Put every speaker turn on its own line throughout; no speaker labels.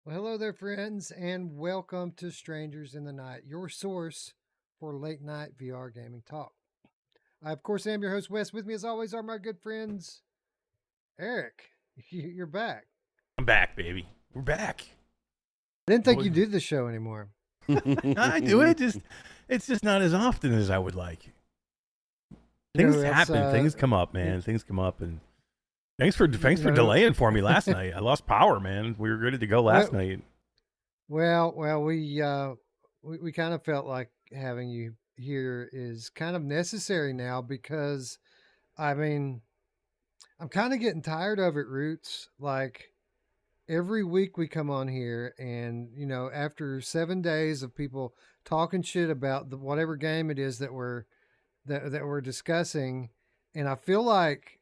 Well, hello there, friends, and welcome to Strangers in the Night, your source for late night VR gaming talk. I, of course, am your host, Wes. With me, as always, are my good friends, Eric. You're back.
I'm back, baby. We're back.
I didn't think you did the show anymore.
I do it. It's just not as often as I would like. Things happen. Things come up, man. Things come up, and thanks for delaying for me last night. I lost power, man. We were ready to go last night.
Well, we kind of felt like having you here is kind of necessary now because, I mean, I'm kind of getting tired of it, Ruuts. Like every week we come on here, and after 7 days of people talking shit about whatever game it is that we're discussing, and I feel like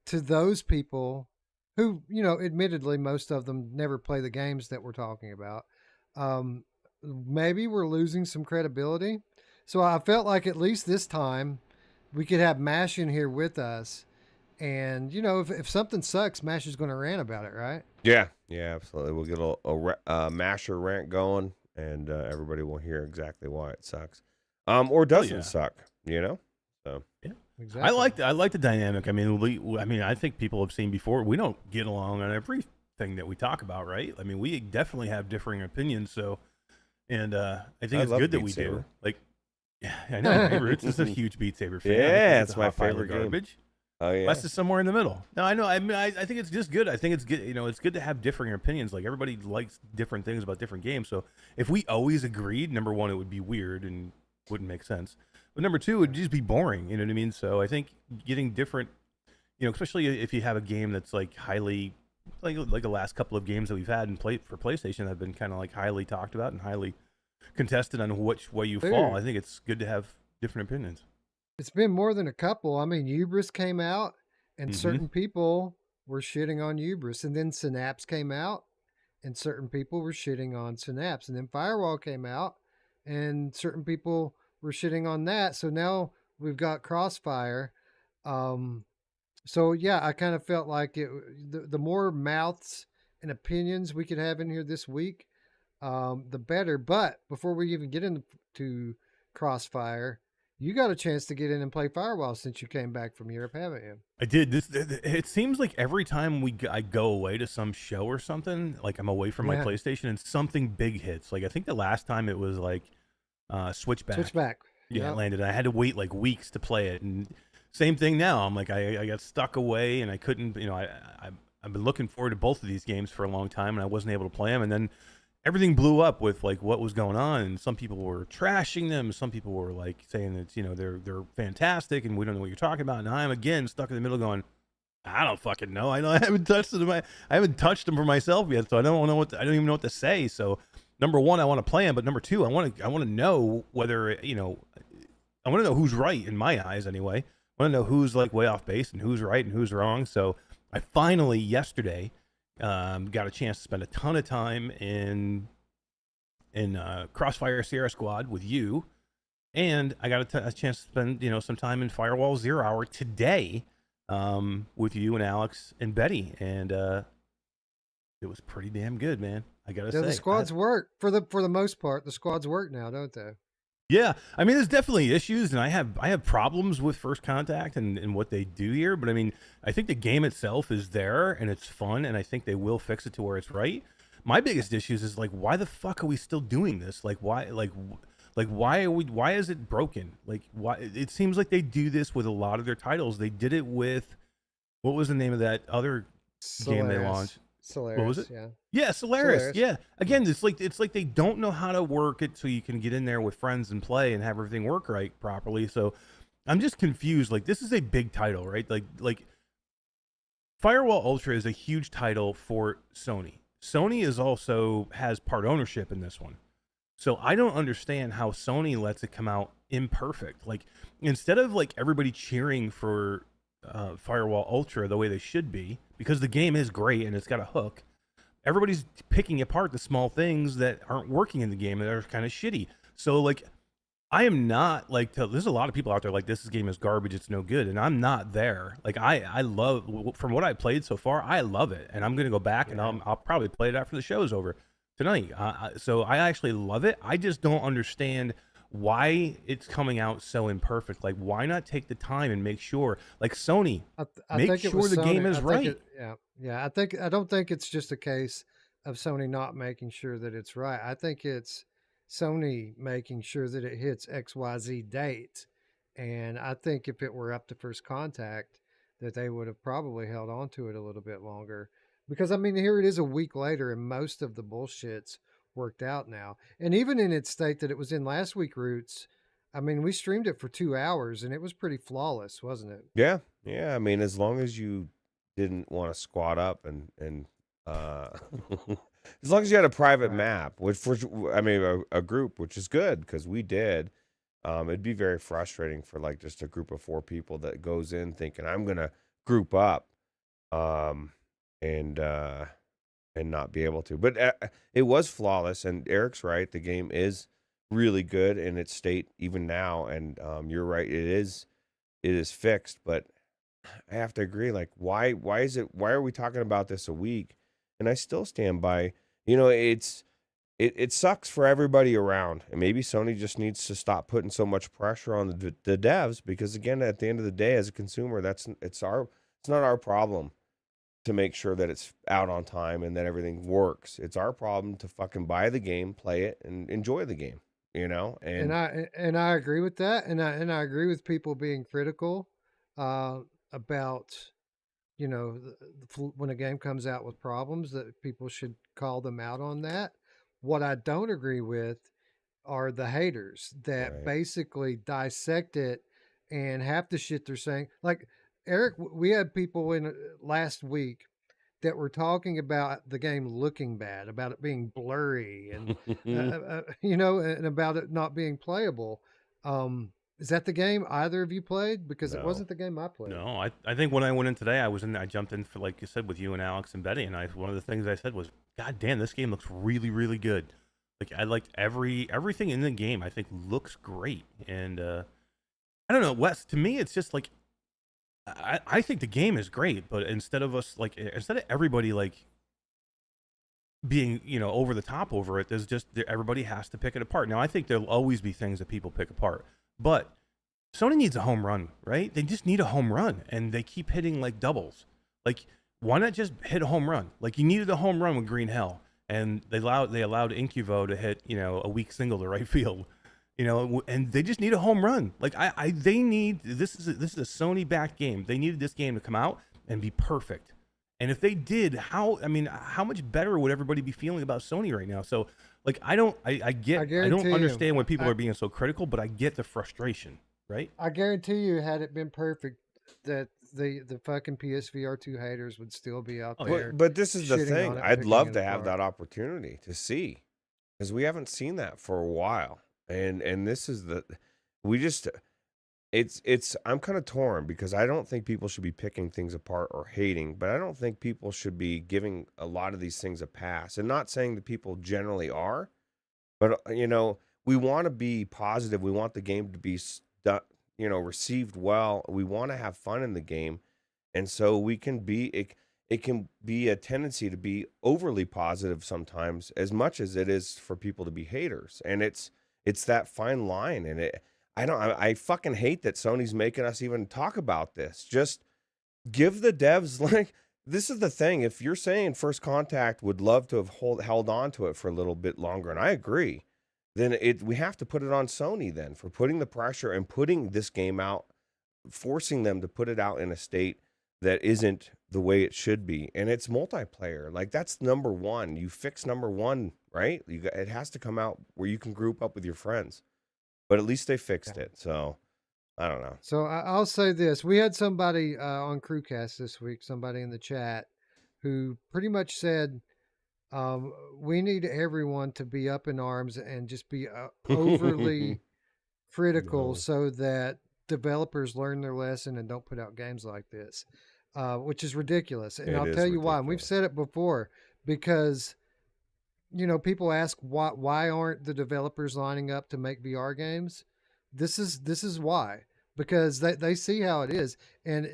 to those people who, admittedly, most of them never play the games that we're talking about, maybe we're losing some credibility. So I felt like at least this time we could have Mash in here with us. And, if something sucks, Mash is going to rant about it, right?
Yeah, absolutely. We'll get a Masher rant going, and everybody will hear exactly why it sucks. Or doesn't suck, So
yeah. Exactly.
I like the dynamic. I mean, I think people have seen before. We don't get along on everything that we talk about, right? I mean, we definitely have differing opinions. So, and I think it's good that we do. Like, yeah, I know. Ruuts is a huge Beat Saber fan.
Yeah, it's my favorite garbage.
Game.
Oh yeah.
Wes is somewhere in the middle. No, I know. I mean, I think it's just good. I think it's good. It's good to have differing opinions. Like everybody likes different things about different games. So if we always agreed, number one, it would be weird and wouldn't make sense. But number two, it would just be boring. You know what I mean? So I think getting different, especially if you have a game that's like highly, like the last couple of games that we've had for PlayStation have been kind of like highly talked about and highly contested on which way you fall. I think it's good to have different opinions.
It's been more than a couple. I mean, Hubris came out, and certain people were shitting on Hubris. And then Synapse came out, and certain people were shitting on Synapse. And then Firewall came out, and certain people were shitting on that. So now we've got Crossfire. So, yeah, I kind of felt like the more mouths and opinions we could have in here this week, the better. But before we even get into Crossfire, you got a chance to get in and play Firewall since you came back from Europe, haven't you?
I did. It seems like every time I go away to some show or something, like I'm away from my PlayStation and something big hits. Like I think the last time it was like Switchback. Yeah, it landed. I had to wait like weeks to play it. And same thing now. I'm like, I got stuck away and I couldn't, I've been looking forward to both of these games for a long time and I wasn't able to play them. And then everything blew up with like what was going on, and some people were trashing them. Some people were like saying that they're fantastic, and we don't know what you're talking about. And I'm again stuck in the middle, going, I don't fucking know. I haven't touched them. I haven't touched them for myself yet, so I don't even know what to say. So number one, I want to play them, but number two, I want to know whether I want to know who's right in my eyes anyway. I want to know who's like way off base and who's right and who's wrong. So I finally yesterday. Got a chance to spend a ton of time in Crossfire Sierra Squad with you, and I got a chance to spend some time in Firewall 0 Hour today with you and Alex and Betty, and it was pretty damn good, man. I gotta say,
the squads work for the most part. The squads work now, don't they?
Yeah, I mean, there's definitely issues, and I have problems with First Contact and what they do here. But I mean, I think the game itself is there and it's fun, and I think they will fix it to where it's right. My biggest issues is like, why the fuck are we still doing this? Like, why? Like why are we? Why is it broken? Like, why? It seems like they do this with a lot of their titles. They did it with what was the name of that other game they launched?
Solaris,
what was it?
Yeah,
Solaris. Yeah. Again, it's like they don't know how to work it so you can get in there with friends and play and have everything work right properly. So I'm just confused. Like, this is a big title, right? Like Firewall Ultra is a huge title for Sony. Sony has part ownership in this one. So I don't understand how Sony lets it come out imperfect. Like, instead of like everybody cheering for Firewall Ultra the way they should be, because the game is great and it's got a hook, everybody's picking apart the small things that aren't working in the game that are kind of shitty. So like, I am not like, there's a lot of people out there like, this game is garbage, it's no good, and I'm not there. Like, I love, from what I played so far, I love it, and I'm gonna go back and I'll probably play it after the show's over. tonight. So I actually love it. I just don't understand why it's coming out so imperfect. Like, why not take the time and make sure, like Sony,
I
make
think it
sure
was
the
Sony.
game is right.
Yeah. I don't think it's just a case of Sony not making sure that it's right. I think it's Sony making sure that it hits XYZ date. And I think if it were up to First Contact, that they would have probably held on to it a little bit longer. Because I mean, here it is a week later, and most of the bullshit's worked out now. And even in its state that it was in last week, Roots, I mean, we streamed it for 2 hours, and it was pretty flawless, wasn't it?
Yeah, yeah. I mean, as long as you didn't want to squat up and as long as you had a private
Right.
map, which for I mean a group, which is good because we did. It'd be very frustrating for like just a group of 4 people that goes in thinking I'm gonna group up, um, and not be able to. But it was flawless, and Eric's right. The game is really good in its state even now, and you're right. It is fixed, but I have to agree. Like, why is it? Why are we talking about this a week? And I still stand by. It sucks for everybody around, and maybe Sony just needs to stop putting so much pressure on the devs because again, at the end of the day, as a consumer, it's not our problem to make sure that it's out on time and that everything works. It's our problem to fucking buy the game, play it, and enjoy the game.
And I agree with that, and I agree with people being critical about when a game comes out with problems that people should call them out on that. What I don't agree with are the haters that
right.
basically dissect it and half the shit they're saying. Like Eric, we had people in last week that were talking about the game looking bad, about it being blurry, and and about it not being playable. Is that the game either of you played? Because it
No.
wasn't the game I played.
No, I think when I went in today, I jumped in for, like you said, with you and Alex and Betty, and one of the things I said was, God damn, this game looks really, really good. Like, I liked everything in the game. I think looks great, and I don't know, Wes. To me, it's just like I think the game is great, but instead of everybody like being over the top over it, there's just everybody has to pick it apart. Now, I think there'll always be things that people pick apart, but Sony needs a home run, right? They just need a home run, and they keep hitting like doubles. Like, why not just hit a home run? Like, you needed a home run with Green Hell, and they allowed Incuvo to hit a weak single to right field. And they just need a home run. Like they need this is a Sony backed game. They needed this game to come out and be perfect. And if they did, how much better would everybody be feeling about Sony right now? So like I don't understand why people are being so critical, but I get the frustration, right?
I guarantee you, had it been perfect, that the fucking PSVR 2 haters would still be out there.
But this is the thing. I'd love to have that opportunity to see, because we haven't seen that for a while. And this is I'm kind of torn because I don't think people should be picking things apart or hating, but I don't think people should be giving a lot of these things a pass. And not saying that people generally are, but we want to be positive. We want the game to be received well. We want to have fun in the game. And so we can be it can be a tendency to be overly positive sometimes, as much as it is for people to be haters. And it's that fine line, and I fucking hate that Sony's making us even talk about this. Just give the devs, like, this is the thing. If you're saying First Contact would love to have held on to it for a little bit longer, and I agree, then we have to put it on Sony then for putting the pressure and putting this game out, forcing them to put it out in a state that isn't the way it should be. And it's multiplayer. Like, that's number one. You fix number one, right? It has to come out where you can group up with your friends. But at least they fixed it. So I don't know.
So I'll say this. We had somebody on CruCast this week, somebody in the chat, who pretty much said, we need everyone to be up in arms and just be overly critical so that developers learn their lesson and don't put out games like this, which is ridiculous. And I'll tell you why. And we've said it before, because people ask why aren't the developers lining up to make VR games? This is why. Because they see how it is, and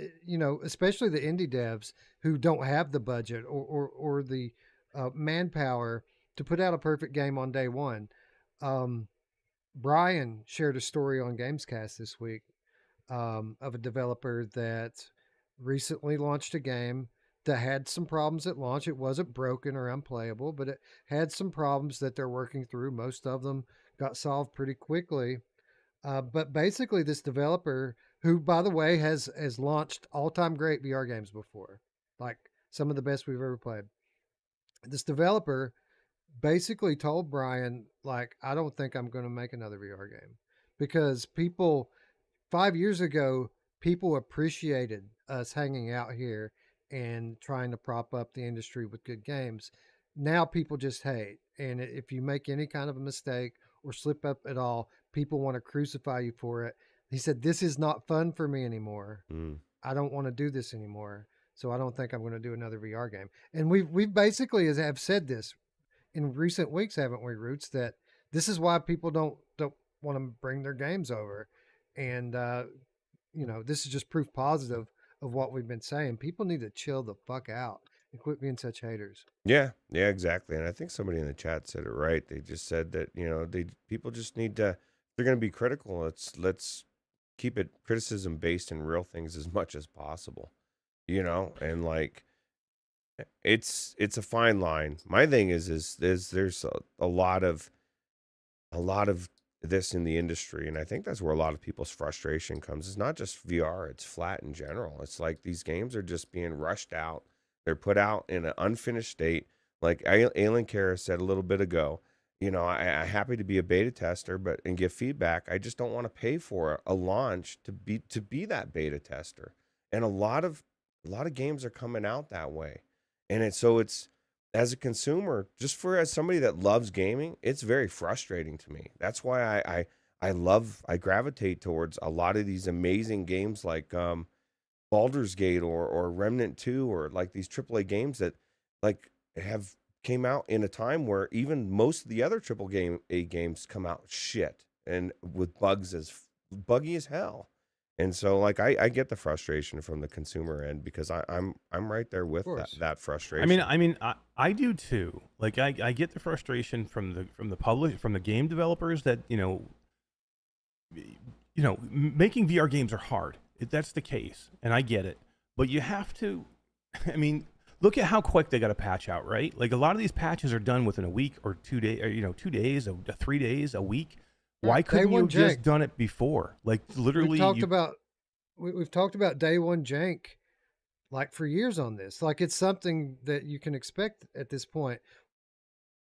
especially the indie devs who don't have the budget or the manpower to put out a perfect game on day one. Brian shared a story on Gamescast this week of a developer that recently launched a game that had some problems at launch. It wasn't broken or unplayable, but it had some problems that they're working through. Most of them got solved pretty quickly. But basically, this developer, who, by the way, has launched all-time great VR games before, like some of the best we've ever played. This developer basically told Brian, like, I don't think I'm going to make another VR game because people 5 years ago, people appreciated us hanging out here and trying to prop up the industry with good games. Now people just hate. And if you make any kind of a mistake or slip up at all, people want to crucify you for it. He said, this is not fun for me anymore. I don't want to do this anymore. So I don't think I'm going to do another VR game. And we've basically have said this in recent weeks, haven't we, Ruuts, that this is why people don't want to bring their games over. And, this is just proof positive of what we've been saying. People need to chill the fuck out and quit being such haters.
Yeah, exactly. And I think somebody in the chat said it right. They just said that, people just need to, they're going to be critical. Let's keep it criticism based in real things as much as possible, and like, it's a fine line. My thing is there's a lot of this in the industry, and I think that's where a lot of people's frustration comes. It's not just VR, it's flat in general. It's like these games are just being rushed out. They're put out in an unfinished state. Like Alan Kara said a little bit ago, I'm happy to be a beta tester and give feedback. I just don't want to pay for a launch to be that beta tester. And a lot of games are coming out that way. And it's as a consumer, as somebody that loves gaming, it's very frustrating to me. That's why I gravitate towards a lot of these amazing games like Baldur's Gate or Remnant 2, or like these AAA games that like have came out in a time where even most of the other AAA games come out shit and with buggy as hell. And so, like, I get the frustration from the consumer end because I'm right there with that frustration.
I do too. Like, I get the frustration from the game developers that making VR games are hard. That's the case, and I get it. But you have to. Look at how quick they got a patch out, right? Like, a lot of these patches are done within a week or 2 days, or 2 days, 3 days, a week. Why couldn't you have just done it before? Like, literally,
we've talked about day one jank like for years on this. Like, it's something that you can expect at this point.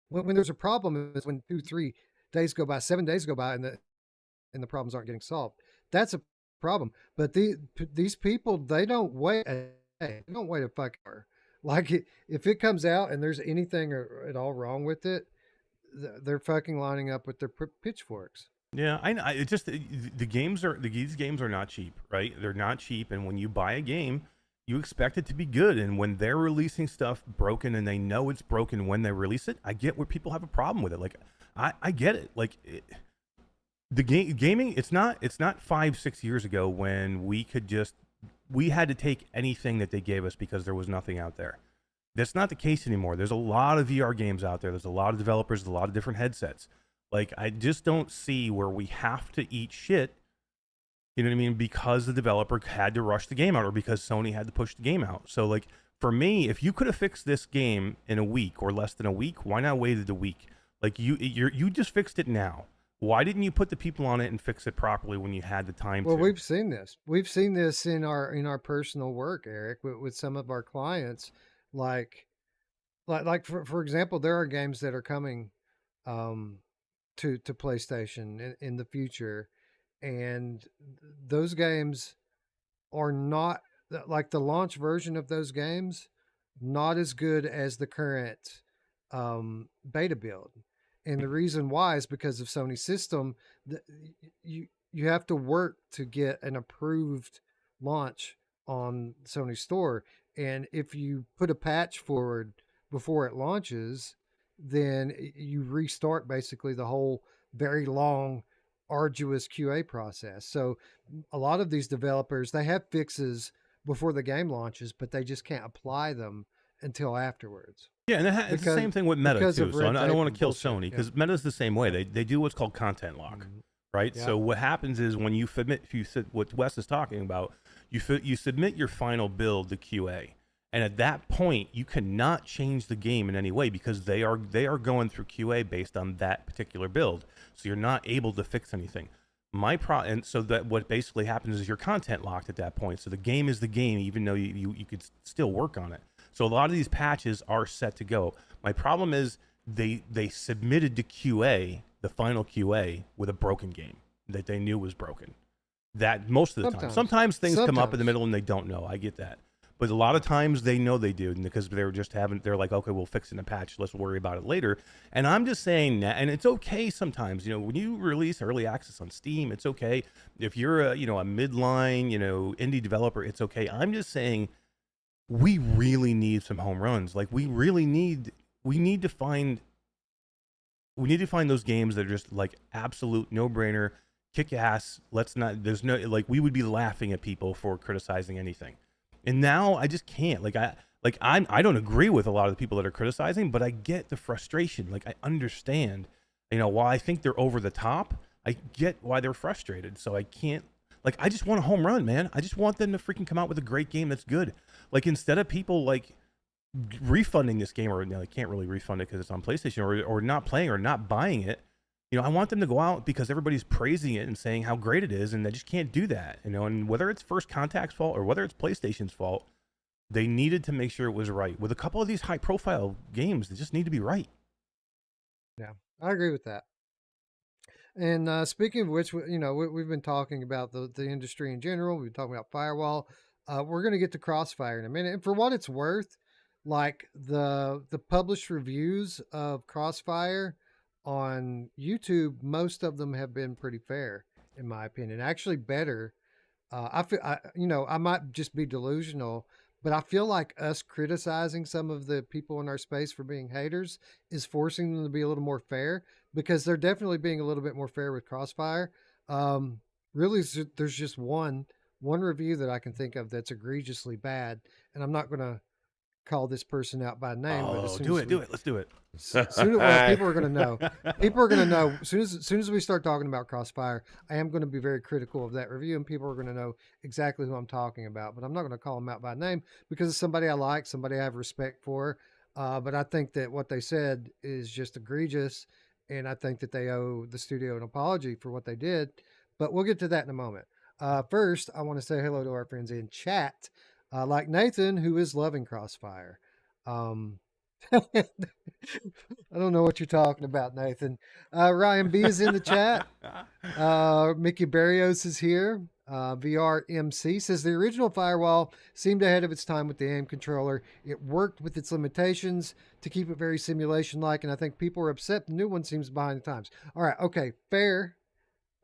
When there's a problem is when 2-3 days go by, 7 days go by, and the problems aren't getting solved. That's a problem. But these people, they don't wait. They don't wait a fucking hour. Like, if it comes out and there's anything at all wrong with it, they're fucking lining up with their pitchforks.
Yeah, it's just these games are not cheap, right? They're not cheap, and when you buy a game, you expect it to be good. And when they're releasing stuff broken, and they know it's broken when they release it, I get where people have a problem with it. Like, I get it. Like, gaming, it's not 5-6 years ago when we had to take anything that they gave us because there was nothing out there. That's not the case anymore. There's a lot of VR games out there. There's a lot of developers, a lot of different headsets. Like, I just don't see where we have to eat shit, you know what I mean, because the developer had to rush the game out or because Sony had to push the game out. So, like, for me, if you could have fixed this game in a week or less than a week, why not waited a week? Like, you just fixed it now. Why didn't you put the people on it and fix it properly when you had the time to?
Well, we've seen this. We've seen this in our personal work, Eric, with some of our clients. Like for example, there are games that are coming to PlayStation in the future, and those games are not, like, the launch version of those games, not as good as the current beta build. And the reason why is because of Sony's system. You have to work to get an approved launch on Sony Store. And if you put a patch forward before it launches, then you restart basically the whole very long, arduous QA process. So a lot of these developers, they have fixes before the game launches, but they just can't apply them until afterwards.
Yeah, and it's the same thing with Meta too. So I don't want to kill
bullshit.
Sony because Meta's the same way. They do what's called content lock, right?
Yeah.
So what happens is when you submit, what Wes is talking about, you submit your final build to QA, and at that point you cannot change the game in any way because they are going through QA based on that particular build. So you're not able to fix anything. And so that what basically happens is you're content locked at that point. So the game is the game, even though you could still work on it. So a lot of these patches are set to go. My problem is they submitted to QA, the final QA, with a broken game that they knew was broken. That most of the time. Sometimes things come up in the middle and they don't know. I get that. But a lot of times they know they do because they're like, okay, we'll fix it in a patch. Let's worry about it later. And I'm just saying that, and it's okay sometimes, when you release early access on Steam, it's okay. If you're a midline, indie developer, it's okay. I'm just saying we really need some home runs. Like we need to find those games that are just like absolute no-brainer, kick ass. We would be laughing at people for criticizing anything. And now I just can't. I don't agree with a lot of the people that are criticizing, but I get the frustration. Like I understand, while I think they're over the top, I get why they're frustrated. So I can't. Like I just want a home run, man. I just want them to freaking come out with a great game that's good. Like instead of people refunding this game, or they can't really refund it because it's on PlayStation, or not playing or not buying it. I want them to go out because everybody's praising it and saying how great it is, and they just can't do that. And whether it's First Contact's fault or whether it's PlayStation's fault, they needed to make sure it was right. With a couple of these high-profile games, they just need to be right.
Yeah, I agree with that. And speaking of which, we've been talking about the industry in general. We've been talking about Firewall. We're going to get to Crossfire in a minute. And for what it's worth, like the published reviews of Crossfire on YouTube, most of them have been pretty fair, in my opinion. Actually, better. I might just be delusional, but I feel like us criticizing some of the people in our space for being haters is forcing them to be a little more fair, because they're definitely being a little bit more fair with Crossfire. Really, there's just one review that I can think of that's egregiously bad, and I'm not going to call this person out by name.
Oh,
but as soon
do
as
it. Let's do it.
People are going to know. People are going to know. As soon as we start talking about Crossfire, I am going to be very critical of that review, and people are going to know exactly who I'm talking about. But I'm not going to call them out by name because it's somebody I like, somebody I have respect for. But I think that what they said is just egregious, and I think that they owe the studio an apology for what they did. But we'll get to that in a moment. First, I want to say hello to our friends in chat. Like Nathan, who is loving Crossfire. I don't know what you're talking about, Nathan. Ryan B is in the chat. Mickey Barrios is here. VR MC says the original Firewall seemed ahead of its time with the aim controller. It worked with its limitations to keep it very simulation-like, and I think people are upset the new one seems behind the times. All right, okay, fair,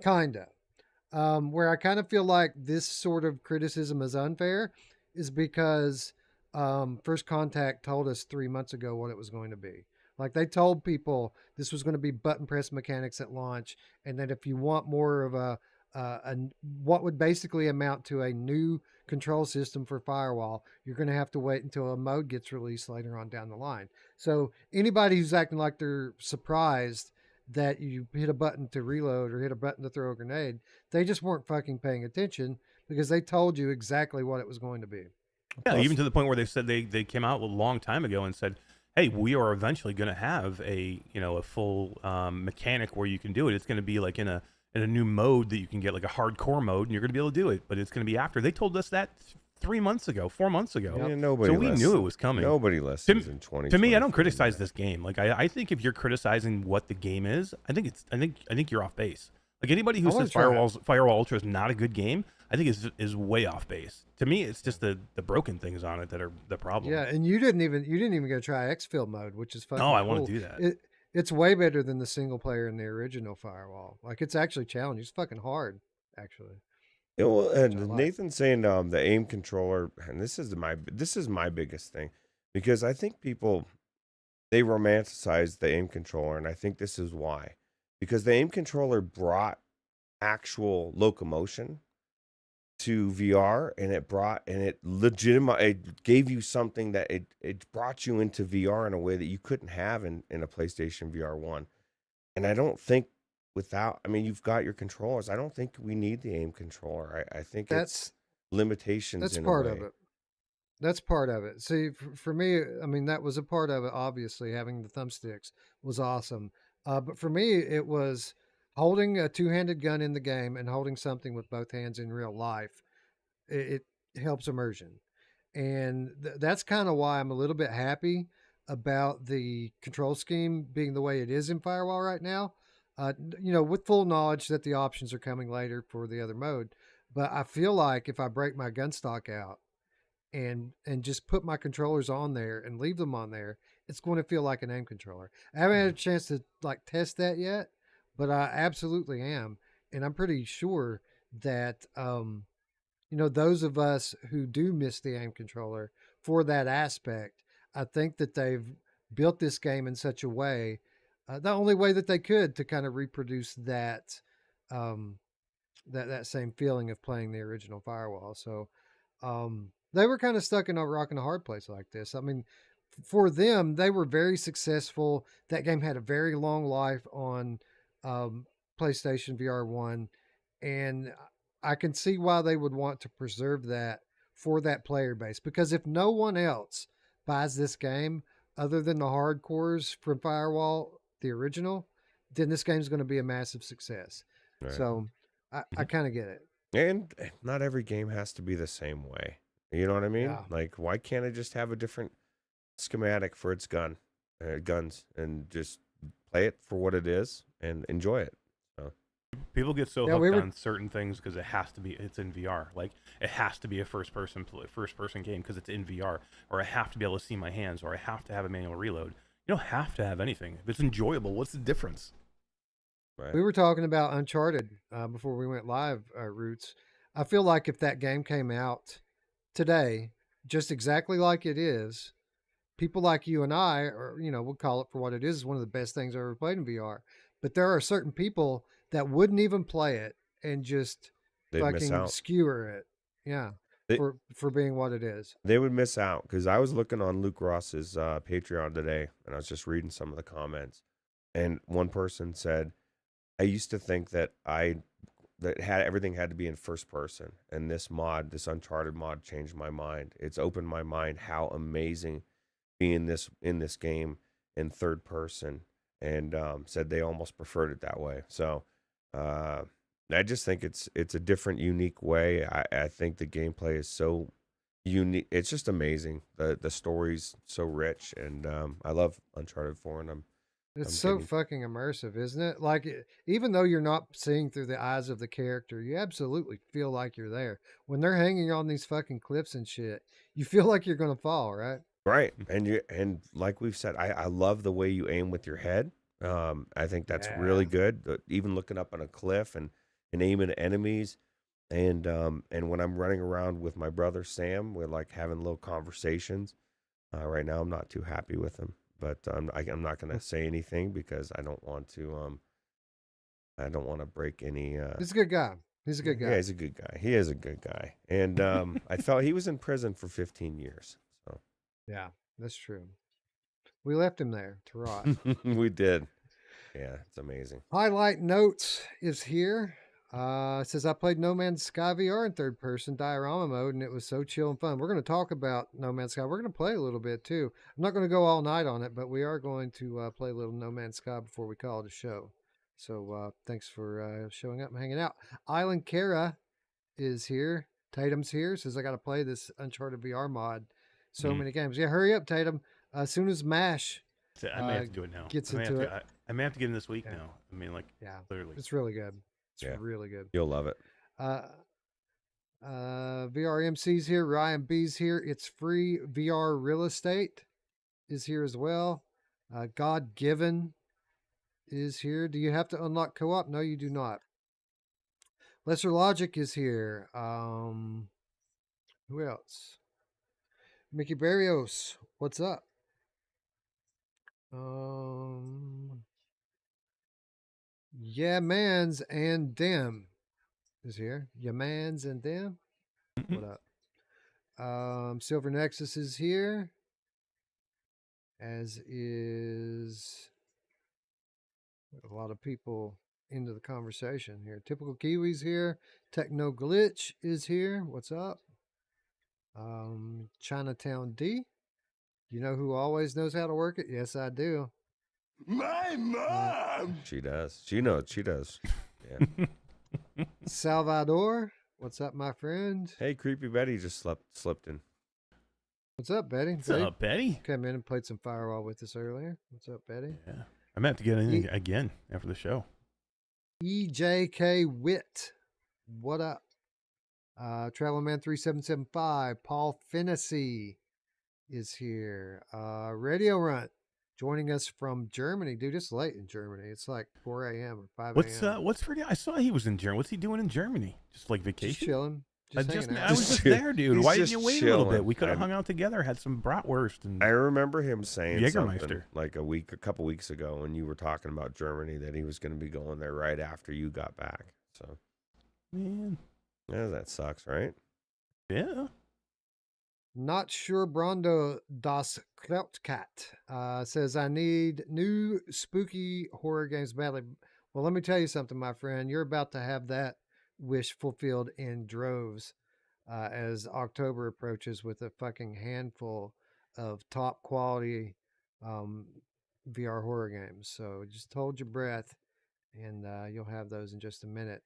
kind of. Where I kind of feel like this sort of criticism is unfair is because First Contact told us 3 months ago what it was going to be. Like they told people this was going to be button press mechanics at launch, and that if you want more of a what would basically amount to a new control system for Firewall, you're going to have to wait until a mode gets released later on down the line. So anybody who's acting like they're surprised that you hit a button to reload or hit a button to throw a grenade, they just weren't fucking paying attention, because they told you exactly what it was going to be.
Yeah, even to the point where they said they came out a long time ago and said, hey, we are eventually going to have a full mechanic where you can do it. It's going to be like in a new mode that you can get, like a hardcore mode, and you're going to be able to do it. But it's going to be after. They told us that 4 months ago.
Yeah, nobody
so we knew it was coming.
Nobody listens in 2020.
To me, I don't criticize this game. Like I think if you're criticizing what the game is, I think you're off base. Like anybody who says Firewall Ultra is not a good game, I think is way off base. To me, it's just the broken things on it that are the problem.
Yeah, and you didn't even go try exfil mode, which is fucking.
No, I
cool.
want to do that.
It's way better than the single player in the original Firewall. Like it's actually challenging. It's fucking hard, actually.
Yeah, well, and Nathan's saying the aim controller, and this is my biggest thing, because I think people, they romanticize the aim controller, and I think this is why. Because the aim controller brought actual locomotion to VR, and it gave you something that it brought you into VR in a way that you couldn't have in a PlayStation VR1. And I don't think you've got your controllers. I don't think we need the aim controller. I think it's limitations
that's
in
part
a way.
of it. That's part of it. See, for me, I mean, that was a part of it. Obviously, having the thumbsticks was awesome. But for me, it was holding a two-handed gun in the game and holding something with both hands in real life. It helps immersion, and that's kind of why I'm a little bit happy about the control scheme being the way it is in Firewall right now. With full knowledge that the options are coming later for the other mode, but I feel like if I break my gun stock out and just put my controllers on there and leave them on there, it's going to feel like an aim controller. I haven't had a chance to like test that yet, but I absolutely am, and I'm pretty sure that those of us who do miss the aim controller for that aspect, I think that they've built this game in such a way, the only way that they could to kind of reproduce um, that same feeling of playing the original Firewall. So they were kind of stuck in a rock and a hard place like this. I mean, for them, they were very successful. That game had a very long life on um, PlayStation VR1, and I can see why they would want to preserve that for that player base. Because if no one else buys this game other than the hardcores from Firewall, the original, then this game's going to be a massive success.
Right.
So I kind of get it.
And not every game has to be the same way. You know what I mean?
Yeah.
Like, why can't it just have a different schematic for its guns, and just play it for what it is and enjoy it? So.
People get so hooked on certain things because it's in VR. Like, it has to be a first person game because it's in VR, or I have to be able to see my hands, or I have to have a manual reload. You don't have to have anything. If it's enjoyable, what's the difference?
Right.
We were talking about Uncharted before we went live, Roots. I feel like if that game came out today, just exactly like it is, people like you and I, or we'll call it for what it is one of the best things I ever played in VR. But there are certain people that wouldn't even play it and just
They'd
fucking skewer it. Yeah, for being what it is.
They would miss out, because I was looking on Luke Ross's Patreon today, and I was just reading some of the comments, and one person said, I used to think that everything had to be in first person, and this Uncharted mod changed my mind. It's opened my mind how amazing being in this game in third person, and said they almost preferred it that way. So I just think it's a different, unique way. I think the gameplay is so unique. It's just amazing. The story's so rich, and I love Uncharted 4, and
it's so fucking immersive, isn't it? Like, even though you're not seeing through the eyes of the character, you absolutely feel like you're there. When they're hanging on these fucking cliffs and shit, you feel like you're going to fall, right?
Right. And like we've said, I love the way you aim with your head. I think that's really good. Even looking up on a cliff and aiming at enemies. And when I'm running around with my brother Sam, we're like having little conversations. Right now, I'm not too happy with him. But I'm not going to say anything because I don't want to break any.
He's a good guy. He's a good guy.
Yeah, he's a good guy. He is a good guy. And I felt he was in prison for 15 years. So.
Yeah, that's true. We left him there to rot.
We did. Yeah, it's amazing.
Highlight Notes is here. It says, I played No Man's Sky VR in third person diorama mode, and it was so chill and fun. We're going to talk about No Man's Sky. We're going to play a little bit, too. I'm not going to go all night on it, but we are going to play a little No Man's Sky before we call it a show. So thanks for showing up and hanging out. Island Kara is here. Tatum's here. Says, I got to play this Uncharted VR mod. So many games. Yeah, hurry up, Tatum. As soon as MASH
I may have to do it now. I may have to get in this week now. I mean, clearly.
It's really good. It's really good.
You'll love it.
VRMC's here. Ryan B's here. It's free. VR Real Estate is here as well. God Given is here. Do you have to unlock co-op? No, you do not. Lesser Logic is here. Who else? Mickey Barrios, what's up? Yeah, Mans and Dem is here. Yeah, Mans and Dem. What up? Silver Nexus is here, as is a lot of people into the conversation here. Typical Kiwis here. Techno Glitch is here. What's up? Chinatown D. You know who always knows how to work it? Yes, I do.
My mom.
She does. She knows. She does. Yeah.
Salvador. What's up, my friend?
Hey, Creepy Betty just slipped in.
What's up, Betty?
What's up, Betty?
Came in and played some Firewall with us earlier. What's up, Betty?
Yeah. I'm going to have to get in again after the show.
EJK Witt. What up? Travelman 3775. Paul Fennessy is here. Radio Runt joining us from Germany. Dude, it's late in Germany. It's like 4 a.m. or 5 a.m.
What's for? I saw he was in Germany. What's he doing in Germany? Just like vacation?
Just chilling.
I was just there, dude. Why didn't you wait a little bit? We could have hung out together, had some bratwurst. And
I remember him saying
Jägermeister.
Something like a couple weeks ago when you were talking about Germany that he was going to be going there right after you got back. So,
man,
yeah, that sucks, right?
Yeah.
Not sure Brando das Krautkat says, I need new spooky horror games badly. Well, let me tell you something, my friend. You're about to have that wish fulfilled in droves as October approaches with a fucking handful of top quality VR horror games. So just hold your breath and you'll have those in just a minute.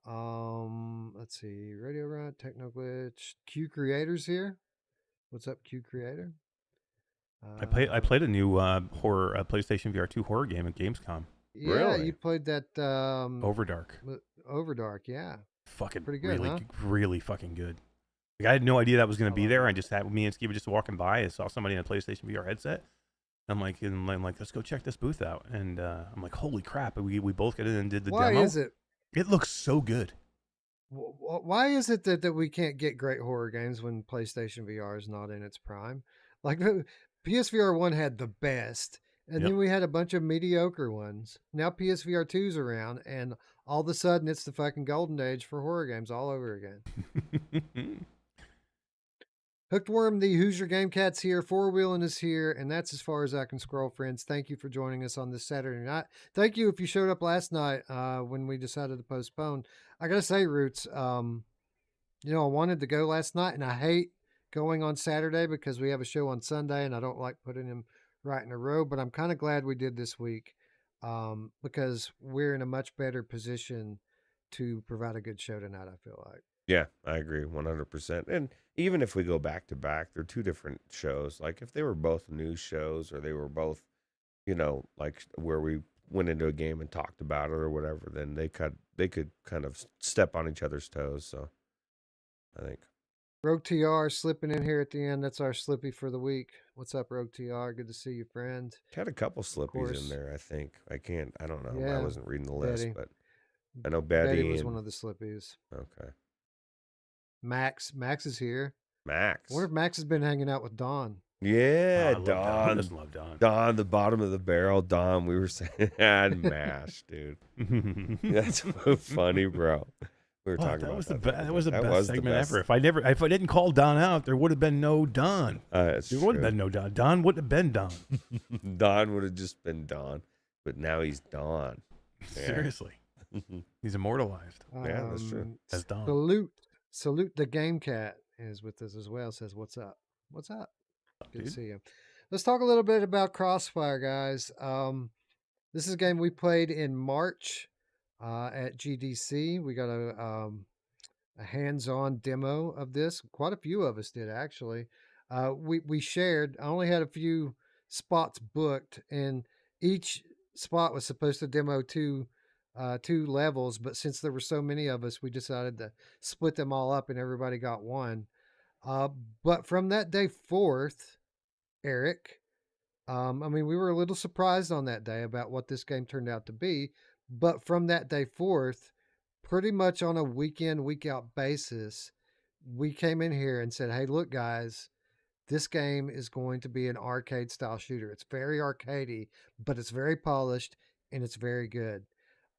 Let's see. Radio Run, Techno Glitch, Q Creators here. What's up, Q Creator?
I played a new horror PlayStation VR2 horror game at Gamescom.
Yeah,
really?
You played that
Overdark.
Overdark, yeah.
Fucking
pretty good,
really,
huh?
Really fucking good. Like, I had no idea that was going to be there. I just had me and Steve were just walking by. I saw somebody in a PlayStation VR headset. I'm like, let's go check this booth out. And I'm like, holy crap! We both got in and did the demo.
Why is it?
It looks so good.
Why is it that we can't get great horror games when PlayStation VR is not in its prime? Like PSVR 1 had the best, and then we had a bunch of mediocre ones. Now PSVR 2's around, and all of a sudden it's the fucking golden age for horror games all over again. Hooked Worm, the Hoosier Game Cat's here. Four Wheeling is here, and that's as far as I can scroll, friends. Thank you for joining us on this Saturday night. Thank you if you showed up last night when we decided to postpone. I gotta say, Ruuts, I wanted to go last night, and I hate going on Saturday because we have a show on Sunday, and I don't like putting them right in a row. But I'm kind of glad we did this week because we're in a much better position to provide a good show tonight, I feel like.
Yeah, I agree 100%. And even if we go back to back, they're two different shows. Like if they were both news shows or they were both, like where we went into a game and talked about it or whatever, then they could kind of step on each other's toes. So I think.
Rogue TR slipping in here at the end. That's our Slippy for the week. What's up, Rogue TR? Good to see you, friend.
Had a couple Slippies in there, I think. I don't know.
Yeah,
I wasn't reading the list,
Betty.
but I know Betty
was one of the Slippies.
Okay.
Max is here.
Max.
I wonder if Max has been hanging out with Don.
Yeah,
Don.
Don.
Who doesn't love Don?
Don, the bottom of the barrel. Don, we were saying, and MASH, dude. That's so funny, bro. We were talking about that.
That was the best segment ever. If I didn't call Don out, there would have been no Don. There would have been no Don. Don wouldn't have been Don.
Don would have just been Don, but now he's Don. Yeah.
Seriously, he's immortalized.
Yeah, that's true.
As Don.
Salute the Game Cat is with us as well. Says, "What's up? What's up? Good to see you." Let's talk a little bit about Crossfire, guys. This is a game we played in March at GDC. We got a hands-on demo of this. Quite a few of us did, actually. We shared. I only had a few spots booked, and each spot was supposed to demo two levels, but since there were so many of us, we decided to split them all up, and everybody got one. But from that day forth, Eric, we were a little surprised on that day about what this game turned out to be. But from that day forth, pretty much on a week in, week out basis, we came in here and said, hey, look, guys, this game is going to be an arcade style shooter. It's very arcadey, but it's very polished and it's very good.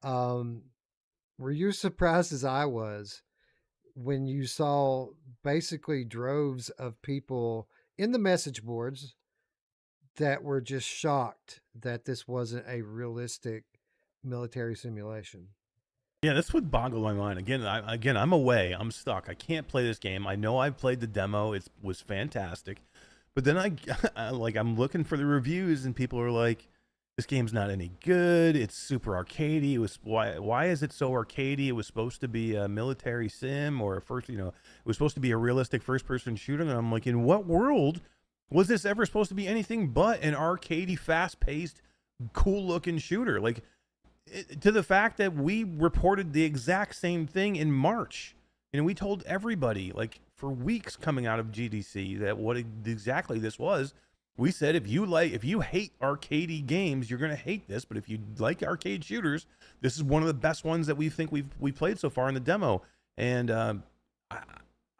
Were you surprised as I was when you saw basically droves of people in the message boards that were just shocked that this wasn't a realistic military simulation.
Yeah, that's what boggled my mind. Again, I'm away. I'm stuck. I can't play this game. I know I've played the demo. It was fantastic. But then I'm looking for the reviews and people are like, this game's not any good. It's super arcadey. Why is it so arcadey? It was supposed to be a military sim or it was supposed to be a realistic first person shooter. And I'm like, in what world was this ever supposed to be anything but an arcadey, fast paced, cool looking shooter? Like, to the fact that we reported the exact same thing in March. And we told everybody, like, for weeks coming out of GDC, that what exactly this was. We said, if you hate arcadey games, you're going to hate this. But if you like arcade shooters, this is one of the best ones that we think we played so far in the demo. And I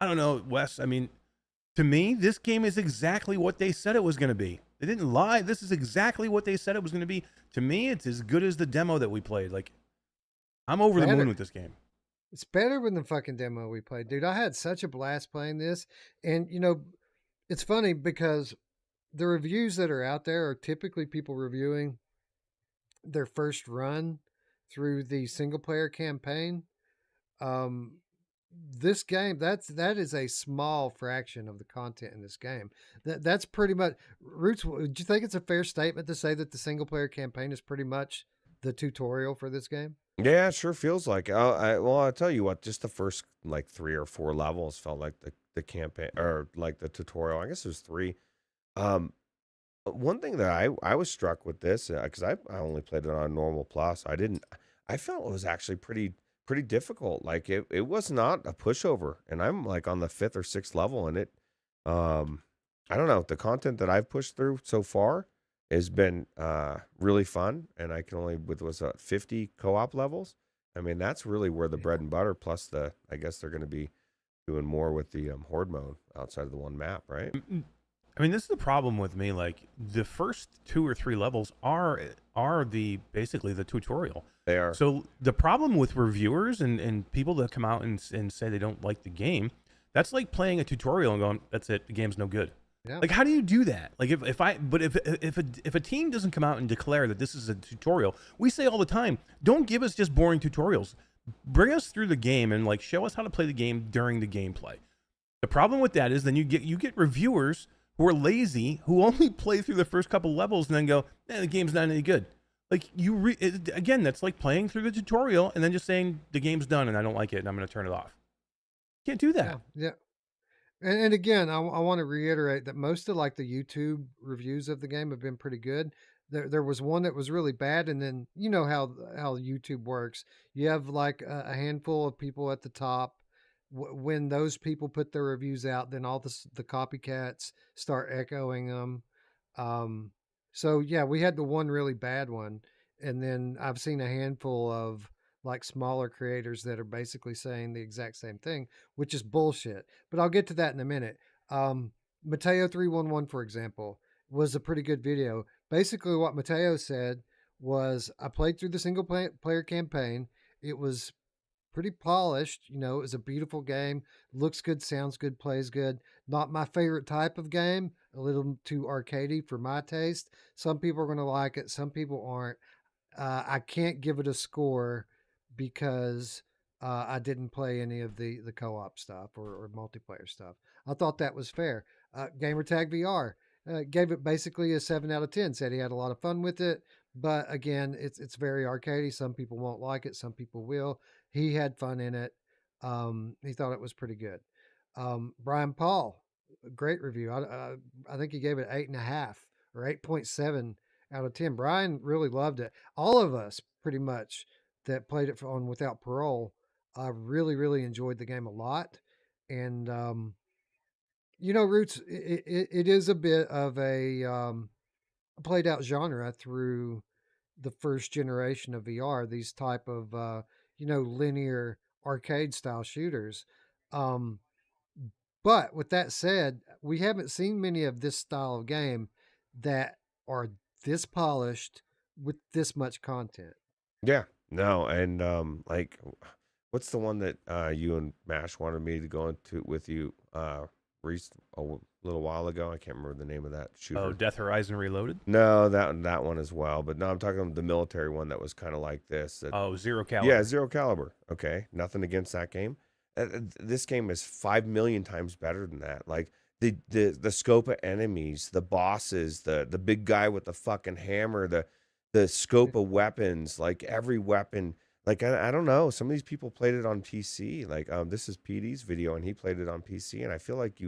don't know, Wes. I mean, to me, this game is exactly what they said it was going to be. They didn't lie. This is exactly what they said it was going to be. To me, it's as good as the demo that we played. Like, I'm over the moon with this game.
It's better than the fucking demo we played, dude. I had such a blast playing this. And, it's funny because the reviews that are out there are typically people reviewing their first run through the single player campaign. This game, that is a small fraction of the content in this game. That's pretty much Ruuts. Do you think it's a fair statement to say that the single player campaign is pretty much the tutorial for this game?
Yeah, it sure feels like. I'll tell you what. Just the first like 3 or 4 levels felt like the campaign or like the tutorial. I guess there's 3. One thing that I was struck with this because I only played it on normal plus. I felt it was actually pretty difficult. Like it was not a pushover, and I'm like on the 5th or 6th level, and it I don't know, the content that I've pushed through so far has been really fun, and I can only with 50 co-op levels. I mean, that's really where the bread and butter. Plus I guess they're going to be doing more with the horde mode outside of the one map, right?
I mean, this is the problem with me. Like, the first 2 or 3 levels are basically the tutorial.
They are.
So the problem with reviewers and people that come out and say they don't like the game, that's like playing a tutorial and going, that's it, the game's no good. Yeah. Like, how do you do that? Like, if a team doesn't come out and declare that this is a tutorial, we say all the time, don't give us just boring tutorials. Bring us through the game and like show us how to play the game during the gameplay. The problem with that is then you get reviewers who are lazy, who only play through the first couple levels and then go, the game's not any good. Like, again, that's like playing through the tutorial and then just saying the game's done and I don't like it and I'm going to turn it off. You can't do that.
Yeah. And again, I want to reiterate that most of like the YouTube reviews of the game have been pretty good. There was one that was really bad, and then you know how YouTube works. You have like a handful of people at the top. When those people put their reviews out, then all the copycats start echoing them. So yeah, we had the one really bad one, and then I've seen a handful of like smaller creators that are basically saying the exact same thing, which is bullshit. But I'll get to that in a minute. Mateo 311, for example, was a pretty good video. Basically, what Mateo said was, I played through the single player campaign. It was pretty polished. It was a beautiful game. Looks good, sounds good, plays good. Not my favorite type of game. A little too arcadey for my taste. Some people are going to like it. Some people aren't. I can't give it a score because I didn't play any of the co-op stuff or multiplayer stuff. I thought that was fair. Gamertag VR gave it basically a 7 out of 10. Said he had a lot of fun with it, but again, it's very arcadey. Some people won't like it. Some people will. He had fun in it. He thought it was pretty good. Brian Paul, great review. I think he gave it 8.5 or 8.7 out of 10. Brian really loved it. All of us pretty much that played it on Without Parole really, really enjoyed the game a lot. And, Ruuts, it is a bit of a played out genre through the first generation of VR, these type of, linear arcade style shooters. But with that said, we haven't seen many of this style of game that are this polished with this much content.
Yeah, no, and like What's the one that you and Mash wanted me to go into with you Reese, a little while ago? I can't remember the name of that shooter.
Oh, Death Horizon Reloaded?
No, that one as well. But no, I'm talking about the military one that was kind of like this.
Oh, Zero Caliber.
Yeah, Zero Caliber. Okay, nothing against that game. This game is 5 million times better than that. Like the scope of enemies, the bosses, the big guy with the fucking hammer, the scope of weapons, like every weapon. Like I don't know, some of these people played it on PC. Like this is PD's video, and he played it on PC, and I feel like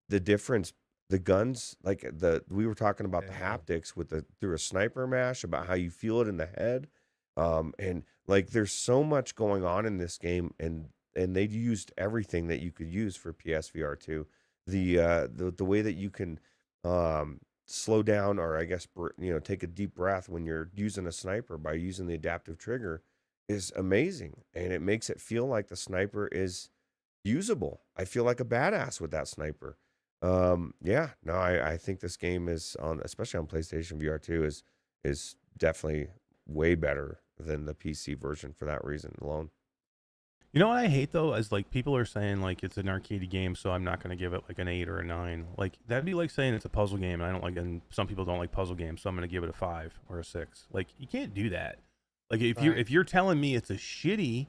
the difference, the guns, like we were talking about the haptics with through a sniper mash, about how you feel it in the head, and like there's so much going on in this game, and they used everything that you could use for PSVR 2. The way that you can slow down, or I guess take a deep breath when you're using a sniper by using the adaptive trigger is amazing, and it makes it feel like the sniper is usable. I feel like a badass with that sniper. I think this game is especially on PlayStation VR 2 is definitely way better than the PC version for that reason alone.
You know what I hate though, is like people are saying like it's an arcade game, so I'm not going to give it like an 8 or a 9. Like that'd be like saying it's a puzzle game, and I don't like, and some people don't like puzzle games, so I'm going to give it a 5 or a 6. Like you can't do that. Like if you're telling me it's a shitty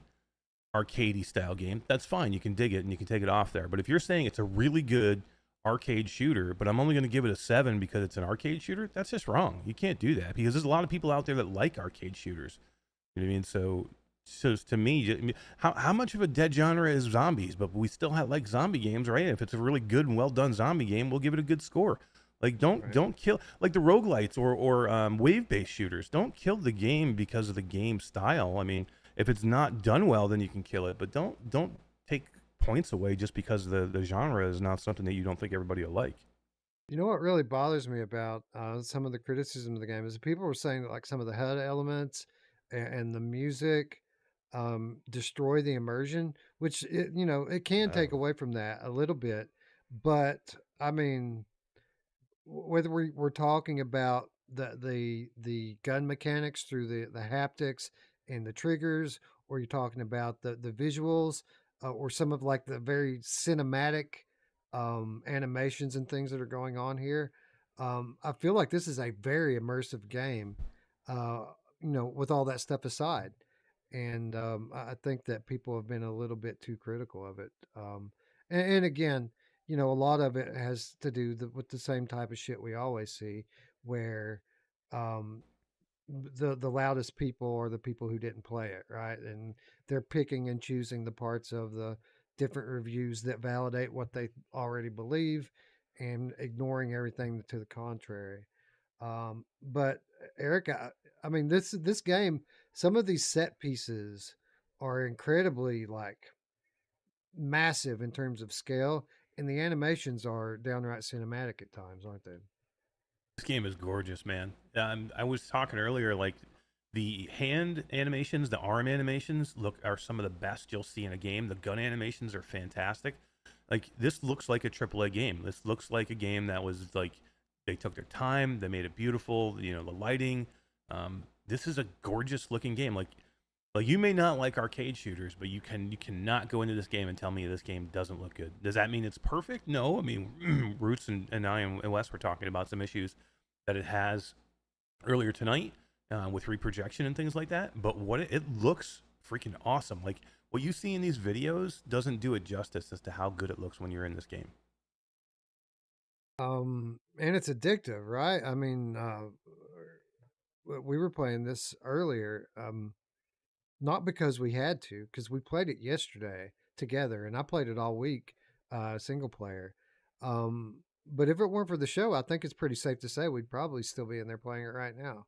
arcadey style game, that's fine. You can dig it and you can take it off there. But if you're saying it's a really good arcade shooter, but I'm only going to give it a 7 because it's an arcade shooter, that's just wrong. You can't do that, because there's a lot of people out there that like arcade shooters. You know what I mean? So to me, how much of a dead genre is zombies? But we still like zombie games, right? If it's a really good and well done zombie game, we'll give it a good score. Like don't kill, like the roguelites or wave-based shooters. Don't kill the game because of the game style. I mean, if it's not done well, then you can kill it. But don't take points away just because the genre is not something that you don't think everybody will like.
You know what really bothers me about some of the criticism of the game is that people were saying that like some of the HUD elements and the music destroy the immersion, which it can take away from that a little bit. But I mean, whether we're talking about the gun mechanics through the haptics and the triggers, or you're talking about the visuals, or some of like the very cinematic animations and things that are going on here, I feel like this is a very immersive game, with all that stuff aside. And I think that people have been a little bit too critical of it. And again, a lot of it has to do with the same type of shit we always see, where um, the loudest people are the people who didn't play it, right? And they're picking and choosing the parts of the different reviews that validate what they already believe, and ignoring everything to the contrary. But Eric, I mean, this game, some of these set pieces are incredibly like massive in terms of scale, and the animations are downright cinematic at times, aren't they?
This game is gorgeous, man. I was talking earlier, like the hand animations, the arm animations are some of the best you'll see in a game. The gun animations are fantastic. Like this looks like a AAA game. This looks like a game that was like, they took their time, they made it beautiful. The lighting. This is a gorgeous looking game. Like you may not like arcade shooters, but you cannot go into this game and tell me this game doesn't look good. Does that mean it's perfect? No. I mean, Ruuts and I and Wes were talking about some issues that it has earlier tonight with reprojection and things like that. But it looks freaking awesome. Like what you see in these videos doesn't do it justice as to how good it looks when you're in this game.
And it's addictive, right? I mean, we were playing this earlier, not because we had to, because we played it yesterday together, and I played it all week, single player. But if it weren't for the show, I think it's pretty safe to say we'd probably still be in there playing it right now.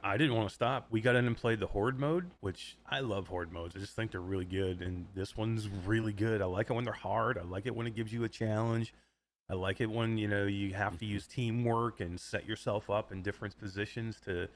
I didn't want to stop. We got in and played the Horde mode, which I love Horde modes. I just think they're really good, and this one's really good. I like it when they're hard. I like it when it gives you a challenge. I like it when, you have to use teamwork and set yourself up in different positions to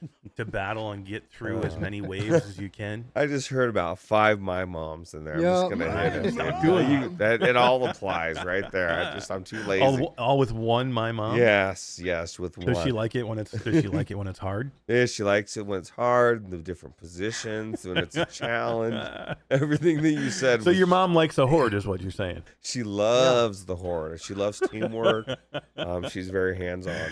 battle and get through as many waves as you can.
I just heard about 5 my moms in there. I'm just gonna hit it.
My
Dude.
mom.
That it all applies right there. I'm too lazy.
All with one, my mom.
Yes, with
Does
one.
she like it when it's hard?
Yeah, she likes it when it's hard, the different positions, when it's a challenge. Everything that you said.
So your mom likes a horde, is what you're saying?
She loves the horde. She loves teamwork. She's very hands-on.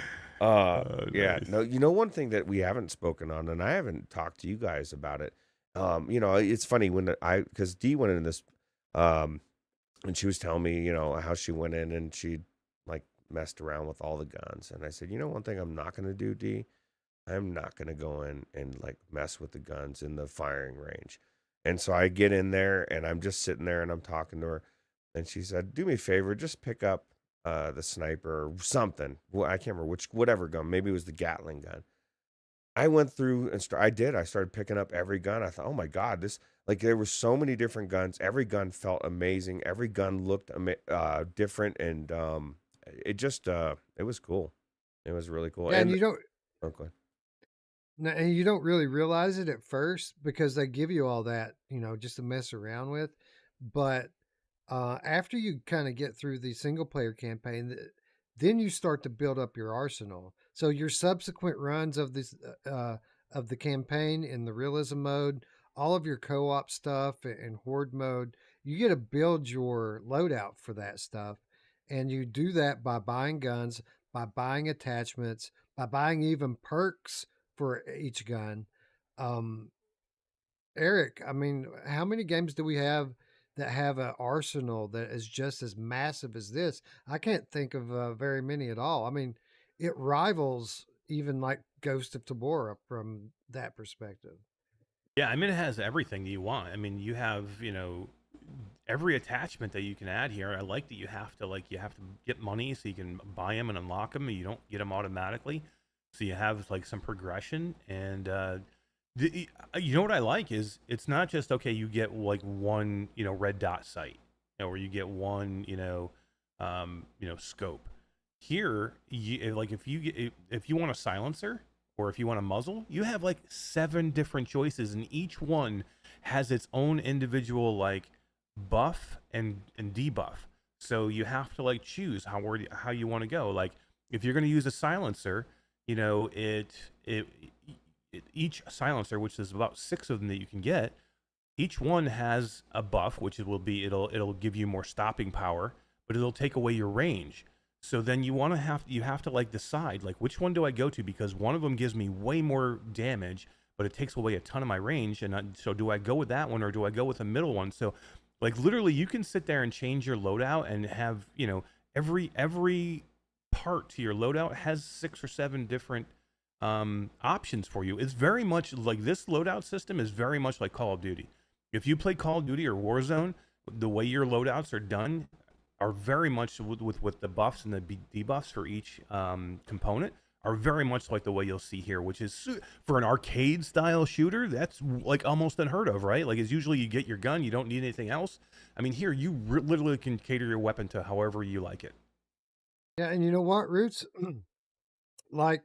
Yeah.
Nice.
No, one thing that we haven't spoken on, and I haven't talked to you guys about it. It's funny because Dee went in this, and she was telling me, how she went in and she like messed around with all the guns. And I said, one thing I'm not going to do, Dee, I'm not going to go in and like mess with the guns in the firing range. And so I get in there and I'm just sitting there and I'm talking to her. And she said, do me a favor, just pick up the sniper or something. Well, I can't remember whatever gun. Maybe it was the Gatling gun. I went through and I started picking up every gun. I thought, oh my God, there were so many different guns. Every gun felt amazing. Every gun looked different. And it was cool. It was really cool.
Yeah, and you don't.
Okay.
No, and you don't really realize it at first because they give you all that, just to mess around with. But after you kind of get through the single player campaign, then you start to build up your arsenal. So your subsequent runs of of the campaign in the realism mode, all of your co-op stuff and horde mode, you get to build your loadout for that stuff, and you do that by buying guns, by buying attachments, by buying even perks for each gun. Um, Eric, I mean, how many games do we have that have an arsenal that is just as massive as this? I can't think of very many at all. I mean, it rivals even like Ghost of Tabora from that perspective.
Yeah, I mean, it has everything that you want. I mean, you have, every attachment that you can add here. I like that you have to get money so you can buy them and unlock them, and you don't get them automatically. So you have like some progression, and you know what I like is it's not just okay. You get like one red dot sight, or you get one scope. Here, if you want a silencer or if you want a muzzle, you have like 7 different choices, and each one has its own individual like buff and debuff. So you have to like choose how you want to go. Like if you're going to use a silencer, each silencer, which is about 6 of them that you can get, each one has a buff, which it'll give you more stopping power, but it'll take away your range. So then you have to like decide like which one do I go to, because one of them gives me way more damage, but it takes away a ton of my range. And so do I go with that one or do I go with a middle one? So like literally you can sit there and change your loadout and have, every part to your loadout has 6 or 7 different options for you. It's very much like this loadout system is very much like Call of Duty. If you play Call of Duty or Warzone, the way your loadouts are done are very much with the buffs and the debuffs for each component are very much like the way you'll see here, which is for an arcade style shooter, that's like almost unheard of, right? Like it's usually you get your gun, you don't need anything else. I mean, here you literally can cater your weapon to however you like it.
Yeah, and you know what, Roots? Like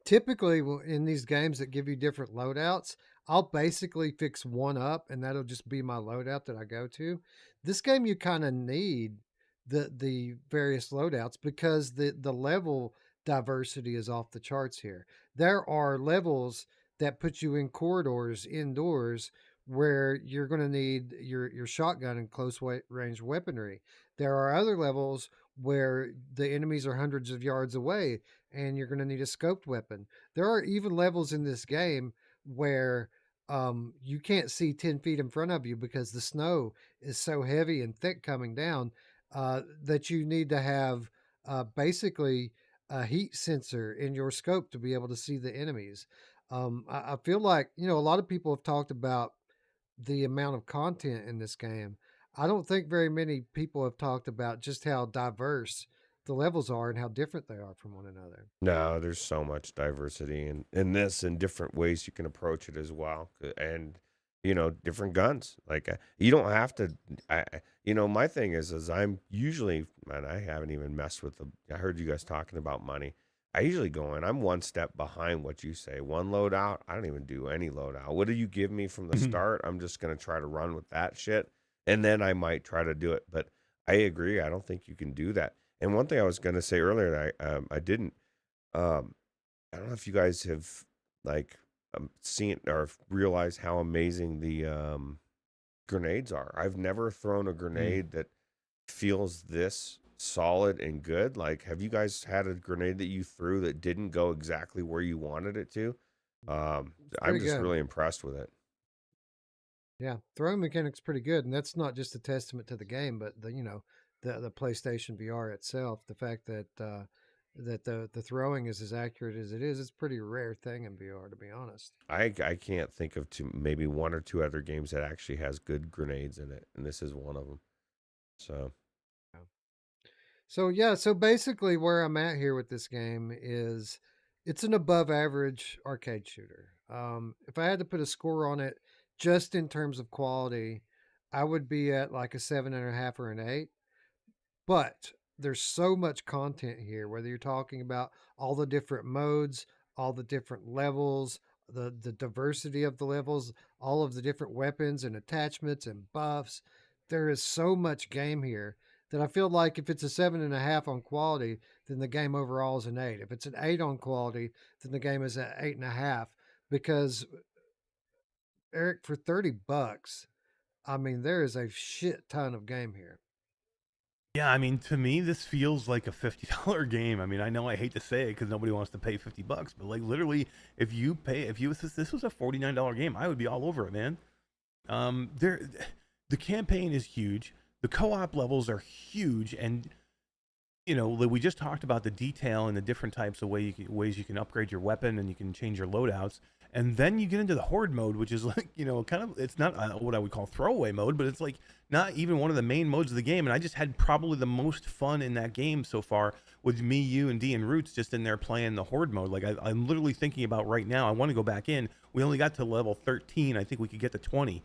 typically in these games that give you different loadouts, I'll basically fix one up and that'll just be my loadout that I go to. This game you kind of need the various loadouts because the level diversity is off the charts here. There are levels that put you in corridors indoors where you're going to need your shotgun and close range weaponry. There are other levels where the enemies are hundreds of yards away and you're going to need a scoped weapon. There are even levels in this game where you can't see 10 feet in front of you because the snow is so heavy and thick coming down that you need to have basically a heat sensor in your scope to be able to see the enemies. I feel like, a lot of people have talked about the amount of content in this game. I don't think very many people have talked about just how diverse the levels are and how different they are from one another.
No, there's so much diversity in this and different ways you can approach it as well. And different guns. Like you don't have to. My thing is I'm usually, man, I haven't even messed with the. I heard you guys talking about money. I usually go in. I'm one step behind what you say. One loadout. I don't even do any loadout. What do you give me from the start? I'm just gonna try to run with that shit, and then I might try to do it. But I agree. I don't think you can do that. And one thing I was gonna say earlier that I didn't. I don't know if you guys have like seen or realized how amazing the grenades are. I've never thrown a grenade that feels this solid and good. Like, have you guys had a grenade that you threw that didn't go exactly where you wanted it to? I'm just really impressed with it.
Yeah, throwing mechanics pretty good, and that's not just a testament to the game, but the PlayStation VR itself. The fact that the throwing is as accurate as it is, it's a pretty rare thing in VR, to be honest.
I can't think of maybe one or two other games that actually has good grenades in it, and this is one of them.
So basically where I'm at here with this game is it's an above average arcade shooter. If I had to put a score on it just in terms of quality, I would be at like a 7.5 or an 8. But there's so much content here, whether you're talking about all the different modes, all the different levels, the diversity of the levels, all of the different weapons and attachments and buffs. There is so much game here that I feel like if it's a 7.5 on quality, then the game overall is an 8. If it's an 8 on quality, then the game is an 8.5. Because Eric, for $30, I mean, there is a shit ton of game here.
Yeah, I mean, to me, this feels like a $50 game. I mean, I know I hate to say it because nobody wants to pay $50, but like literally, if this was a $49 game, I would be all over it, man. The campaign is huge. The co-op levels are huge, and we just talked about the detail and the different types of ways you can upgrade your weapon and you can change your loadouts. And then you get into the horde mode, which is like, kind of, it's not what I would call throwaway mode, but it's like not even one of the main modes of the game. And I just had probably the most fun in that game so far with me, you, and D and Ruuts just in there playing the horde mode. Like I'm literally thinking about right now, I want to go back in. We only got to level 13. I think we could get to 20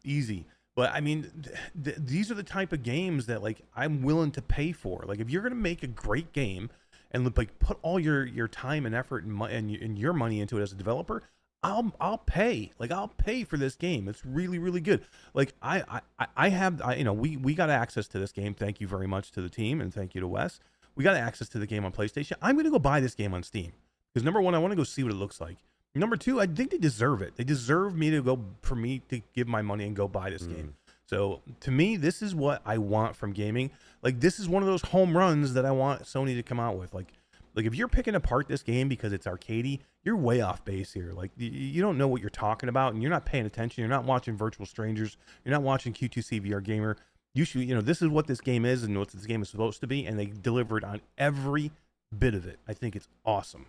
easy. But I mean, these are the type of games that like I'm willing to pay for. Like if you're going to make a great game and like put all your time and effort and your money into it as a developer, I'll pay. Like I'll pay for this game. It's really, really good. Like we got access to this game. Thank you very much to the team, and thank you to Wes. We got access to the game on PlayStation. I'm going to go buy this game on Steam because number one, I want to go see what it looks like. Number two, I think they deserve it. They deserve me to give my money and go buy this game. So to me, this is what I want from gaming. Like this is one of those home runs that I want Sony to come out with. Like if you're picking apart this game because it's arcadey, you're way off base here. Like you don't know what you're talking about, and you're not paying attention. You're not watching Virtual Strangers. You're not watching Q2C VR Gamer. You should, this is what this game is and what this game is supposed to be, and they delivered on every bit of it. I think it's awesome.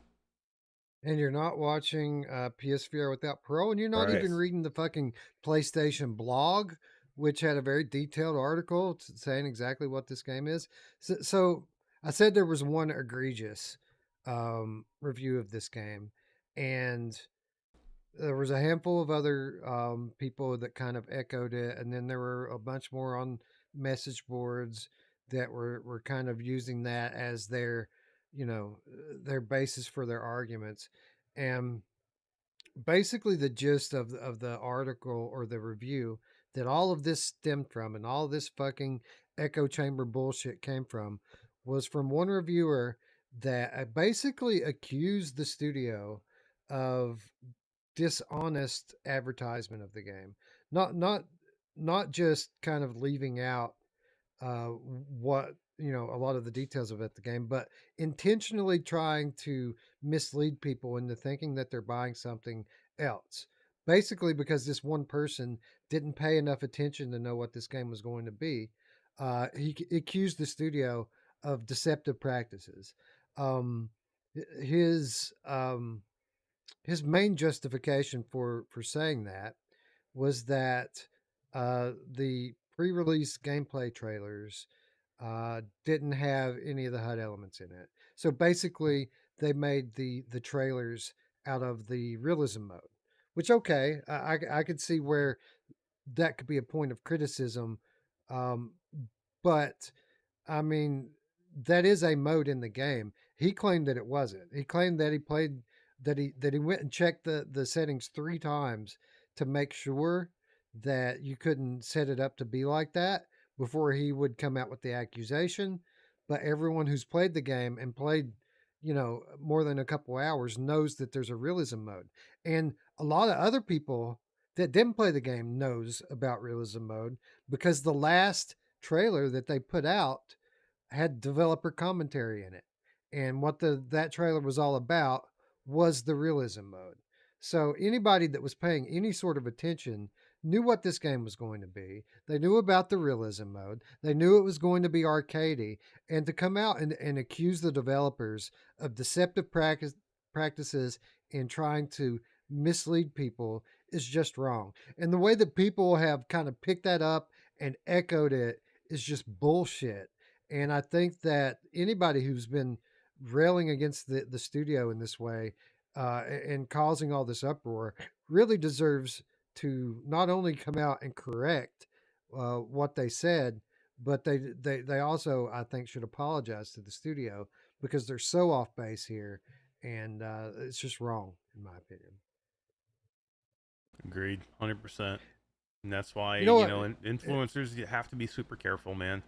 And you're not watching PSVR Without Pro, and you're not even reading the fucking PlayStation blog, which had a very detailed article saying exactly what this game is. So I said there was one egregious review of this game, and there was a handful of other people that kind of echoed it, and then there were a bunch more on message boards that were kind of using that as their their basis for their arguments. And basically the gist of the article or the review that all of this stemmed from and all this fucking echo chamber bullshit came from was from one reviewer that basically accused the studio of dishonest advertisement of the game. Not just kind of leaving out what a lot of the details about the game, but intentionally trying to mislead people into thinking that they're buying something else. Basically, because this one person didn't pay enough attention to know what this game was going to be, he accused the studio of deceptive practices. Um, his main justification for saying that was that the pre-release gameplay trailers didn't have any of the HUD elements in it. So basically, they made the trailers out of the realism mode, which okay, I could see where that could be a point of criticism, um, but I mean that is a mode in the game. He claimed that it wasn't. He claimed that he played that he went and checked the settings 3 times to make sure that you couldn't set it up to be like that before he would come out with the accusation. But everyone who's played the game and played, more than a couple hours knows that there's a realism mode. And a lot of other people that didn't play the game knows about realism mode because the last trailer that they put out had developer commentary in it. And what that trailer was all about was the realism mode. So anybody that was paying any sort of attention knew what this game was going to be. They knew about the realism mode. They knew it was going to be arcadey. And to come out and accuse the developers of deceptive practices and trying to mislead people is just wrong. And the way that people have kind of picked that up and echoed it is just bullshit. And I think that anybody who's been railing against the studio in this way and causing all this uproar really deserves to not only come out and correct what they said, but they also, I think, should apologize to the studio because they're so off base here, and it's just wrong, in my opinion.
Agreed, 100%. And that's why, influencers, you have to be super careful, man.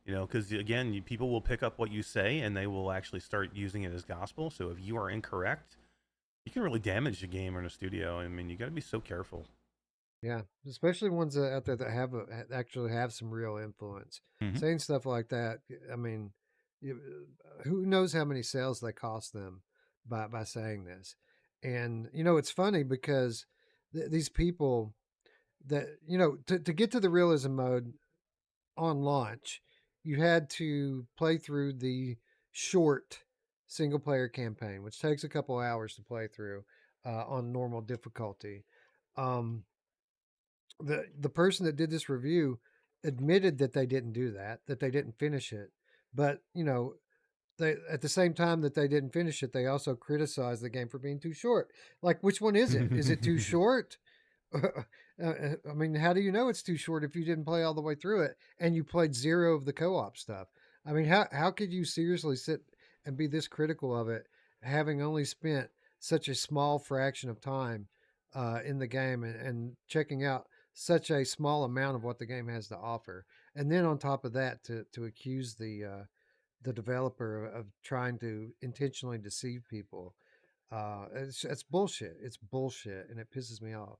Because again, people will pick up what you say and they will actually start using it as gospel. So if you are incorrect, you can really damage the game or in a studio. I mean, you got to be so careful.
Yeah, especially ones out there that actually have some real influence.
Mm-hmm.
Saying stuff like that, I mean, who knows how many sales they cost them by saying this. And it's funny because these people that to get to the realism mode on launch, you had to play through the short single player campaign, which takes a couple hours to play through on normal difficulty. The person that did this review admitted that they didn't do that they didn't finish it, but they, at the same time that they didn't finish it, they also criticized the game for being too short. Like, which one is it? Is it too short? I mean, how do you know it's too short if you didn't play all the way through it and you played 0 of the co-op stuff? I mean, how could you seriously sit and be this critical of it, having only spent such a small fraction of time in the game and checking out such a small amount of what the game has to offer, and then on top of that, to accuse the developer of trying to intentionally deceive people, it's bullshit. It's bullshit, and it pisses me off.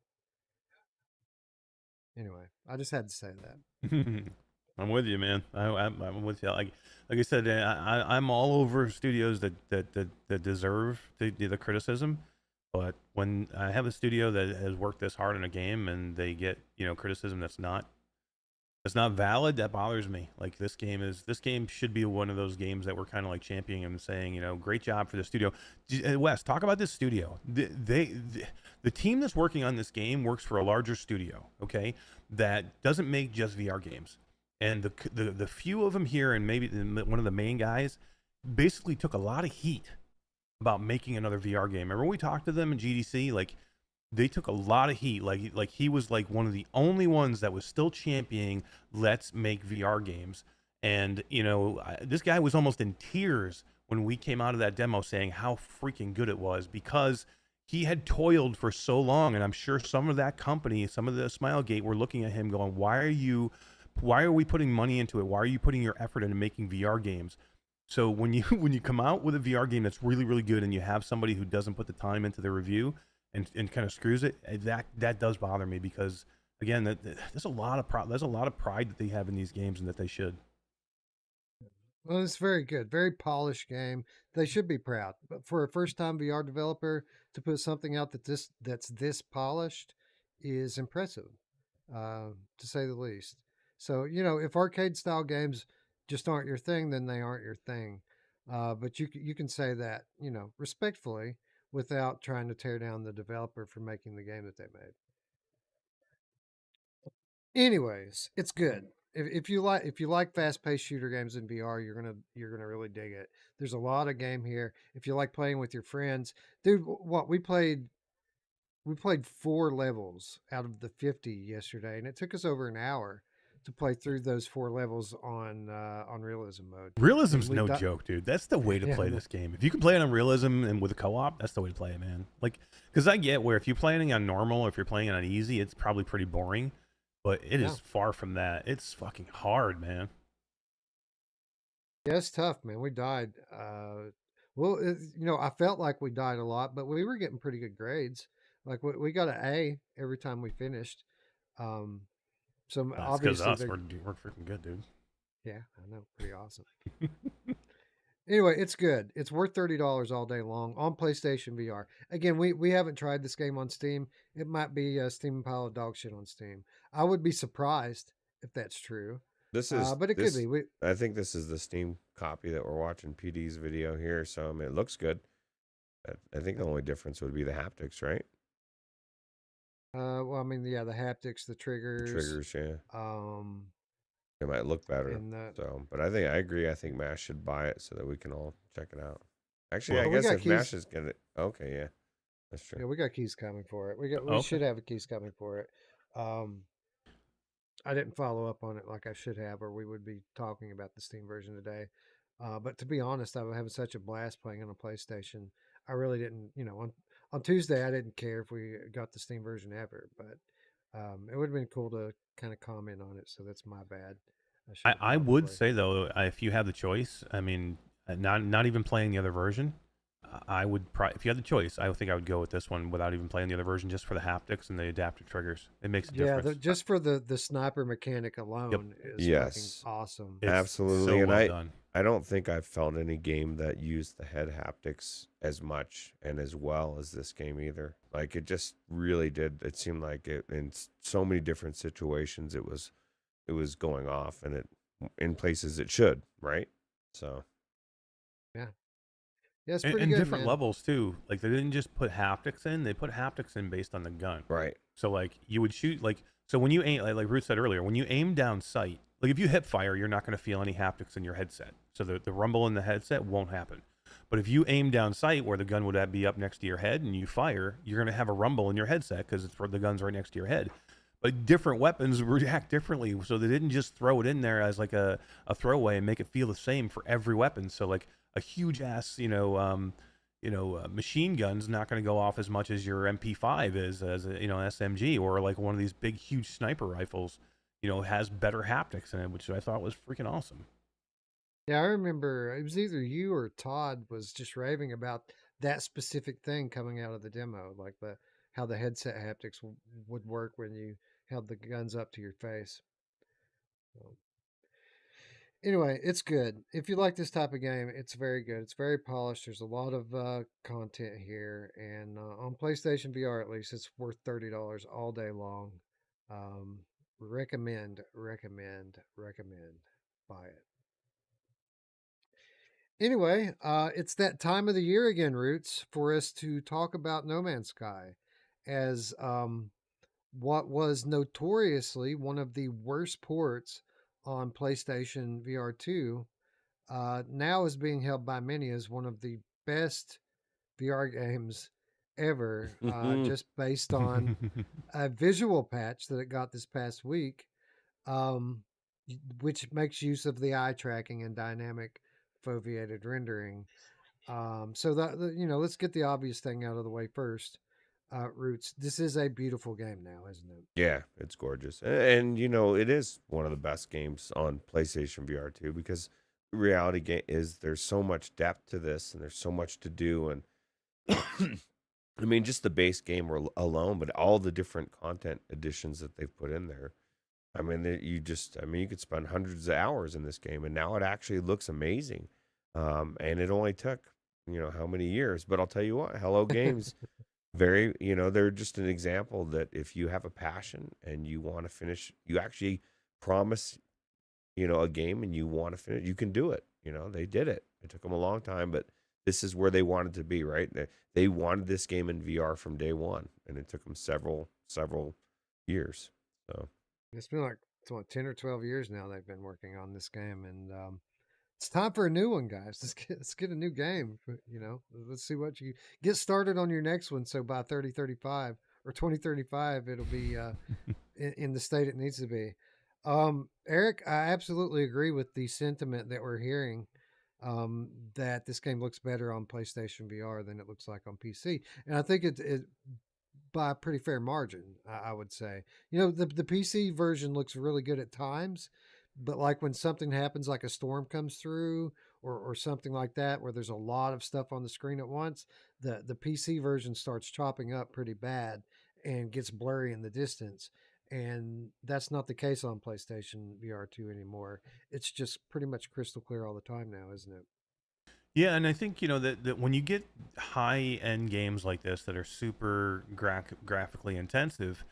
Anyway, I just had to say that.
I'm with you, man. I'm with you. Like I said, I'm all over studios that deserve the criticism. But when I have a studio that has worked this hard on a game and they get criticism that's not valid, that bothers me. Like this game should be one of those games that we're kind of like championing and saying, great job for the studio. Wes, talk about this studio. The team that's working on this game works for a larger studio, okay, that doesn't make just VR games. And the few of them here, and maybe one of the main guys, basically took a lot of heat about making another VR game. Remember when we talked to them in GDC? Like, they took a lot of heat. Like he was like one of the only ones that was still championing, let's make VR games. And, this guy was almost in tears when we came out of that demo saying how freaking good it was, because he had toiled for so long. And I'm sure some of that company, some of the Smilegate, were looking at him going, why are we putting money into it? Why are you putting your effort into making VR games? So when you come out with a VR game that's really, really good and you have somebody who doesn't put the time into the review and kind of screws it, that does bother me, because again, there's a lot of pride that they have in these games and that they should.
Well, it's very good, very polished game. They should be proud. But for a first-time VR developer to put something out that's this polished is impressive, to say the least. So if arcade-style games just aren't your thing, then they aren't your thing. But you can say that respectfully without trying to tear down the developer for making the game that they made. Anyways, it's good. If you like fast-paced shooter games in VR, you're gonna really dig it. There's a lot of game here. If you like playing with your friends, dude, what we played we played 4 levels out of the 50 yesterday, and it took us over an hour to play through those 4 levels on realism mode.
Realism's no joke, dude. That's the way to play this game. If you can play it on realism and with a co-op, that's the way to play it, man. Like, because I get where if you're playing on normal, or if you're playing it on easy, it's probably pretty boring. But it is far from that. It's fucking hard, man.
Yeah, it's tough, man. We died. I felt like we died a lot, but we were getting pretty good grades. Like we got an A every time we finished. So obviously,
we're freaking good, dude.
Yeah, I know, pretty awesome. Anyway, it's good. It's worth $30 all day long on PlayStation VR. Again, we haven't tried this game on Steam. It might be a Steam pile of dog shit on Steam. I would be surprised if that's true. But it could be.
I think this is the Steam copy that we're watching PD's video here. So I mean, it looks good. I think the only difference would be the haptics, right?
Well, I mean, yeah, the haptics, the triggers.
Yeah. It might look better. But I agree. I think Mash should buy it so that we can all check it out. Actually, I guess if Mash is gonna, okay, yeah, that's true.
Yeah, we got keys coming for it. We should have keys coming for it. I didn't follow up on it like I should have, or we would be talking about the Steam version today. But to be honest, I was having such a blast playing on a PlayStation. I really didn't, on Tuesday, I didn't care if we got the Steam version ever, but it would have been cool to kind of comment on it. So that's my bad.
I would say though, if you have the choice, I mean, not even playing the other version, I would if you had the choice, I think I would go with this one without even playing the other version, just for the haptics and the adaptive triggers. It makes a difference.
Yeah, just for the sniper mechanic alone is fucking awesome.
It's absolutely, so well done. I don't think I've found any game that used the head haptics as much and as well as this game either. Like, it just really did. It seemed like it in so many different situations it was going off, and it in places it should, right? So
yeah. Yeah, it's pretty
and
good,
different
man.
levels too. Like, they didn't just put haptics in; they put haptics in based on the gun.
Right.
So like you would shoot so when you aim, like Ruuts said earlier, when you aim down sight, like if you hip fire, you're not going to feel any haptics in your headset. So the rumble in the headset won't happen. But if you aim down sight where the gun would be up next to your head and you fire, you're going to have a rumble in your headset because the gun's right next to your head. But different weapons react differently, so they didn't just throw it in there as like a throwaway and make it feel the same for every weapon. So like a huge ass, machine gun's not going to go off as much as your MP5 is, as an SMG, or like one of these big, huge sniper rifles, has better haptics in it, which I thought was freaking awesome.
Yeah, I remember it was either you or Todd was just raving about that specific thing coming out of the demo, like how the headset haptics would work when you held the guns up to your face. Anyway, it's good. If you like this type of game, it's very good. It's very polished. There's a lot of content here, and on PlayStation VR at least, it's worth $30 all day long. Recommend. Buy it. Anyway, it's that time of the year again, Ruuts, for us to talk about No Man's Sky, as what was notoriously one of the worst ports on PlayStation VR2 now is being held by many as one of the best VR games ever, just based on a visual patch that it got this past week, which makes use of the eye tracking and dynamic foveated rendering. So let's get the obvious thing out of the way first. Ruuts, this is a beautiful game now, isn't it?
Yeah, it's gorgeous. And it is one of the best games on PlayStation VR2 because the reality is there's so much depth to this and there's so much to do. And I mean, just the base game alone, but all the different content additions that they've put in there. I mean, you could spend hundreds of hours in this game, and now it actually looks amazing. And it only took, how many years? But I'll tell you what, Hello Games, they're just an example that if you have a passion and you want to finish, you actually promise, a game and you want to finish, you can do it. They did it. It took them a long time, but this is where they wanted to be, right? They wanted this game in VR from day one, and it took them several years. So
it's been like 10 or 12 years now they've been working on this game, and it's time for a new one, guys. Let's get a new game. Let's see what you get started on your next one. So by 3035, or 2035, it'll be in the state it needs to be. Eric, I absolutely agree with the sentiment that we're hearing, that this game looks better on PlayStation VR than it looks like on PC. And I think it by a pretty fair margin, I would say. The PC version looks really good at times, but like when something happens, like a storm comes through or something like that, where there's a lot of stuff on the screen at once, the PC version starts chopping up pretty bad and gets blurry in the distance. And that's not the case on PlayStation VR2 anymore. It's just pretty much crystal clear all the time now, isn't it?
Yeah, and I think that when you get high end games like this that are super graphically intensive,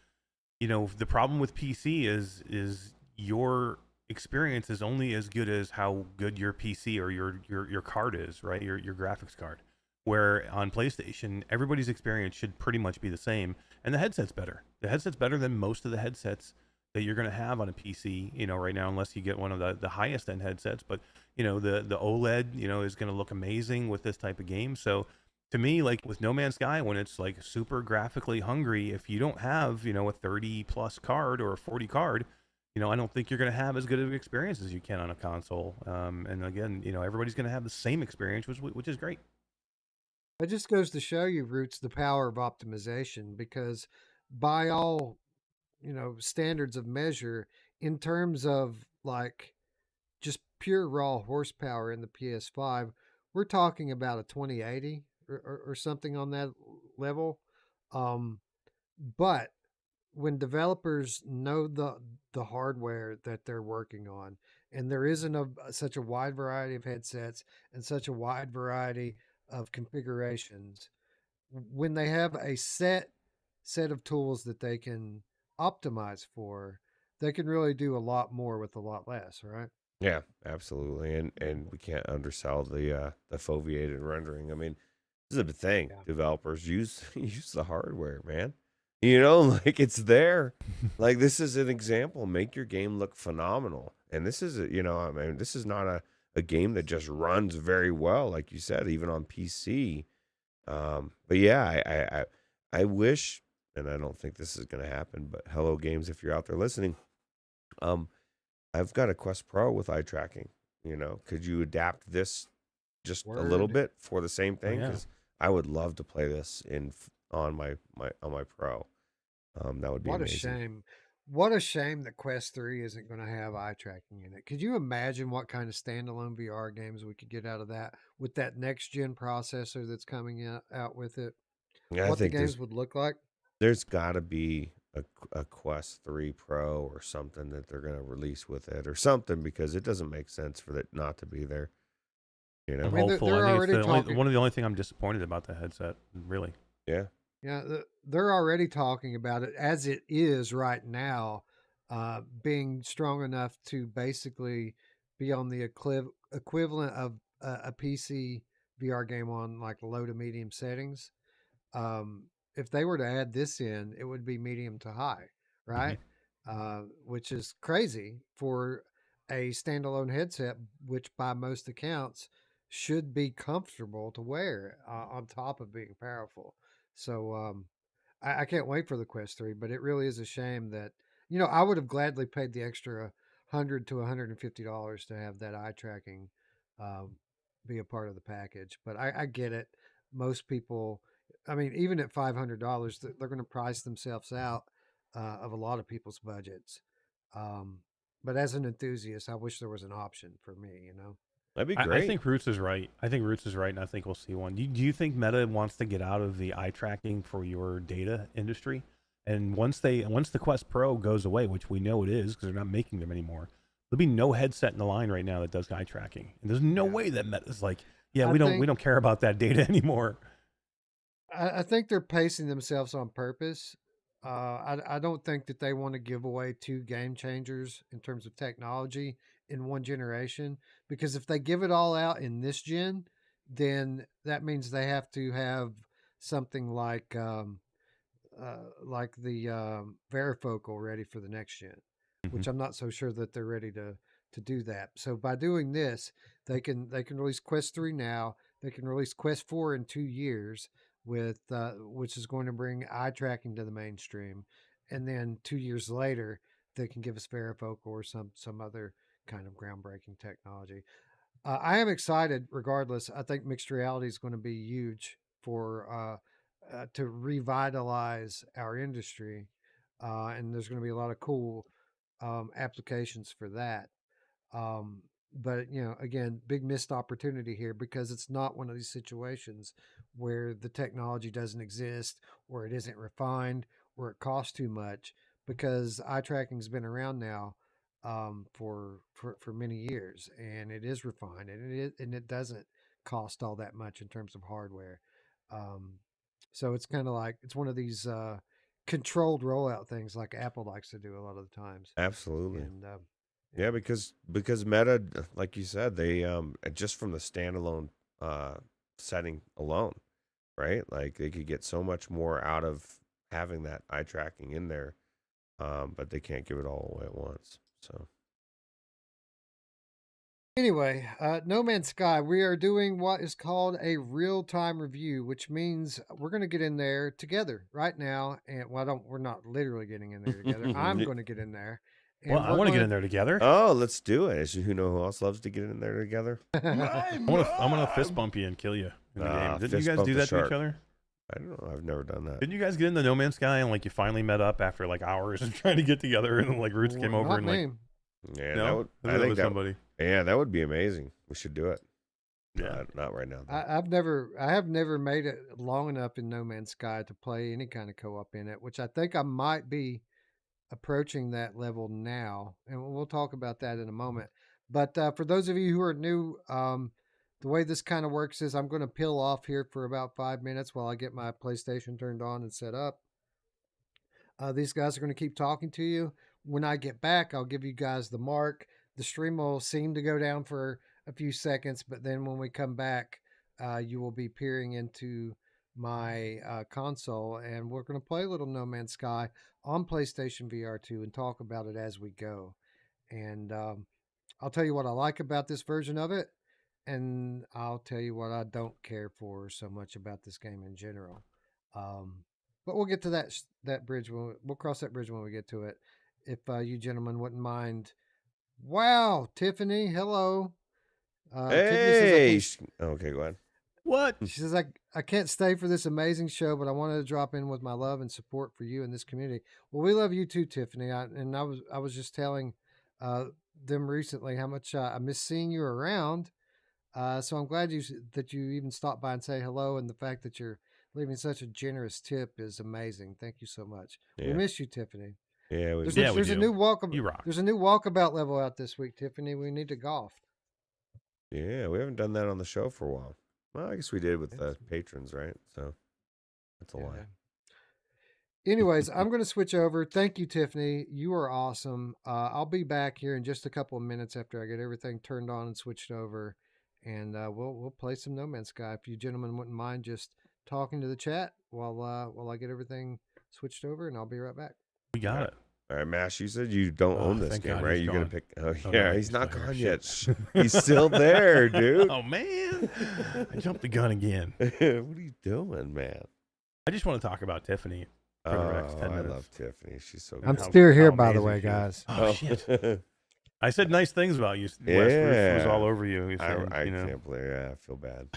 the problem with PC is your experience is only as good as how good your PC or your card is, right? Your graphics card. Where on PlayStation, everybody's experience should pretty much be the same, and the headset's better. The headset's better than most of the headsets that you're going to have on a PC, right now, unless you get one of the highest end headsets. But the OLED, is going to look amazing with this type of game. So to me, like with No Man's Sky, when it's like super graphically hungry, if you don't have a 30 plus card or a 40 card, I don't think you're going to have as good of an experience as you can on a console. And again, everybody's going to have the same experience, which is great.
It just goes to show you, Roots, the power of optimization, because by all, standards of measure, in terms of like just pure raw horsepower in the PS5, we're talking about a 2080 or something on that level. But when developers know the hardware that they're working on, and there isn't such a wide variety of headsets and such a wide variety of configurations, when they have a set of tools that they can optimize for, they can really do a lot more with a lot less, right?
Yeah, absolutely. And we can't undersell the foveated rendering. I mean, this is a thing.
Yeah.
Developers use the hardware, man. Like it's there. Like this is an example. Make your game look phenomenal. And this is I mean, this is not a game that just runs very well, like you said, even on PC. But yeah, I wish, and I don't think this is gonna happen, but Hello Games, if you're out there listening, I've got a Quest Pro with eye tracking. Could you adapt this just a little bit for the same thing? Because I would love to play this on my Pro. That would be
what
amazing.
a shame. What a shame that Quest 3 isn't going to have eye tracking in it. Could you imagine what kind of standalone VR games we could get out of that with that next gen processor that's coming out with it?
Yeah,
what the games would look like?
There's got to be a Quest 3 Pro or something that they're going to release with it or something, because it doesn't make sense for it not to be there.
I'm hopeful. I think it's one of the only thing I'm disappointed about the headset, really.
Yeah.
Yeah, they're already talking about it as it is right now, being strong enough to basically be on the equivalent of a PC VR game on like low to medium settings. If they were to add this in, it would be medium to high, right? Which is crazy for a standalone headset, which by most accounts should be comfortable to wear, on top of being powerful. So I can't wait for the Quest 3, but it really is a shame that, I would have gladly paid the extra $100 to $150 to have that eye tracking be a part of the package. But I get it. Most people, I mean, even at $500, they're going to price themselves out of a lot of people's budgets. But as an enthusiast, I wish there was an option for me,
That'd be great.
I think Ruuts is right. And I think we'll see one. Do you think Meta wants to get out of the eye tracking for your data industry? And once the Quest Pro goes away, which we know it is because they're not making them anymore, there'll be no headset in the line right now that does eye tracking. And there's no way that Meta's like, we don't care about that data anymore.
I think they're pacing themselves on purpose. I don't think that they want to give away two game changers in terms of technology in one generation, because if they give it all out in this gen, then that means they have to have something like the Varifocal ready for the next gen, which I'm not so sure that they're ready to do that. So by doing this, they can release Quest 3 now. They can release Quest 4 in 2 years with which is going to bring eye tracking to the mainstream, and then 2 years later they can give us varifocal or some other kind of groundbreaking technology. I am excited regardless. I think mixed reality is going to be huge for to revitalize our industry, and there's going to be a lot of cool applications for that. Um, but again, big missed opportunity here because it's not one of these situations where the technology doesn't exist or it isn't refined or it costs too much, because eye tracking's been around now for many years, and it is refined, and it doesn't cost all that much in terms of hardware. Um, so it's kind of like it's one of these controlled rollout things like Apple likes to do a lot of the times.
Absolutely.
And
yeah, because Meta, like you said, they just from the standalone setting alone, right? Like they could get so much more out of having that eye tracking in there, but they can't give it all away at once. So
anyway, No Man's Sky, we are doing what is called a real-time review, which means we're going to get in there together right now. And we're not literally getting in there together. I'm going to get in there.
Well, I want to get in there together.
Oh, let's do it. Who know who else loves to get in there together?
I'm gonna fist bump you and kill you in the game. Didn't you guys do that to each other?
I don't know. I've never done that.
Didn't you guys get in the No Man's Sky and like you finally met up after like hours of trying to get together, and like Ruuts came over and like,
yeah,
no,
I think that
somebody.
Yeah, that would be amazing. We should do it.
Yeah,
not right now.
I have never made it long enough in No Man's Sky to play any kind of co-op in it, which I think I might be approaching that level now, and we'll talk about that in a moment. But for those of you who are new, the way this kind of works is I'm going to peel off here for about 5 minutes while I get my PlayStation turned on and set up. These guys are going to keep talking to you. When I get back, I'll give you guys the mark. The stream will seem to go down for a few seconds, but then when we come back, you will be peering into my console, and we're going to play a little No Man's Sky on PlayStation VR2 and talk about it as we go. And I'll tell you what I like about this version of it, and I'll tell you what I don't care for so much about this game in general. But we'll get to that bridge. We'll cross that bridge when we get to it. If you gentlemen wouldn't mind. Wow, Tiffany, hello.
Hey. Okay, go ahead.
What?
She says, I can't stay for this amazing show, but I wanted to drop in with my love and support for you and this community. Well, we love you too, Tiffany. I was just telling them recently how much I miss seeing you around. So I'm glad that you even stopped by and say hello, and the fact that you're leaving such a generous tip is amazing. Thank you so much. Yeah. We miss you, Tiffany.
Yeah,
there's a new walkabout.
You rock.
There's a new walkabout level out this week, Tiffany. We need to golf.
Yeah, we haven't done that on the show for a while. Well, I guess we did with the patrons, right? So that's a lie.
Anyways, I'm going to switch over. Thank you, Tiffany. You are awesome. I'll be back here in just a couple of minutes after I get everything turned on and switched over, and we'll play some No Man's Sky. If you gentlemen wouldn't mind just talking to the chat while I get everything switched over, and I'll be right back.
We got it.
All right, Mash, you said you don't own this game, right? You're going to pick... Oh,
yeah,
no, he's not gone yet. He's still there, dude.
Oh, man. I jumped the gun again.
What are you doing, man?
I just want to talk about Tiffany for the next 10 minutes.
I love Tiffany. She's so good.
I'm still here, by the way, guys.
Oh, shit. I said nice things about you. Yeah. Wes Ruuts was all over you. Saying,
I can't believe it. Yeah, I feel bad.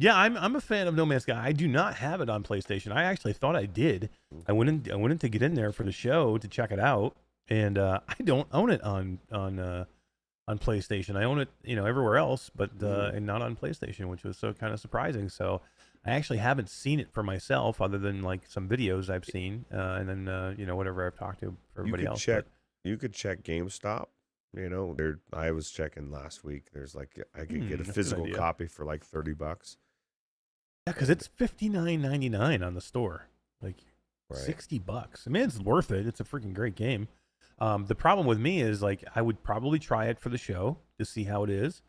Yeah, I'm a fan of No Man's Sky. I do not have it on PlayStation. I actually thought I did. I went in to get in there for the show to check it out, and I don't own it on PlayStation. I own it, everywhere else, but and not on PlayStation, which was so kind of surprising. So I actually haven't seen it for myself, other than like some videos I've seen, and then whatever I've talked to for everybody else.
You could check GameStop. I was checking last week. There's like I could get a physical copy for like $30.
Yeah, because it's $59.99 on the store, like $60. I mean, it's worth it. It's a freaking great game. The problem with me is like I would probably try it for the show to see how it is,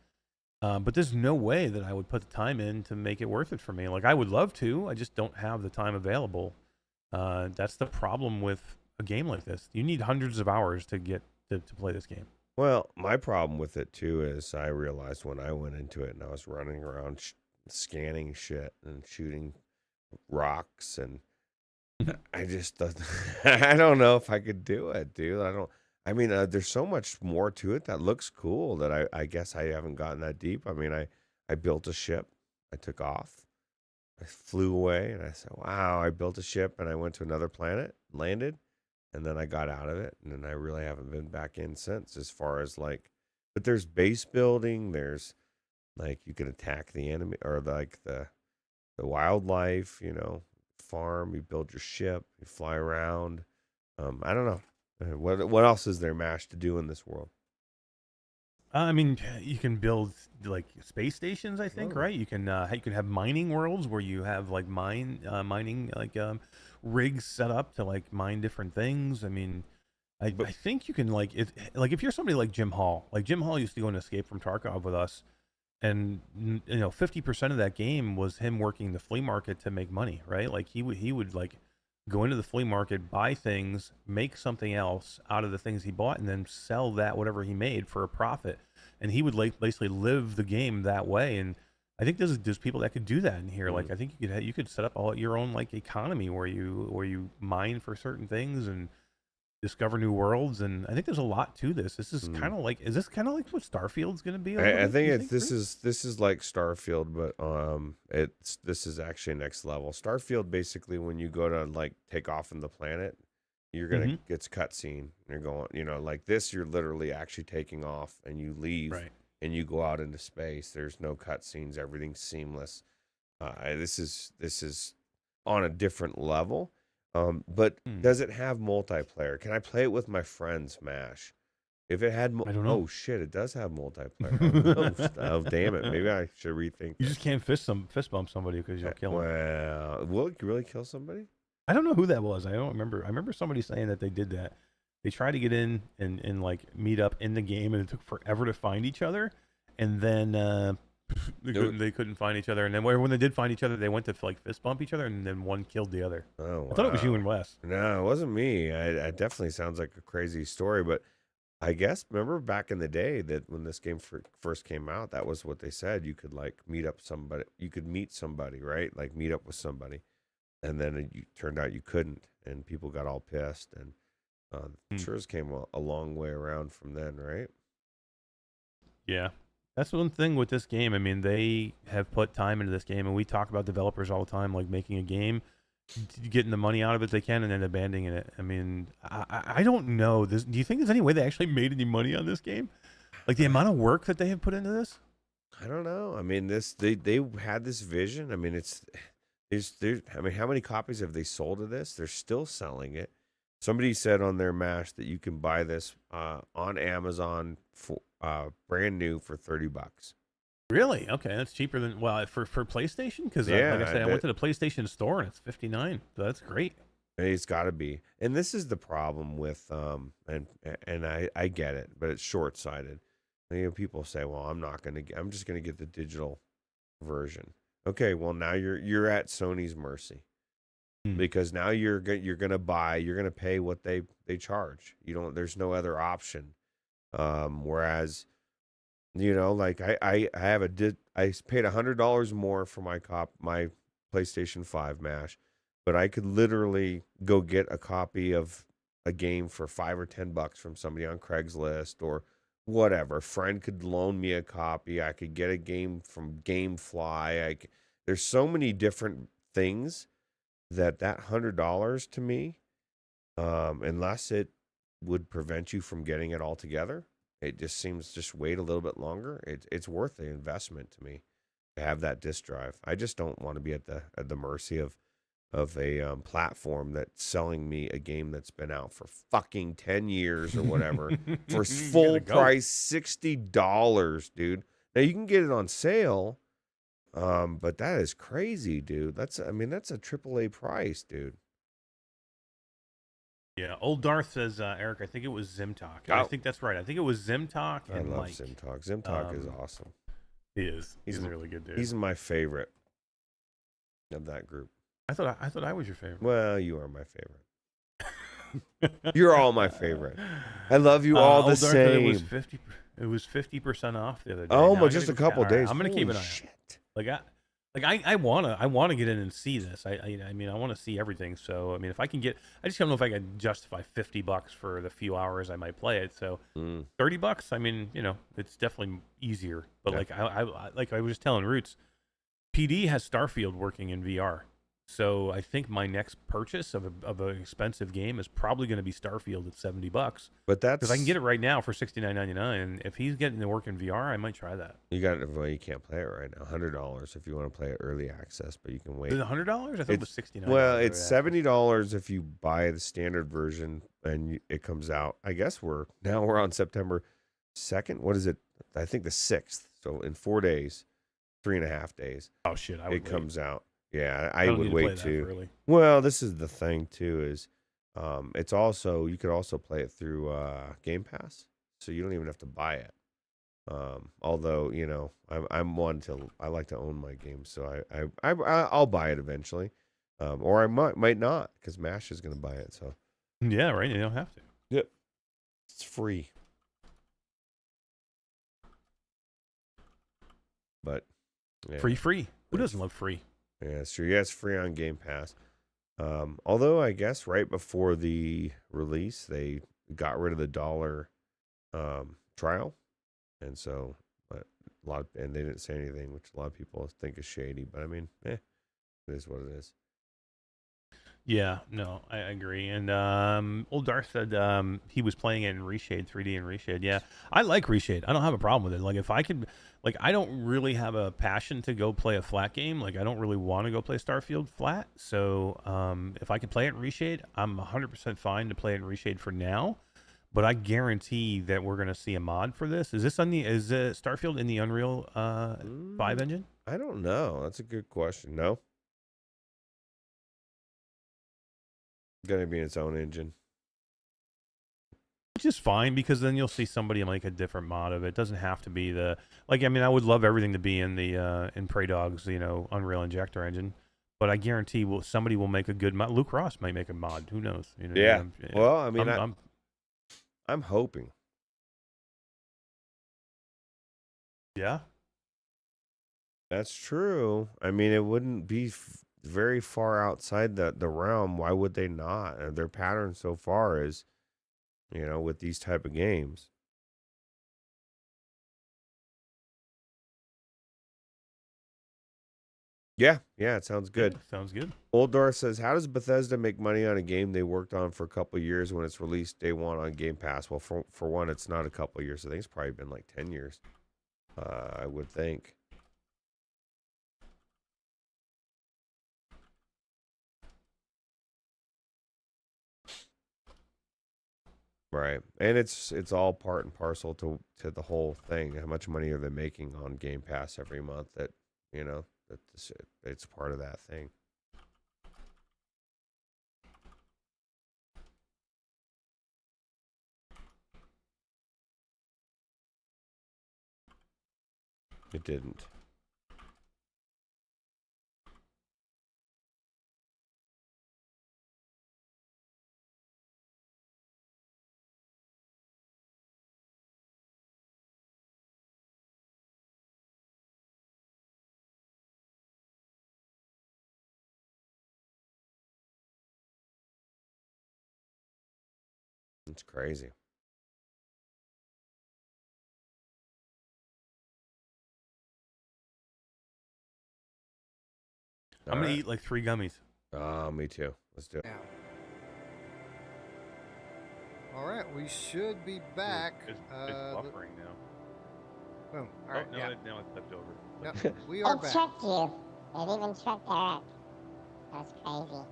but there's no way that I would put the time in to make it worth it for me. Like I would love to, I just don't have the time available. That's the problem with a game like this. You need hundreds of hours to get to play this game.
Well, my problem with it too is I realized when I went into it and I was running around scanning shit and shooting rocks, and I just I don't know if I could do it, dude. I mean, there's so much more to it that looks cool that I guess I haven't gotten that deep. I mean, I built a ship, I took off, I flew away, and I said, wow, I built a ship and I went to another planet, landed, and then I got out of it, and then I really haven't been back in since, as far as like, but there's base building, there's like you can attack the enemy or like the wildlife, farm, you build your ship, you fly around. I don't know. What else is there, Mash, to do in this world?
I mean, you can build like space stations, I think,
Oh.
right? You can have mining worlds where you have like mining like rigs set up to like mine different things. I mean, I think you can like if you're somebody like Jim Hall. Like Jim Hall used to go and Escape from Tarkov with us, and 50% of that game was him working the flea market to make money, right? Like he would like go into the flea market, buy things, make something else out of the things he bought, and then sell that whatever he made for a profit. And he would like basically live the game that way. And I think there's people that could do that in here. Like I think you could set up all your own like economy where you mine for certain things and discover new worlds. And I think there's a lot to this. This is kind of like, is this kind of like what Starfield's going to be?
I think this is like Starfield, but this is actually next level. Starfield, basically, when you go to like take off from the planet, you're gonna it's cutscene. You're going, like this. You're literally actually taking off, and you leave,
Right.
and you go out into space. There's no cutscenes. Everything's seamless. This is on a different level. But does it have multiplayer? Can I play it with my friends, Mash? If it had,
I don't know.
Oh shit, it does have multiplayer. Oh damn it! Maybe I should rethink.
You just can't fist bump somebody because you'll kill them.
Well, will it really kill somebody?
I don't know who that was. I don't remember. I remember somebody saying that they did that. They tried to get in and like meet up in the game, and it took forever to find each other. And then they couldn't find each other. And then when they did find each other, they went to like fist bump each other, and then one killed the other.
Oh, wow.
I thought it was you and Wes.
No, it wasn't me. It definitely sounds like a crazy story, but I guess remember back in the day that when this game first came out, that was what they said. You could like meet up somebody. You could meet somebody, right? Like meet up with somebody, and then it turned out you couldn't, and people got all pissed. And sure came a long way around from then, right?
Yeah, that's one thing with this game. I mean, they have put time into this game, and we talk about developers all the time, like making a game, getting the money out of it they can, and then abandoning it. I mean, I don't know. Do you think there's any way they actually made any money on this game? Like the amount of work that they have put into this?
I don't know. I mean, they had this vision. I mean, I mean, how many copies have they sold of this? They're still selling it. Somebody said on their Mash that you can buy this on Amazon for brand new for $30.
Really? Okay, that's cheaper than for PlayStation. Because like I said, I went to the PlayStation store and it's $59. So that's great.
It's got to be. And this is the problem with and I get it, but it's short sighted. People say, well, I'm just gonna get the digital version. Okay, well now you're at Sony's mercy. Because now you're gonna pay what they charge. There's no other option. Whereas, like I paid $100 more for my PlayStation 5 Mash, but I could literally go get a copy of a game for $5 or $10 from somebody on Craigslist or whatever. A friend could loan me a copy. I could get a game from GameFly. There's so many different things that $100 to me, unless it would prevent you from getting it all together, it just seems just wait a little bit longer. It's worth the investment to me to have that disc drive. I just don't want to be at the mercy of a platform that's selling me a game that's been out for fucking 10 years or whatever for full price $60, dude. Now you can get it on sale. But that is crazy, dude. That's a AAA price, dude.
Yeah, old Darth says, Eric, I think it was Zimtalk. I think that's right. I think it was Zimtalk and
I love
Mike.
Zimtalk. Zimtalk is awesome.
He is. He's a really good dude.
He's my favorite of that group.
I thought I was your favorite.
Well, you are my favorite. You're all my favorite. I love you all the same.
It was 50% off the other day.
Oh, just a couple days.
I'm gonna keep an eye out. I wanna get in and see this. I mean I want to see everything. So I mean if I can get, I just don't know if I can justify $50 for the few hours I might play it. So $30. I mean it's definitely easier. But like I was telling Ruuts, PD has Starfield working in VR. So I think my next purchase of an expensive game is probably going to be Starfield at $70.
But that's
because I can get it right now for $69.99. And if he's getting to work in VR, I might try that.
You can't play it right now. $100 if you want to play it early access, but you can wait.
Is it $100? I thought it was $69.
Well, it's $70 if you buy the standard version and it comes out. I guess we're on September 2nd. What is it? I think the 6th. So in 4 days, 3.5 days.
Oh shit!
It comes out. Yeah, I would wait too.
Really.
Well, this is the thing too is, it's also, you could also play it through Game Pass, so you don't even have to buy it. Although I'm one to, I like to own my games, so I'll buy it eventually, or I might not because Mash is going to buy it. So
yeah, right. You don't have to.
Yep, it's free. But yeah.
Free. Who doesn't love free?
Yeah, it's true. Yeah, it's free on Game Pass. Although I guess right before the release, they got rid of the $1 trial, and so and they didn't say anything, which a lot of people think is shady. But I mean, it is what it is.
Yeah, no, I agree. And old Darth said he was playing it in Reshade, 3D and Reshade. Yeah, I like Reshade. I don't have a problem with it. Like if I could, like I don't really have a passion to go play a flat game. Like I don't really want to go play Starfield flat. So if I could play it in Reshade, I'm 100% fine to play it in Reshade for now. But I guarantee that we're gonna see a mod for this. Is Starfield in the Unreal 5 engine?
I don't know. That's a good question. No. Gonna be its own engine,
which is fine because then you'll see somebody make a different mod of it. It doesn't have to be the I mean I would love everything to be in the in Prey Dog's Unreal Injector engine, but I guarantee somebody will make a good mod. Luke Ross might make a mod. Who knows?
Yeah. Well, I mean I'm hoping.
Yeah.
That's true. I mean it wouldn't be very far outside the realm. Why would they not? Their pattern so far is, with these type of games. Yeah, it sounds good.
Yeah, sounds good.
Old Dor says, how does Bethesda make money on a game they worked on for a couple of years when it's released day one on Game Pass? Well, for one, it's not a couple of years. I think it's probably been like 10 years, I would think. Right, and it's all part and parcel to the whole thing. How much money are they making on Game Pass every month? That it's part of that thing. It didn't. It's crazy.
I'm going to eat like 3 gummies.
Oh, me too. Let's do it.
Yeah. All right, we should be back.
It's buffering now.
Boom. All right,
now it's flipped over.
Yep, we are
It
back.
tricked you. It even tricked Eric. That's crazy.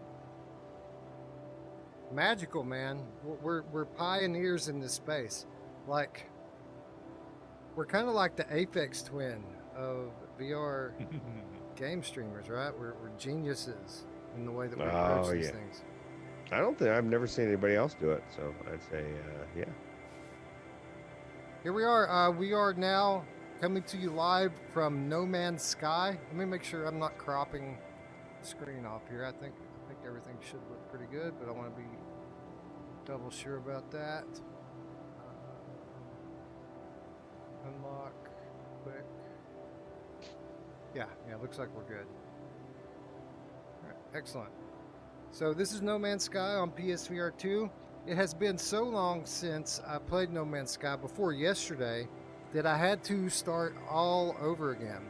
Magical, man. We're pioneers in this space. Like, we're kind of like the Apex twin of VR game streamers, right? We're geniuses in the way that we approach these things.
I've never seen anybody else do it, so I'd say, yeah.
Here we are. We are now coming to you live from No Man's Sky. Let me make sure I'm not cropping the screen off here. I think everything should look pretty good, but I want to be double sure about that. Unlock, quick. Yeah, looks like we're good. All right, excellent. So this is No Man's Sky on PSVR 2. It has been so long since I played No Man's Sky before yesterday that I had to start all over again.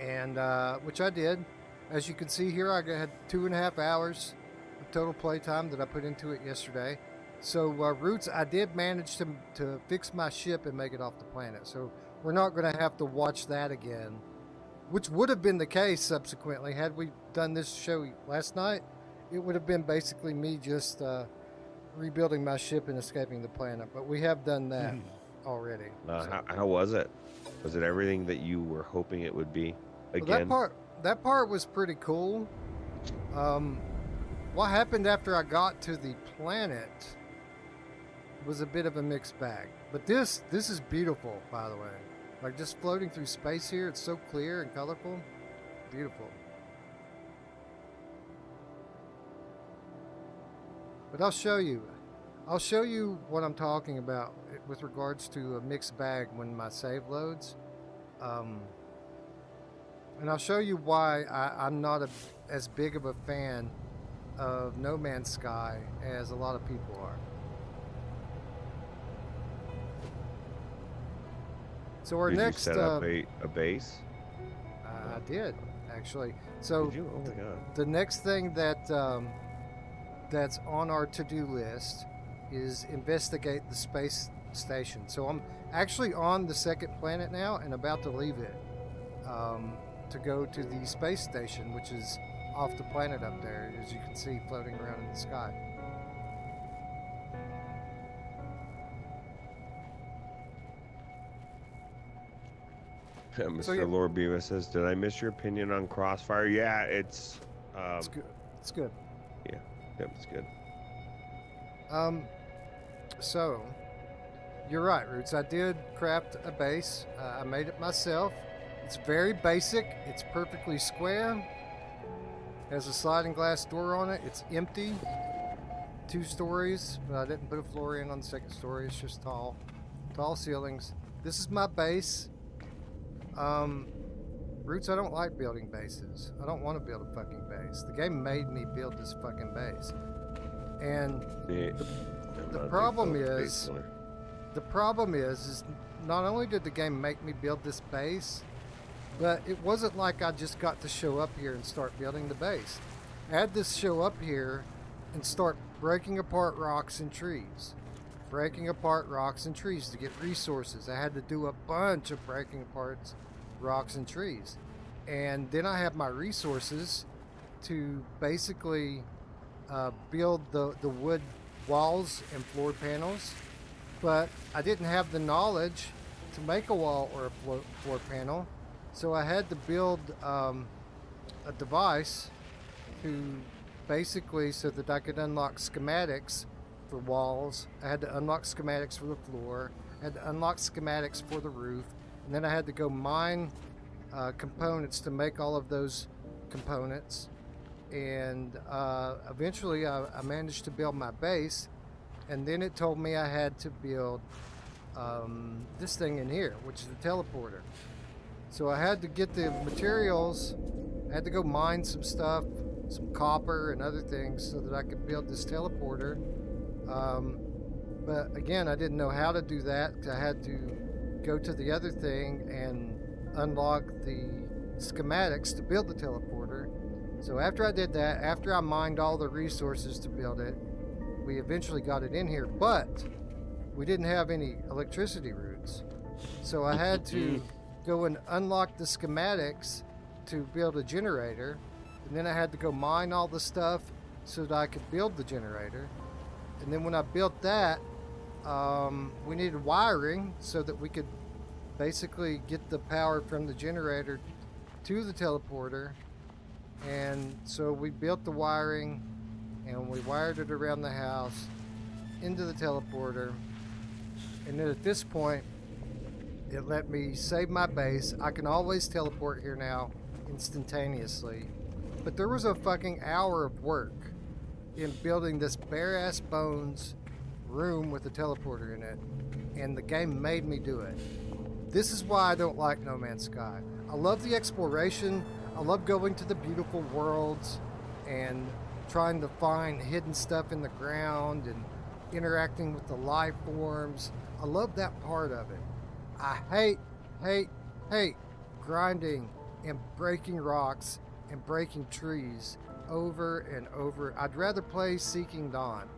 And which I did. As you can see here, I had 2.5 hours of total playtime that I put into it yesterday. So Ruuts, I did manage to fix my ship and make it off the planet. So we're not going to have to watch that again, which would have been the case subsequently. Had we done this show last night, it would have been basically me just rebuilding my ship and escaping the planet. But we have done that already.
So. How was it? Was it everything that you were hoping it would be again?
Well, that part was pretty cool. What happened after I got to the planet was a bit of a mixed bag. But this is beautiful, by the way. Like just floating through space here, it's so clear and colorful. Beautiful. But I'll show you what I'm talking about with regards to a mixed bag when my save loads. And I'll show you why I'm not as big of a fan of No Man's Sky as a lot of people are. So our next...
Did you set up a base?
I did, actually. So
did you? Oh my God.
The next thing that that's on our to-do list is investigate the space station. So I'm actually on the second planet now and about to leave it to go to the space station, which is off the planet up there, as you can see floating around in the sky.
Mr.
So, yeah.
Lord Beavis says, "Did I miss your opinion on Crossfire?" Yeah, it's
good. It's good.
Yeah, it's good.
So you're right, Ruuts. I did craft a base. I made it myself. It's very basic. It's perfectly square. Has a sliding glass door on it. It's empty. 2 stories, but I didn't put a floor in on the second story. It's just tall ceilings. This is my base. Ruuts, I don't like building bases. I don't want to build a fucking base. The game made me build this fucking base. And the problem is not only did the game make me build this base, but it wasn't like I just got to show up here and start building the base. I had to show up here and start breaking apart rocks and trees. Breaking apart rocks and trees to get resources. I had to do a bunch of breaking apart rocks and trees. And then I have my resources to basically build the wood walls and floor panels. But I didn't have the knowledge to make a wall or a floor panel. So I had to build a device to basically so that I could unlock schematics for walls. I had to unlock schematics for the floor. I had to unlock schematics for the roof. And then I had to go mine components to make all of those components. And eventually I managed to build my base. And then it told me I had to build this thing in here, which is the teleporter. So I had to get the materials. I had to go mine some stuff, some copper and other things so that I could build this teleporter. But again, I didn't know how to do that. I had to go to the other thing and unlock the schematics to build the teleporter. So after I did that, after I mined all the resources to build it, we eventually got it in here, but we didn't have any electricity routes. So I had to go and unlock the schematics to build a generator. And then I had to go mine all the stuff so that I could build the generator. And then when I built that, we needed wiring so that we could basically get the power from the generator to the teleporter. And so we built the wiring and we wired it around the house into the teleporter. And then at this point, it let me save my base. I can always teleport here now instantaneously. But there was a fucking hour of work in building this bare-ass bones room with a teleporter in it, and the game made me do it. This is why I don't like No Man's Sky. I love the exploration. I love going to the beautiful worlds and trying to find hidden stuff in the ground and interacting with the life forms. I love that part of it. I hate grinding and breaking rocks and breaking trees over and over. I'd rather play Seeking Dawn.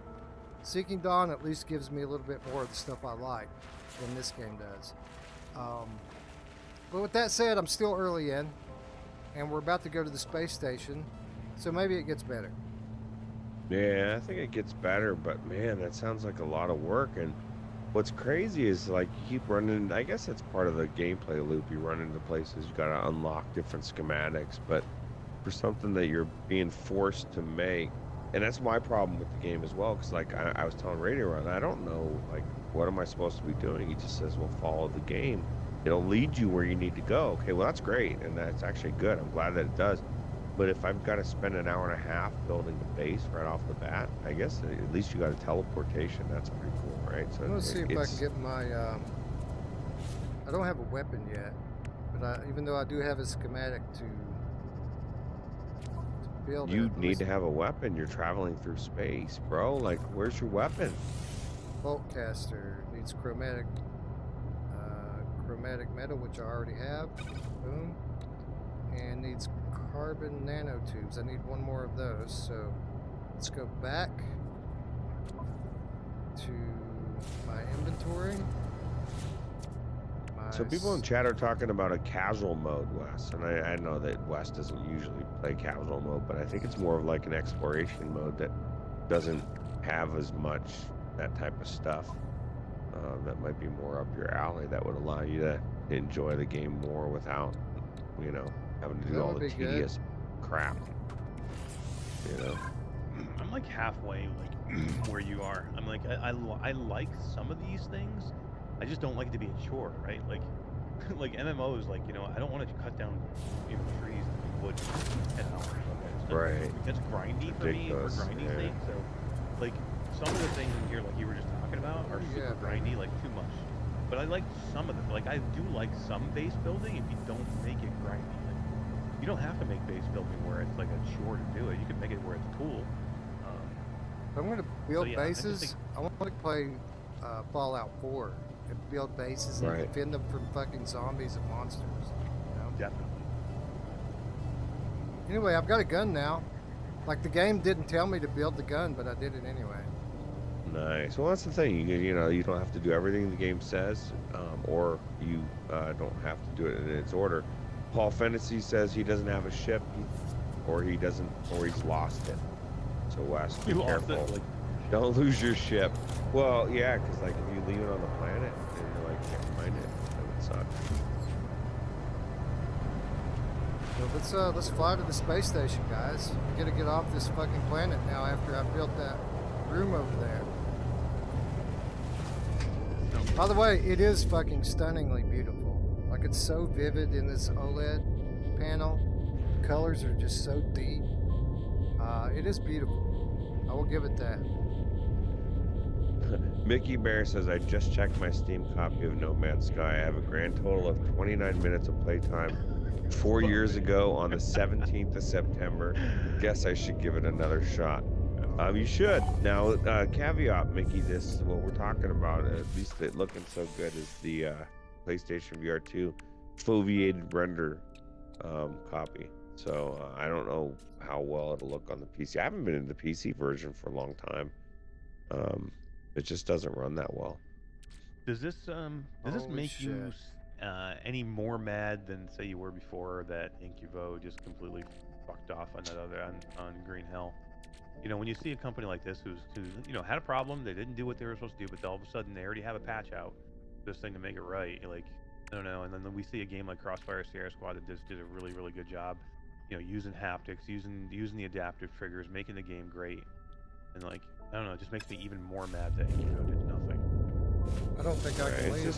Seeking Dawn at least gives me a little bit more of the stuff I like than this game does. But with that said, I'm still early in, and we're about to go to the space station, so maybe it gets better.
Yeah, I think it gets better, but man, that sounds like a lot of work. And what's crazy is like you keep running, I guess that's part of the gameplay loop. You run into places, you got to unlock different schematics, but for something that you're being forced to make, and that's my problem with the game as well, because like I was telling Radio Run, I don't know, like, what am I supposed to be doing? He just says, well, follow the game. It'll lead you where you need to go. Okay, well, that's great, and that's actually good. I'm glad that it does. But if I've got to spend an hour and a half building the base right off the bat, I guess at least you got a teleportation. That's pretty cool, right? So
let's see if I can get my... I don't have a weapon yet, but even though I do have a schematic to build
you
it,
need to have a weapon. You're traveling through space, bro. Like, where's your weapon?
Boltcaster needs chromatic metal, which I already have. Boom. And needs carbon nanotubes. I need one more of those. So let's go back to my inventory.
So people in chat are talking about a casual mode, Wes, and I know that Wes doesn't usually play casual mode, but I think it's more of like an exploration mode that doesn't have as much that type of stuff. That might be more up your alley. That would allow you to enjoy the game more without, you know, having to do all the tedious crap. You know,
I'm like halfway, like where you are. I'm like, I like some of these things. I just don't like it to be a chore, right? Like, like MMOs, like, you know, I don't want to cut down, you know, trees and wood for 10 hours. Okay?
Right.
That's grindy for me, for grindy things. So, like, some of the things in here, like you were just talking about, are super grindy, like too much. But I like some of them. Like, I do like some base building if you don't make it grindy. Like, you don't have to make base building where it's like a chore to do it. You can make it where it's cool.
If I'm going to build bases, I want to play Fallout 4 and build bases and defend them from fucking zombies and monsters. You know?
Definitely.
Anyway, I've got a gun now. Like, the game didn't tell me to build the gun, but I did it anyway.
Nice. Well, that's the thing. You know, you don't have to do everything the game says, or you don't have to do it in its order. Paul Fantasy says he doesn't have a ship, or he's lost it. So Wes, be careful. Don't lose your ship. Well, yeah, because like if you leave it on the planet, then you're like can't find it. That would suck.
So let's fly to the space station, guys. We gotta get off this fucking planet now after I built that room over there. By the way, it is fucking stunningly beautiful. Like, it's so vivid in this OLED panel. The colors are just so deep. It is beautiful. I will give it that.
Mickey Bear says, I just checked my Steam copy of No Man's Sky. I have a grand total of 29 minutes of playtime 4 years ago on the 17th of September. Guess I should give it another shot. You should. Now, caveat, Mickey, this, what we're talking about, at least it looking so good, is the PlayStation VR2 foveated render copy. So I don't know how well it'll look on the PC. I haven't been in the PC version for a long time. It just doesn't run that well.
Does this make you any more mad than say you were before that Incuvo just completely fucked off on that other on Green Hell? You know, when you see a company like this who's you know had a problem, they didn't do what they were supposed to do, but all of a sudden they already have a patch out, this thing to make it right. You're like, I don't know. And then we see a game like Crossfire Sierra Squad that just did a really, really good job. You know, using haptics, using the adaptive triggers, making the game great. And like, I don't know, it just makes me even more mad that Incuvo did nothing.
I don't think I can leave.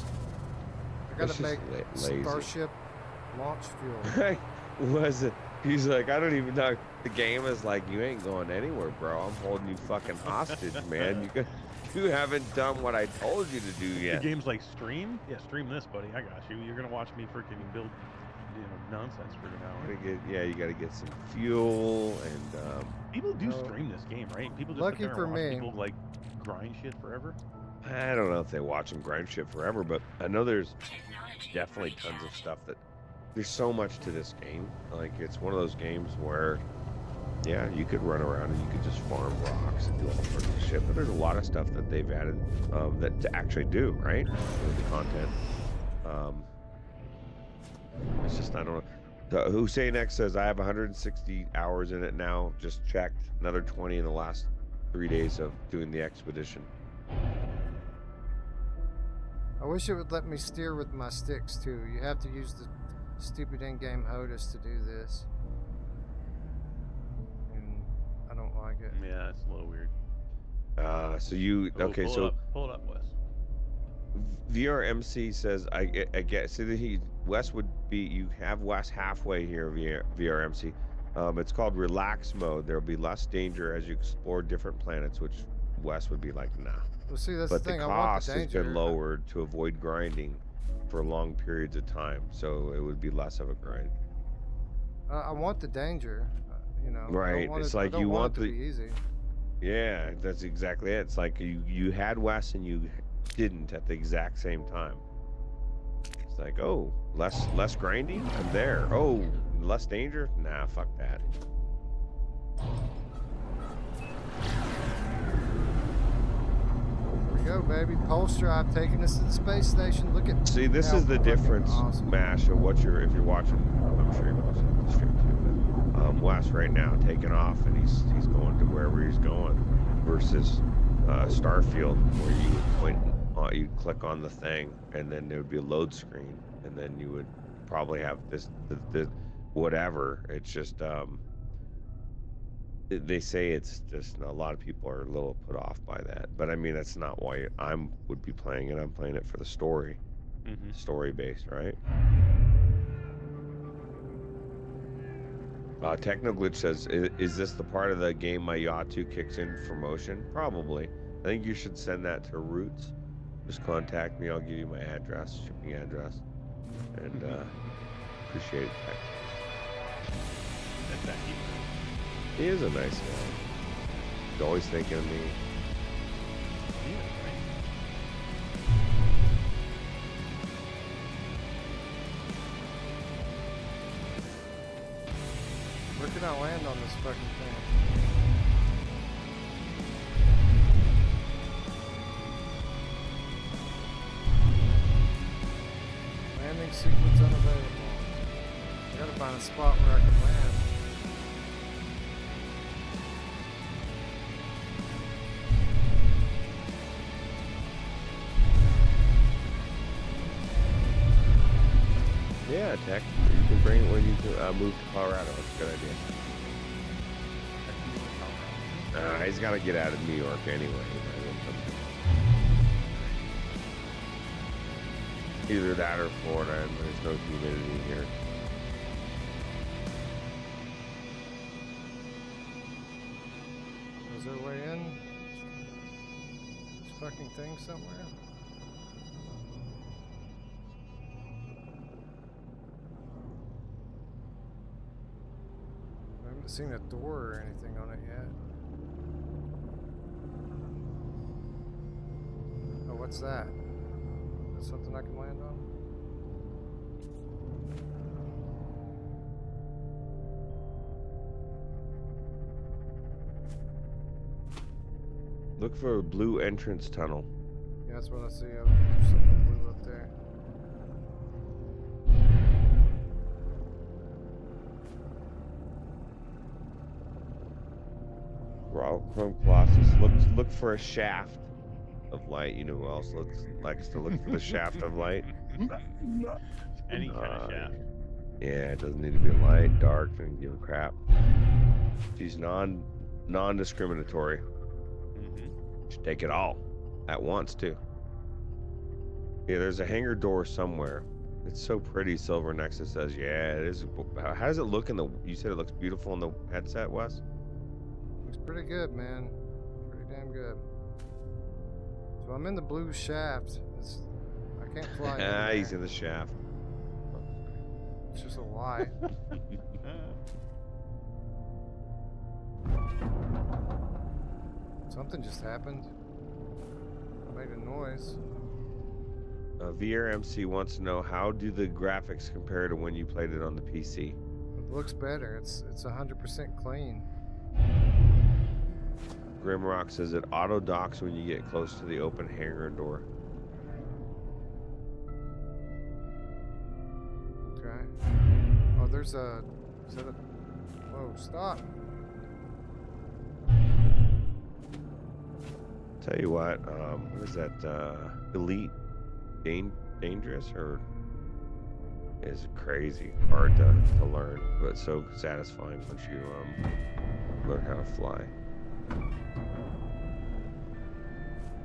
I gotta make
lazy.
Starship launch fuel.
He's like, I don't even know. The game is like, you ain't going anywhere, bro. I'm holding you fucking hostage, man. You haven't done what I told you to do yet.
The game's like, stream? Yeah, stream this, buddy. I got you. You're gonna watch me freaking build, nonsense for an hour.
You gotta get some fuel and.
People do stream this game, right? People just
lucky
sit there
for
and watch
me.
people like grind shit forever.
I don't know if they watch them grind shit forever, but I know there's definitely tons of stuff that. There's so much to this game. Like, it's one of those games where, yeah, you could run around and you could just farm rocks and do all sorts of shit. But there's a lot of stuff that they've added that to actually do, right? With the content. It's just, I don't know. Hussein X says, I have 160 hours in it now. Just checked. Another 20 in the last 3 days of doing the expedition.
I wish it would let me steer with my sticks, too. You have to use the stupid in-game HOTAS to do this. And I don't like it.
Yeah, it's a little weird.
So you... Okay, so...
Pull it up, Wes.
VRMC says, I get... See, Wes would be... You have Wes halfway here, VRMC. It's called relax mode. There'll be less danger as you explore different planets, which Wes would be like, nah.
Well, see, that's
but
the thing.
the
I want
cost
the
has
danger.
been lowered to avoid grinding for long periods of time, so it would be less of a grind.
I want the danger,
Right. It's like you want
the. Be easy.
Yeah, that's exactly it. It's like you had Wes and you didn't at the exact same time. It's like, oh, less grinding, I'm there. Oh, less danger? Nah, fuck that.
Go, baby. Pulse drive taking us to the space station. Look at.
See, this is the difference, awesome. Mash, of what if you're watching. I'm sure you're watching the stream too. But Wes right now taking off, and he's going to wherever he's going, versus Starfield, where you click on the thing, and then there would be a load screen, and then you would probably have the whatever. It's just. They say it's just a lot of people are a little put off by that, but I mean that's not why I would be playing it. I'm playing it for the story, story based, right? Technoglitch says, "Is this the part of the game my Yacht 2 kicks in for motion? Probably. I think you should send that to Ruuts. Just contact me. I'll give you my address, shipping address, and appreciate it."
Thank you.
He is a nice guy. He's always thinking of me.
Yeah, right.
Where can I land on this fucking thing? Landing sequence unavailable. I gotta find a spot where I can land.
Yeah, Tech. You can bring it when you move to Colorado. That's a good idea. He's got to get out of New York anyway. Either that or Florida, and there's no humidity here.
Is there a way in this fucking thing somewhere? I haven't seen a door or anything on it yet. Oh, what's that? Is that something I can land on?
Look for a blue entrance tunnel.
Yeah, that's what I see. There's something blue up there.
Chrome Colossus. Look for a shaft of light. You know who else likes to look for the shaft of light?
Any kind of shaft.
Yeah, it doesn't need to be light, dark, and give a crap. She's non-discriminatory. Should take it all at once too. Yeah, there's a hangar door somewhere. It's so pretty. Silver Nexus says, yeah, it is. How does it look in the? You said it looks beautiful in the headset, Wes.
Looks pretty good, man. Pretty damn good. So I'm in the blue shaft. I can't fly in there.
He's in the shaft.
It's just a lie. Something just happened. I made a noise.
VR MC wants to know, how do the graphics compare to when you played it on the PC?
It looks better. It's 100% clean.
Grimrock says it auto docks when you get close to the open hangar door.
Okay. Oh, there's a... Is that a... Whoa, stop.
Tell you what is that? Elite Dangerous, or is crazy hard to learn, but so satisfying once you learn how to fly.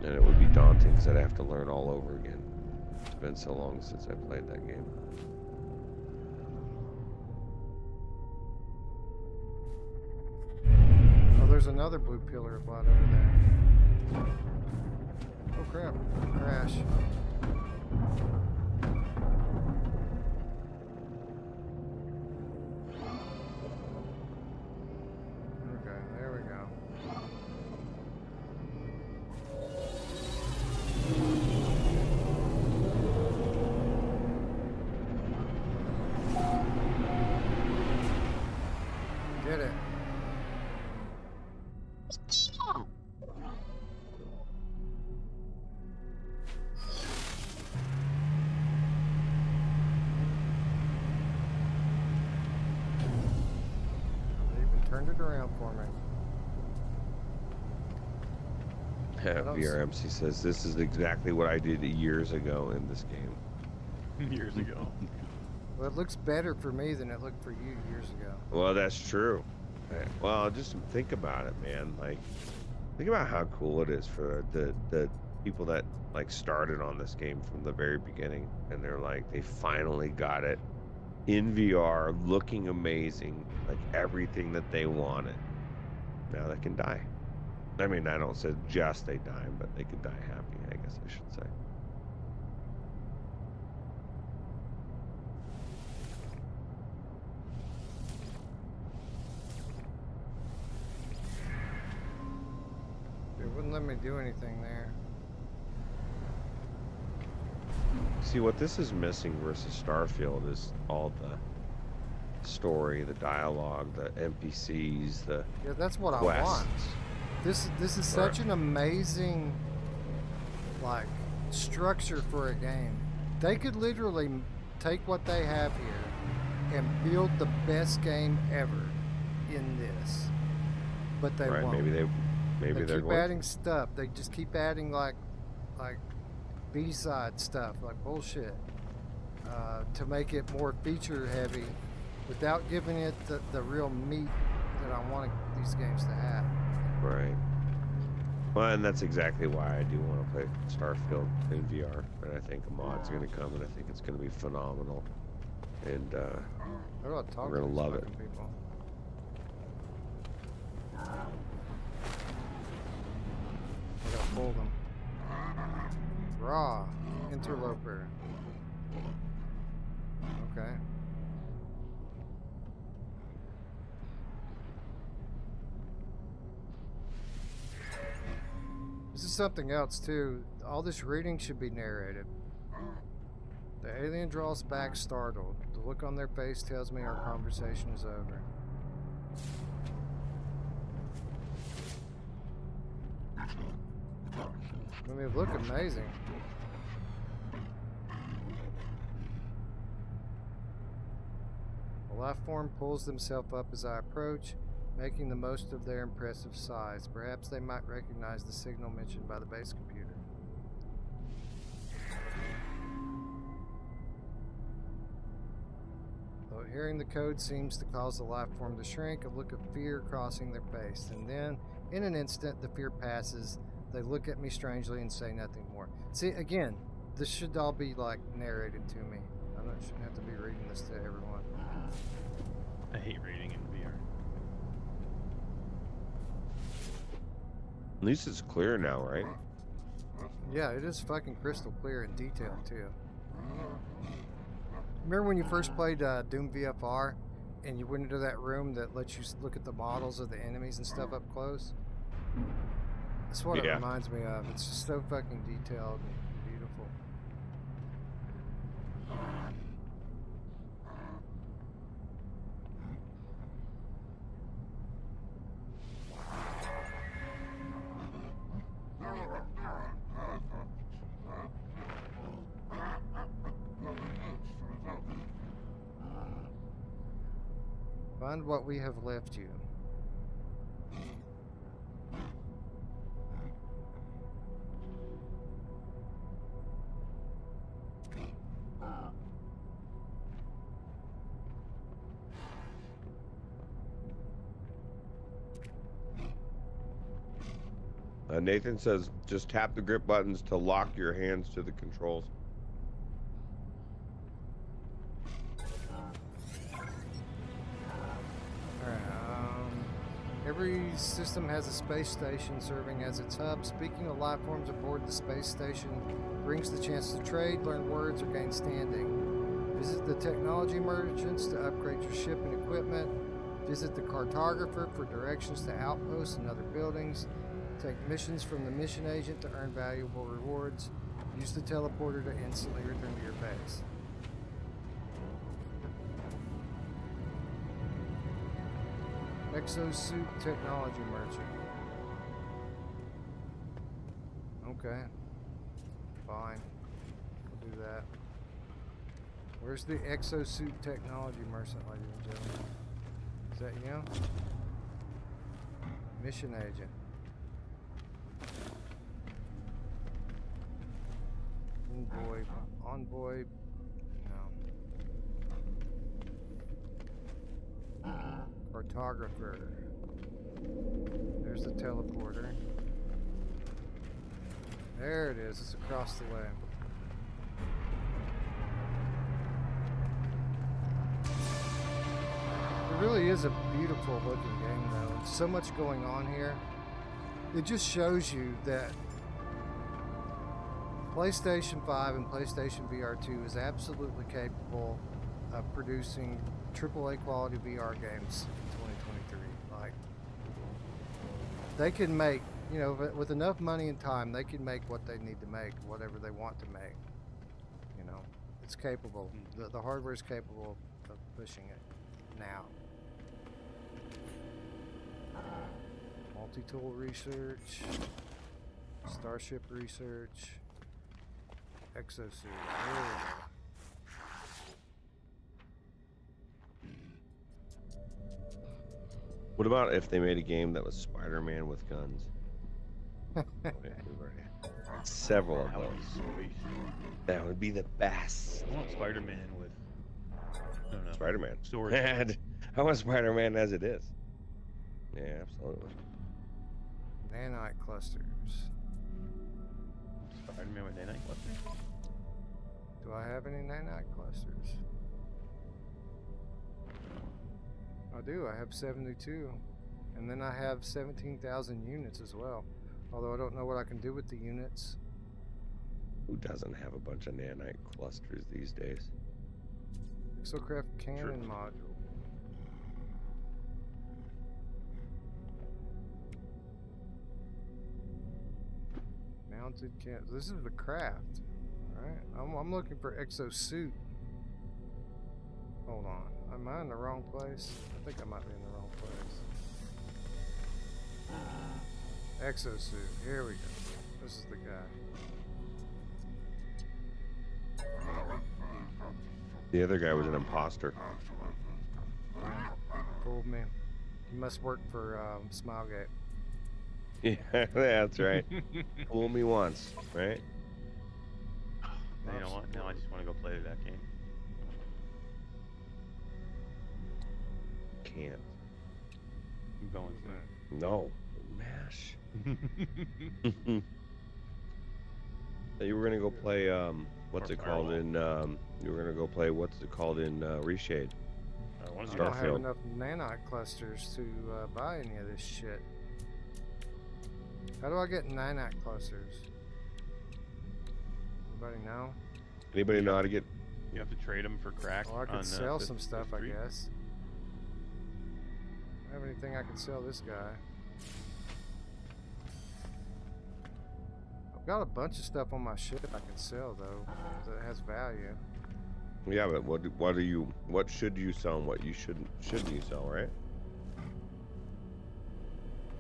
And it would be daunting because I'd have to learn all over again. It's been so long since I played that game.
Oh, there's another blue pillar of light over there. Oh crap, crash. Okay, there we go. Did it. Turned it around for me.
VRMC says, this is exactly what I did years ago in this game.
Years ago.
Well, it looks better for me than it looked for you years ago.
Well, that's true. Well, just think about it, man. Like, think about how cool it is for the people that like started on this game from the very beginning, and they're like, they finally got it in VR, looking amazing, like everything that they wanted. Now they can die. I mean, I don't say just they die, but they could die happy, I guess I should say.
It wouldn't let me do anything there.
See, what this is missing versus Starfield is all the story, the dialogue, the NPCs, the
Yeah, that's what
quests.
I want. This is such an amazing like structure for a game. They could literally take what they have here and build the best game ever in this, but they
Right,
won't.
maybe
They
they're
keep
going
adding stuff. They just keep adding like B-side stuff, like bullshit, to make it more feature heavy, without giving it the real meat that I want these games to have.
Right. Well, and that's exactly why I do want to play Starfield in VR. And I think a mod's going to come, and I think it's going to be phenomenal. And
We're gonna
We're gonna love it.
People. I gotta pull them. Raw interloper. Okay. This is something else too. All this reading should be narrated. The alien draws back startled. The look on their face tells me our conversation is over. I mean, it looked amazing. The life form pulls themselves up as I approach, making the most of their impressive size. Perhaps they might recognize the signal mentioned by the base computer. Though hearing the code seems to cause the life form to shrink, a look of fear crossing their face, and then, in an instant, the fear passes. They look at me strangely and say nothing more. See, again, this should all be like narrated to me. Shouldn't have to be reading this to everyone.
I hate reading in VR.
At least it's clear now, right?
Yeah, it is fucking crystal clear and detailed too. Remember when you first played Doom VFR and you went into that room that lets you look at the models of the enemies and stuff up close? That's what it reminds me of. It's just so fucking detailed and beautiful. Find what we have left you.
Nathan says, just tap the grip buttons to lock your hands to the controls.
Every system has a space station serving as its hub. Speaking of life forms aboard the space station brings the chance to trade, learn words, or gain standing. Visit the technology merchants to upgrade your ship and equipment. Visit the cartographer for directions to outposts and other buildings. Take missions from the mission agent to earn valuable rewards. Use the teleporter to instantly return to your base. Exosuit technology merchant. Okay. Fine. We'll do that. Where's the exosuit technology merchant, ladies and gentlemen? Is that you? Mission agent. Envoy. No. Cartographer. There's the teleporter. There it is. It's across the way. It really is a beautiful looking game though. There's so much going on here. It just shows you that PlayStation 5 and PlayStation VR2 is absolutely capable of producing AAA quality VR games in 2023. Like, they can make, you know, with enough money and time, they can make what they need to make, whatever they want to make. You know, it's capable. The hardware is capable of pushing it now. Multi-tool research, Starship research, exosuit. There we go.
What about if they made a game that was Spider-Man with guns? Several of those. That would be the best.
I want Spider-Man with... I don't know.
Spider-Man.
Sword.
I want Spider-Man as it is. Yeah, absolutely.
Nanite clusters.
Spider-Man with nanite clusters?
Do I have any nanite clusters? I do. I have 72. And then I have 17,000 units as well. Although I don't know what I can do with the units.
Who doesn't have a bunch of nanite clusters these days?
Exocraft cannon module. Mounted cannon. This is the craft. Alright. I'm looking for exosuit. Hold on. Am I in the wrong place? I think I might be in the wrong place. Exosuit. Here we go. This is the guy.
The other guy was an imposter.
Fooled me. He must work for Smilegate.
Yeah, that's right. Fool me once, right?
You know what? Now I just want to go play that game.
Can't.
I'm going to.
No. MASH. You were gonna go play what's
Or
it called
Firewall.
in you were gonna go play what's it called in Reshade.
One of
I
the
don't have
Starfield.
enough nanite clusters to buy any of this shit. How do I get nanite clusters? Anybody know?
Anybody know how to get?
You have to trade them for crack.
Well, I could
on,
sell
Fifth-
some
Fifth
stuff, I
Street.
guess. I have anything I can sell this guy? I've got a bunch of stuff on my ship I can sell though, that has value.
Yeah, but what should you sell and what you shouldn't you sell, right?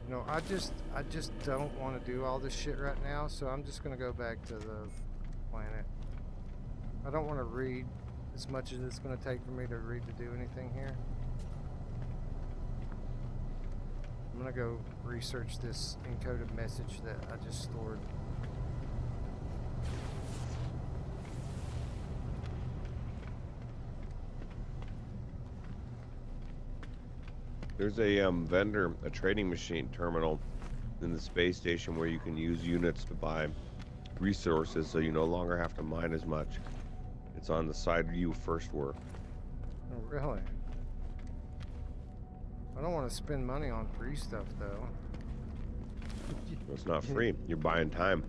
You know, I just don't want to do all this shit right now, so I'm just gonna go back to the planet. I don't want to read as much as it's gonna take for me to read to do anything here. I'm gonna go research this encoded message that I just stored.
There's a vendor, a trading machine terminal in the space station where you can use units to buy resources, so you no longer have to mine as much. It's on the side you first were.
Oh, really? I don't want to spend money on free stuff though.
It's not free. You're buying time.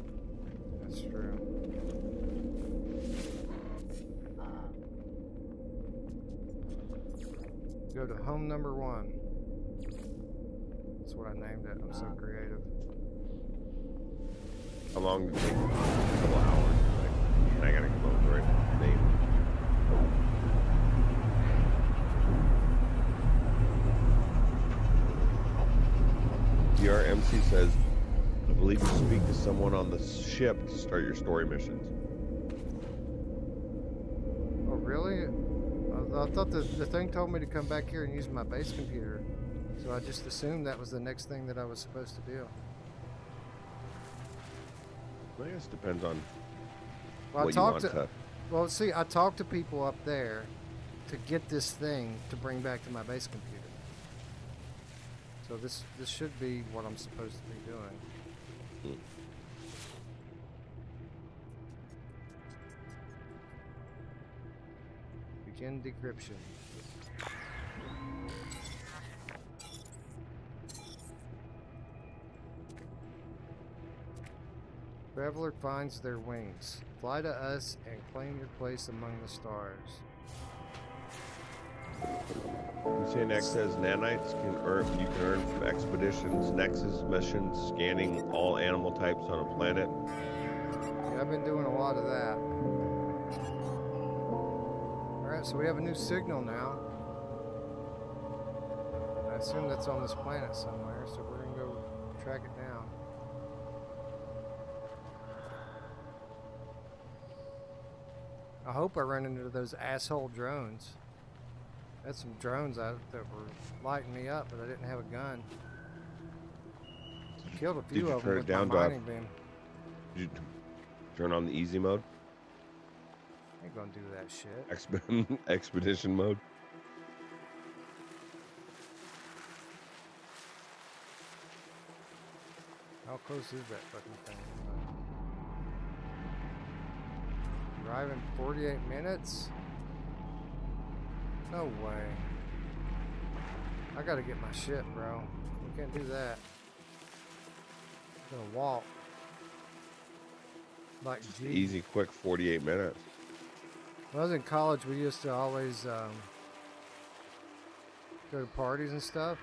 That's true. Go to home number 1. That's what I named it. I'm so creative.
How long did it take? A couple hours. Like, man, I gotta come up with the right name. DRMC says, I believe you speak to someone on the ship to start your story missions.
Oh, really? I thought the thing told me to come back here and use my base computer. So I just assumed that was the next thing that I was supposed to do.
I guess it depends on
Well,
what you want to.
Well, see, I talked to people up there to get this thing to bring back to my base computer. So this should be what I'm supposed to be doing. Begin decryption. Traveler finds their wings. Fly to us and claim your place among the stars.
Next says nanites you can earn from expeditions, Nexus missions, scanning all animal types on a planet.
Yeah, I've been doing a lot of that. Alright, so we have a new signal now. I assume that's on this planet somewhere, so we're gonna go track it down. I hope I run into those asshole drones. I had some drones out that were lighting me up, but I didn't have a gun. I killed a few
you
of
turn
them
it
with
down,
my
Doc?
mining beam.
Did you turn on the easy mode?
I ain't gonna do that shit.
Expedition mode?
How close is that fucking thing? Drive in 48 minutes? No way. I gotta get my shit, bro. We can't do that. I'm gonna walk. Like G.
Easy, quick 48 minutes.
When I was in college, we used to always go to parties and stuff.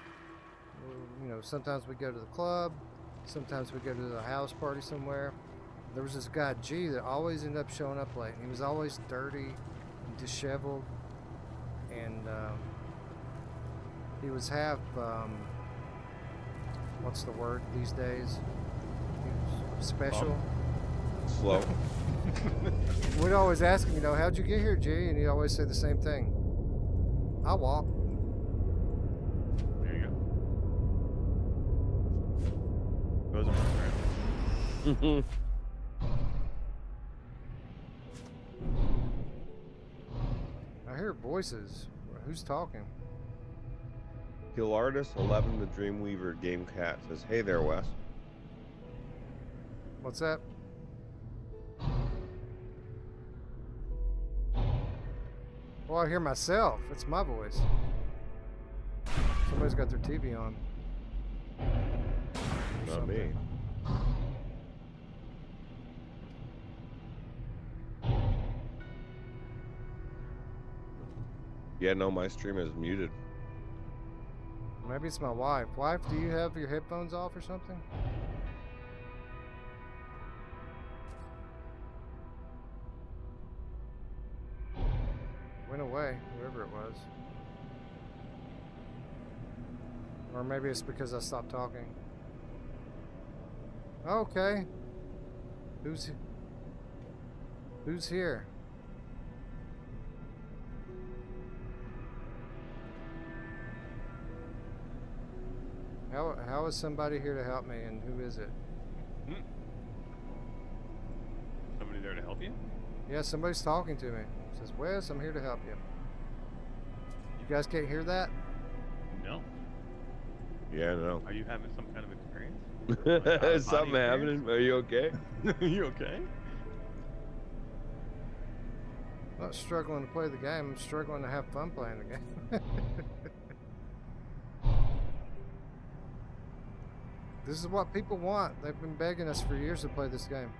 You know, sometimes we go to the club. Sometimes we go to a house party somewhere. There was this guy, G, that always ended up showing up late. And he was always dirty and disheveled. And he was half, what's the word these days? He was special.
Slow.
We'd always ask him, you know, how'd you get here, G? And he'd always say the same thing. I walk.
There you go. Goes right.
I hear voices. Who's talking?
Kill Artist 11, the Dreamweaver Gamecast says, hey there, Wes.
What's that? Well, I hear myself. It's my voice. Somebody's got their TV on.
Not me. Yeah, no, my stream is muted.
Maybe it's my wife. Wife, do you have your headphones off or something? Went away, whoever it was. Or maybe it's because I stopped talking. Okay. Who's here? How is somebody here to help me, and who is it?
Somebody there to help you?
Yeah, somebody's talking to me. Says, Wes, I'm here to help you. You guys can't hear that?
No.
Yeah, no.
Are you having some kind of experience?
Is something happening? Are you okay?
Are you okay?
I'm not struggling to play the game. I'm struggling to have fun playing the game. This is what people want. They've been begging us for years to play this game.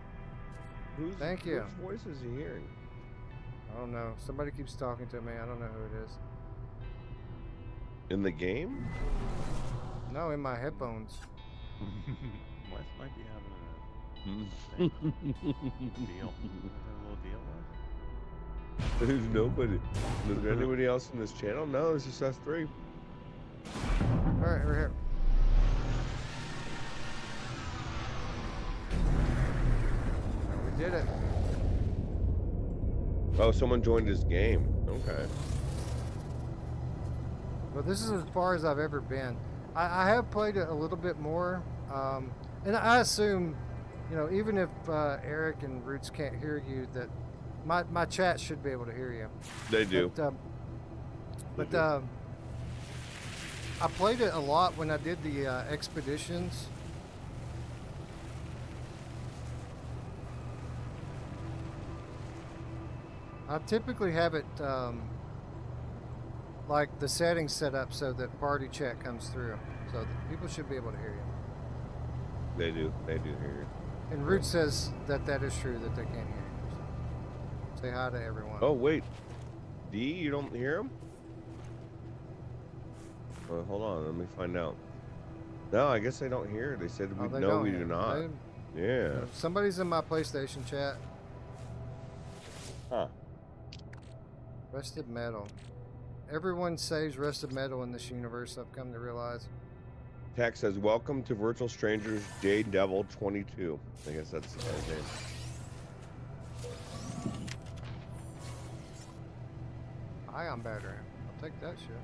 Thank you.
Whose voice is he hearing?
I don't know. Somebody keeps talking to me. I don't know who it is.
In the game?
No, in my headphones.
Wes might be having a deal. A little deal, Wes?
There's nobody. Is there anybody else in this channel? No, it's just us three.
Alright, we're here. We did it.
Oh, someone joined his game. Okay.
Well, this is as far as I've ever been. I have played it a little bit more, and I assume, you know, even if Eric and Ruuts can't hear you, that my chat should be able to hear you.
They do.
But I played it a lot when I did the expeditions. I typically have it like the settings set up so that party chat comes through, so that people should be able to hear you.
They do. They do hear you.
And Ruuts says that that is true, that they can't hear you. So say hi to everyone.
Oh, wait. D, you don't hear him? Well, hold on. Let me find out. No, I guess they don't hear. They said,
They
no,
don't
we
hear.
do not. Yeah.
Somebody's in my PlayStation chat.
Huh.
Rusted Metal. Everyone saves Rusted Metal in this universe, I've come to realize.
Tech says, welcome to Virtual Strangers, J Devil 22. I guess that's his name.
Ion battery. I'll take that shit.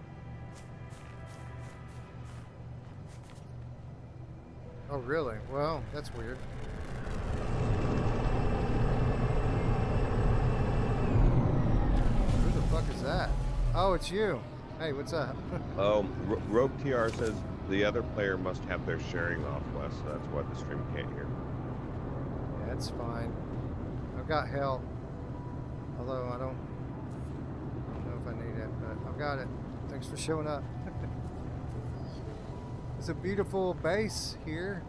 Oh, really? Well, that's weird. Who the fuck is that? Oh, it's you. Hey, what's up?
Rogue TR says the other player must have their sharing off, Wes, so that's why the stream can't hear.
Yeah, it's fine. I've got help. Although I don't know if I need it, but I've got it. Thanks for showing up. It's a beautiful base here.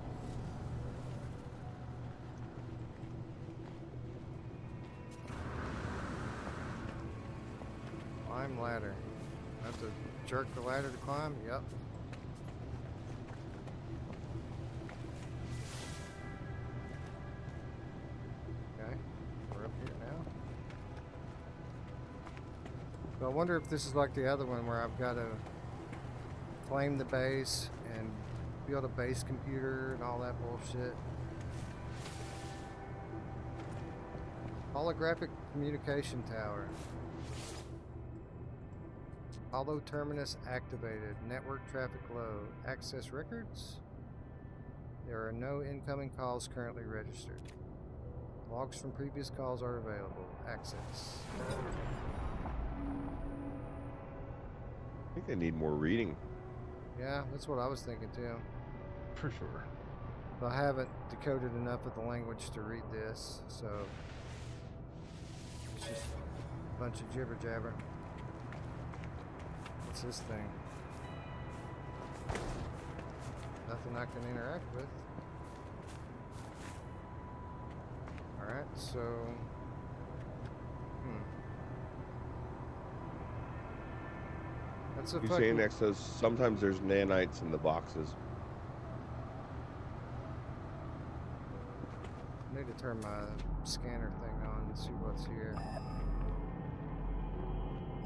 Climb ladder. I have to jerk the ladder to climb? Yep. Okay, we're up here now. So I wonder if this is like the other one where I've got to claim the base and build a base computer and all that bullshit. Holographic communication tower. Hollow terminus activated. Network traffic low. Access records. There are no incoming calls currently registered. Logs from previous calls are available. Access.
I think they need more reading.
Yeah, that's what I was thinking too.
For sure.
But I haven't decoded enough of the language to read this, so it's just a bunch of jibber jabber. What's this thing? Nothing I can interact with. Alright, so... That's a
You
fucking...
see next to those, sometimes there's nanites in the boxes.
I need to turn my scanner thing on and see what's here.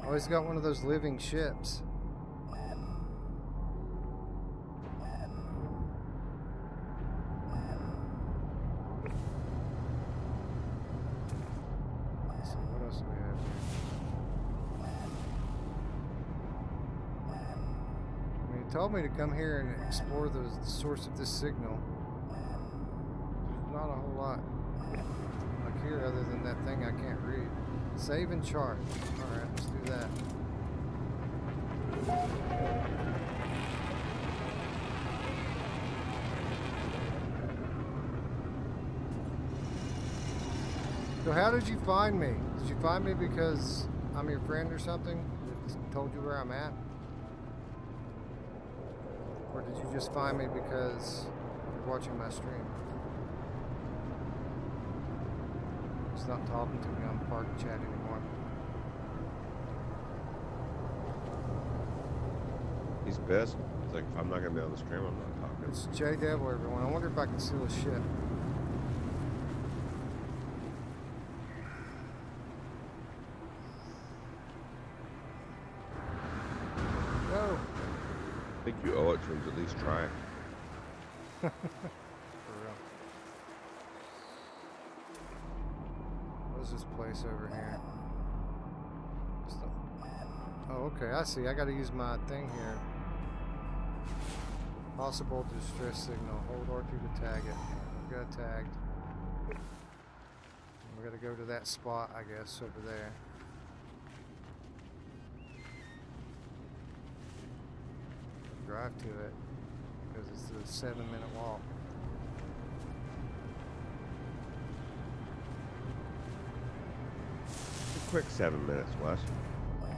Oh, he's got one of those living ships. Let's see, what else do we have here? I mean, he told me to come here and explore the source of this signal. There's not a whole lot like here other than that thing I can't read. Save and chart. Alright, let's do that. So how did you find me? Did you find me because I'm your friend or something that told you where I'm at? Or did you just find me because you're watching my stream? He's not talking to me on the party chat anymore.
He's pissed. He's like, if I'm not going to be on the stream, I'm not talking.
It's J Devil, everyone. I wonder if I can steal his ship. Go!
I think you owe it to him to at least try.
For real. What is this place over here? Oh, okay, I see. I gotta use my thing here. Possible distress signal. Hold R2 to tag it. We got tagged. We gotta go to that spot, I guess, over there. Drive to it because it's a 7-minute walk.
It's a quick 7 minutes, Wes.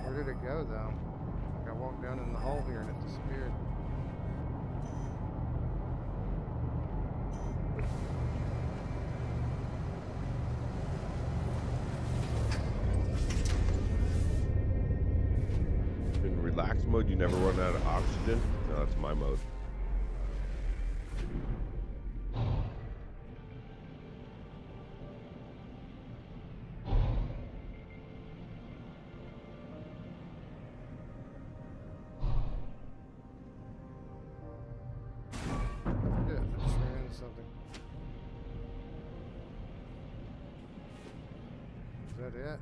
Where did it go, though? Like I walked down in the hole here and it disappeared.
In relax mode, you never run out of oxygen? No, that's my mode.
Yeah, I just ran into something. Is that it?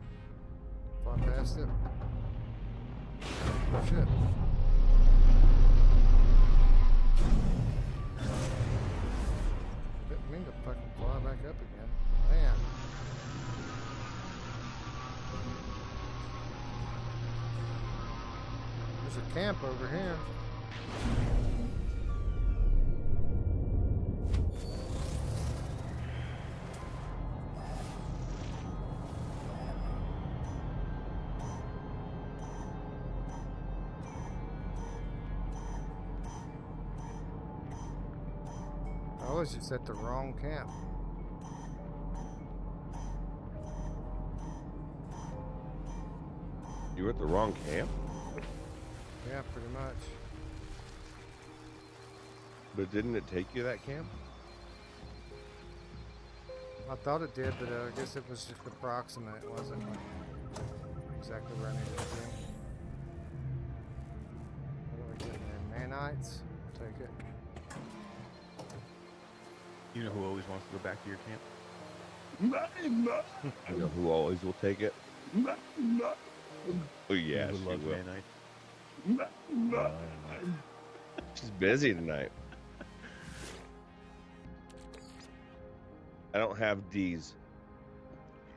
Far past it? Oh, shit. Didn't mean to fucking fly back up again. Man. There's a camp over here. I was just at the wrong camp.
You were at the wrong camp?
Yeah, pretty much.
But didn't it take you to that camp?
I thought it did, but I guess it was just approximate. It wasn't exactly where I needed to be. What are we getting there? Nanites? Take it.
You know who always wants to go back to your camp?
You know who always will take it? Oh, yeah,
Who
she
loves
will.
Nanite?
She's busy tonight. I don't have D's.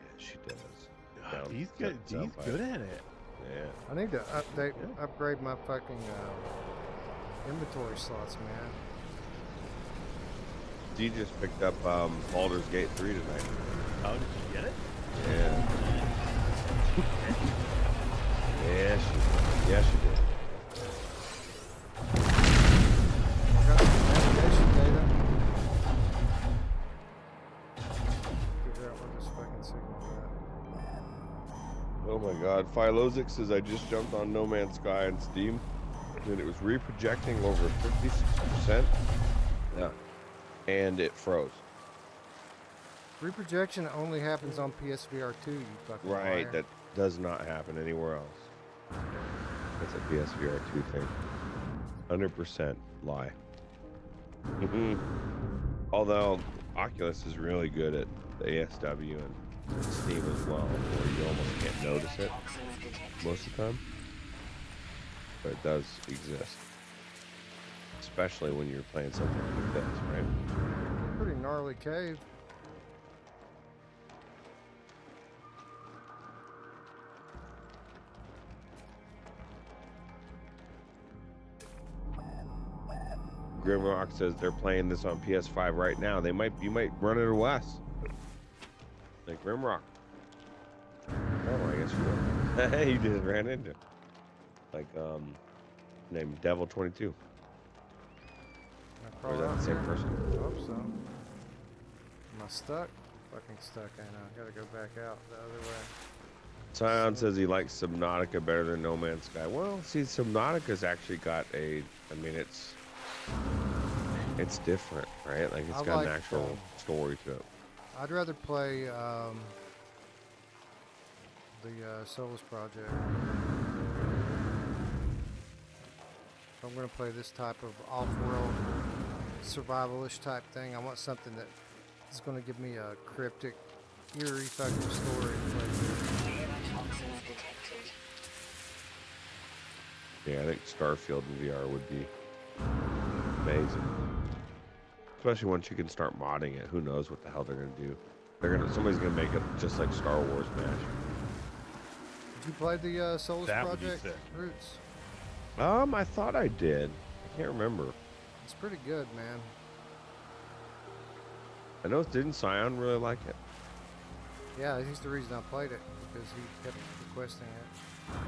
Yeah, she does. Sound-
He's good.
sound
He's good at it.
Yeah.
I need to upgrade my fucking inventory slots, man.
D just picked up Baldur's Gate 3 tonight.
Oh, did you get it?
Yeah. Yeah, she did.
What this fucking signal
Oh my god. Philozic says I just jumped on No Man's Sky on Steam and it was reprojecting over 56%. Yeah. And it froze.
at? Reprojection only happens on PSVR 2, you fucking
Right,
liar.
that does not happen anywhere else. That's a PSVR 2 thing. 100% lie. Although Oculus is really good at the ASW and Steam as well, where you almost can't notice it most of the time. But it does exist. Especially when you're playing something like this, right?
Pretty gnarly cave.
Grimrock says they're playing this on PS5 right now. You might run into Wes. Like Grimrock. Oh, I guess you will. You just ran into him. Like named Devil 22. Or is that the same person?
I hope so. Am I stuck? Fucking stuck, I know. Gotta go back out the other way.
Scion says he likes Subnautica better than No Man's Sky. Well, see, Subnautica's actually got I mean, it's different, right? Like it's got an actual story to it.
I'd rather play the Solus Project. If I'm gonna play this type of off-world survivalish type thing, I want something that is gonna give me a cryptic, eerie fucking story.
Yeah, I think Starfield in VR would be amazing. Especially once you can start modding it. Who knows what the hell they're gonna do? Somebody's gonna make it just like Star Wars Smash.
Did you play the Solus
That would be
Project,
sick.
Ruuts?
I thought I did. I can't remember.
It's pretty good, man.
I know didn't Scion really like it?
Yeah, he's the reason I played it, because he kept requesting it.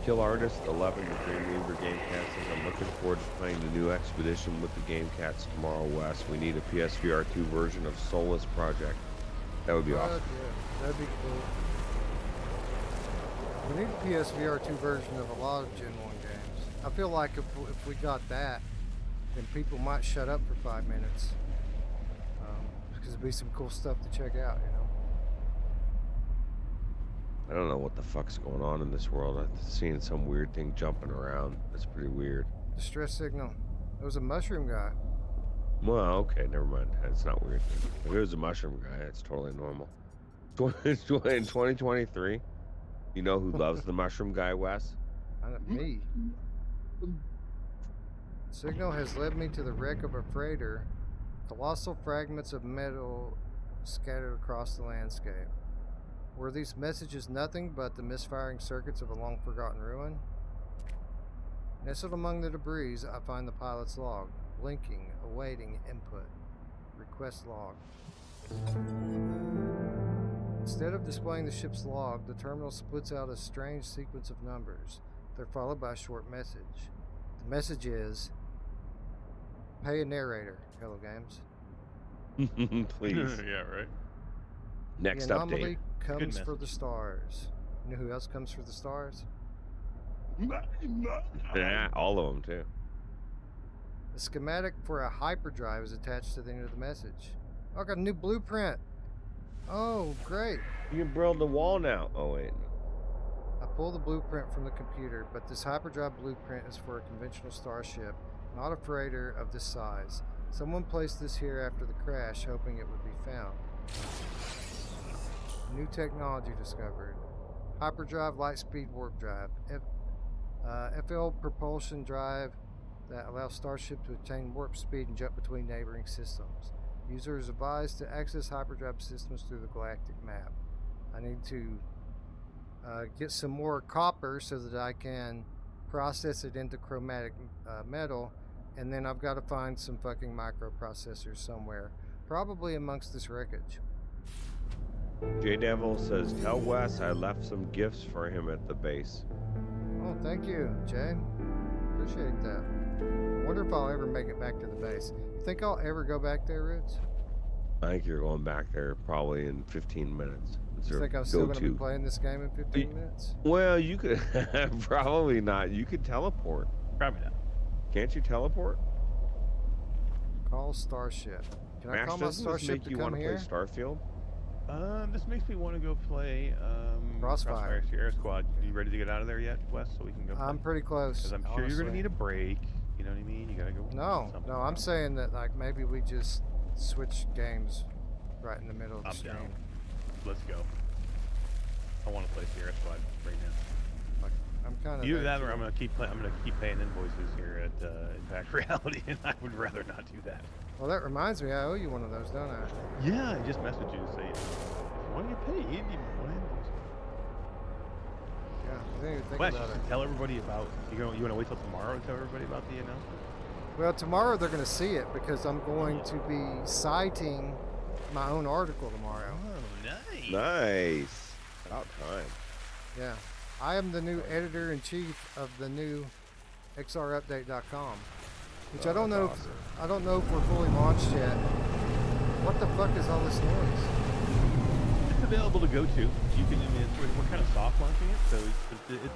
Kill Artist 11 with Dreamweaver Gamecast says I'm looking forward to playing the new Expedition with the Gamecast tomorrow, Wes. We need a PSVR 2 version of Solus Project. That would be awesome.
Yeah, that'd be cool. We need a PSVR 2 version of a lot of Gen 1 games. I feel like if we got that, then people might shut up for 5 minutes. Because it'd be some cool stuff to check out, you know?
I don't know what the fuck's going on in this world. I'm seeing some weird thing jumping around. That's pretty weird.
Distress signal. It was a mushroom guy.
Well, okay, never mind. It's not weird. If it was a mushroom guy, it's totally normal. In 2023, you know who loves the mushroom guy, Wes?
Me. Signal has led me to the wreck of a freighter. Colossal fragments of metal scattered across the landscape. Were these messages nothing but the misfiring circuits of a long-forgotten ruin? Nestled among the debris, I find the pilot's log, blinking, awaiting input. Request log. Instead of displaying the ship's log, the terminal splits out a strange sequence of numbers. They're followed by a short message. The message is, pay a narrator, Hello Games.
Please.
Yeah, right.
Next
the anomaly
update.
comes
Good
for the stars. You know who else comes for the stars?
Yeah, all of them too.
The schematic for a hyperdrive is attached to the end of the message. Oh, I got a new blueprint. Oh, great.
You can build the wall now. Oh wait.
I pull the blueprint from the computer, but this hyperdrive blueprint is for a conventional starship, not a freighter of this size. Someone placed this here after the crash, hoping it would be found. New technology discovered. Hyperdrive light speed warp drive. FL propulsion drive. that allows Starship to attain warp speed and jump between neighboring systems. User is advised to access hyperdrive systems through the galactic map. I need to get some more copper so that I can process it into chromatic metal, and then I've got to find some fucking microprocessors somewhere, probably amongst this wreckage.
J Devil says, "Tell Wes I left some gifts for him at the base."
Oh, thank you, Jay. Appreciate that. I wonder if I'll ever make it back to the base. You think I'll ever go back there, Ruuts?
I think you're going back there probably in 15 minutes.
You think I'm still going to be playing this game in 15 minutes?
Well, you could probably not. You could teleport.
Probably not.
Can't you teleport?
Call Starship. Can I call my Starship to come here?
Play Starfield?
This makes me want to go play
Crossfire
Sierra Squad. You ready to get out of there yet, Wes? So we can go.
I'm pretty close.
Because I'm sure you're gonna need a break. You know what I mean? You gotta go.
No, I'm saying that like maybe we just switch games right in the middle of the stream.
Down. Let's go. I want to play Sierra Squad right now.
I'm kind of.
Either that, or I'm gonna keep paying invoices here at Impact Reality, and I would rather not do that.
Well, that reminds me, I owe you one of those, don't I?
Yeah, I just messaged you to say if you want to get paid, you need one invoice.
Yeah, I didn't even think
Wes,
about it.
tell everybody about. You want to wait till tomorrow to tell everybody about the announcement?
Well, tomorrow they're going to see it because I'm going to be citing my own article tomorrow.
Oh, nice.
Nice. About time.
Yeah. I am the new editor-in-chief of the new XRUpdate.com, which I don't know.
Awesome.
I don't know if we're fully launched yet. What the fuck is all this noise?
It's available to go to. You can. I mean, we're kind of soft launching it, so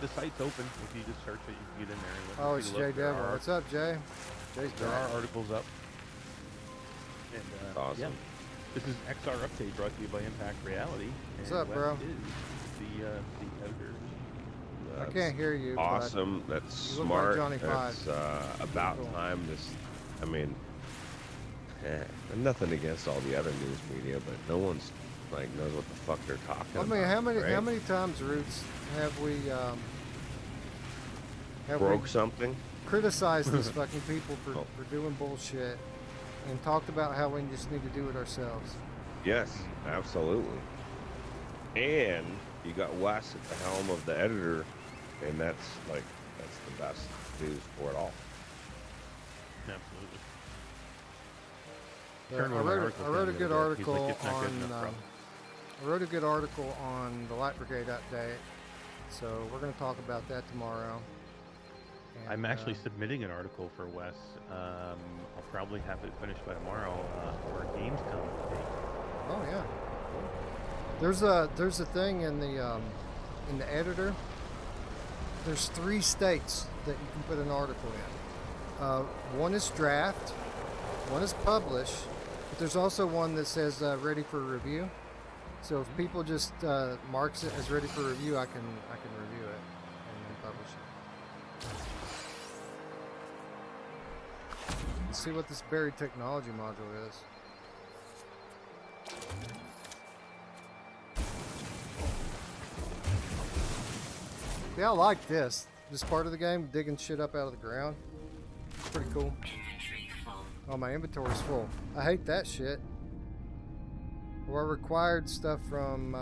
the site's open. If you just search it, you can get in there. And
Oh, it's Jay Devil. What's up, Jay? Jay's
There
back.
are articles up. And,
Awesome.
Yeah. This is XR Update brought to you by Impact Reality.
What's
and
up,
Wes
bro?
Is the editor.
I can't hear you.
Awesome. That's
you look like
smart.
Johnny
That's about
Cool.
time. I mean, nothing against all the other news media, but no one's like knows what the fuck they're talking about.
I mean, how
right?
many times, Ruuts, have we
broke something?
criticized these fucking people for
Oh.
doing bullshit and talked about how we just need to do it ourselves?
Yes, absolutely. And you got Wes at the helm of the editor, and that's the best news for it all.
Absolutely.
Yeah,
Turn
I
one of my
wrote
articles
a
down the
good
other day.
article
He's like, "It's not good
on.
enough, bro."
I wrote a good article on the Light Brigade update, so we're going to talk about that tomorrow. And,
I'm actually submitting an article for Wes. I'll probably have it finished by tomorrow for Gamescom.
Oh yeah. There's a thing in the editor. There's 3 states that you can put an article in. One is draft, one is publish, but there's also one that says ready for review. So if people just marks it as ready for review, I can review it and then publish it. Let's see what this buried technology module is. Yeah, I like this part of the game, digging shit up out of the ground. It's pretty cool. Oh, my inventory's full. I hate that shit. Well, I required stuff from,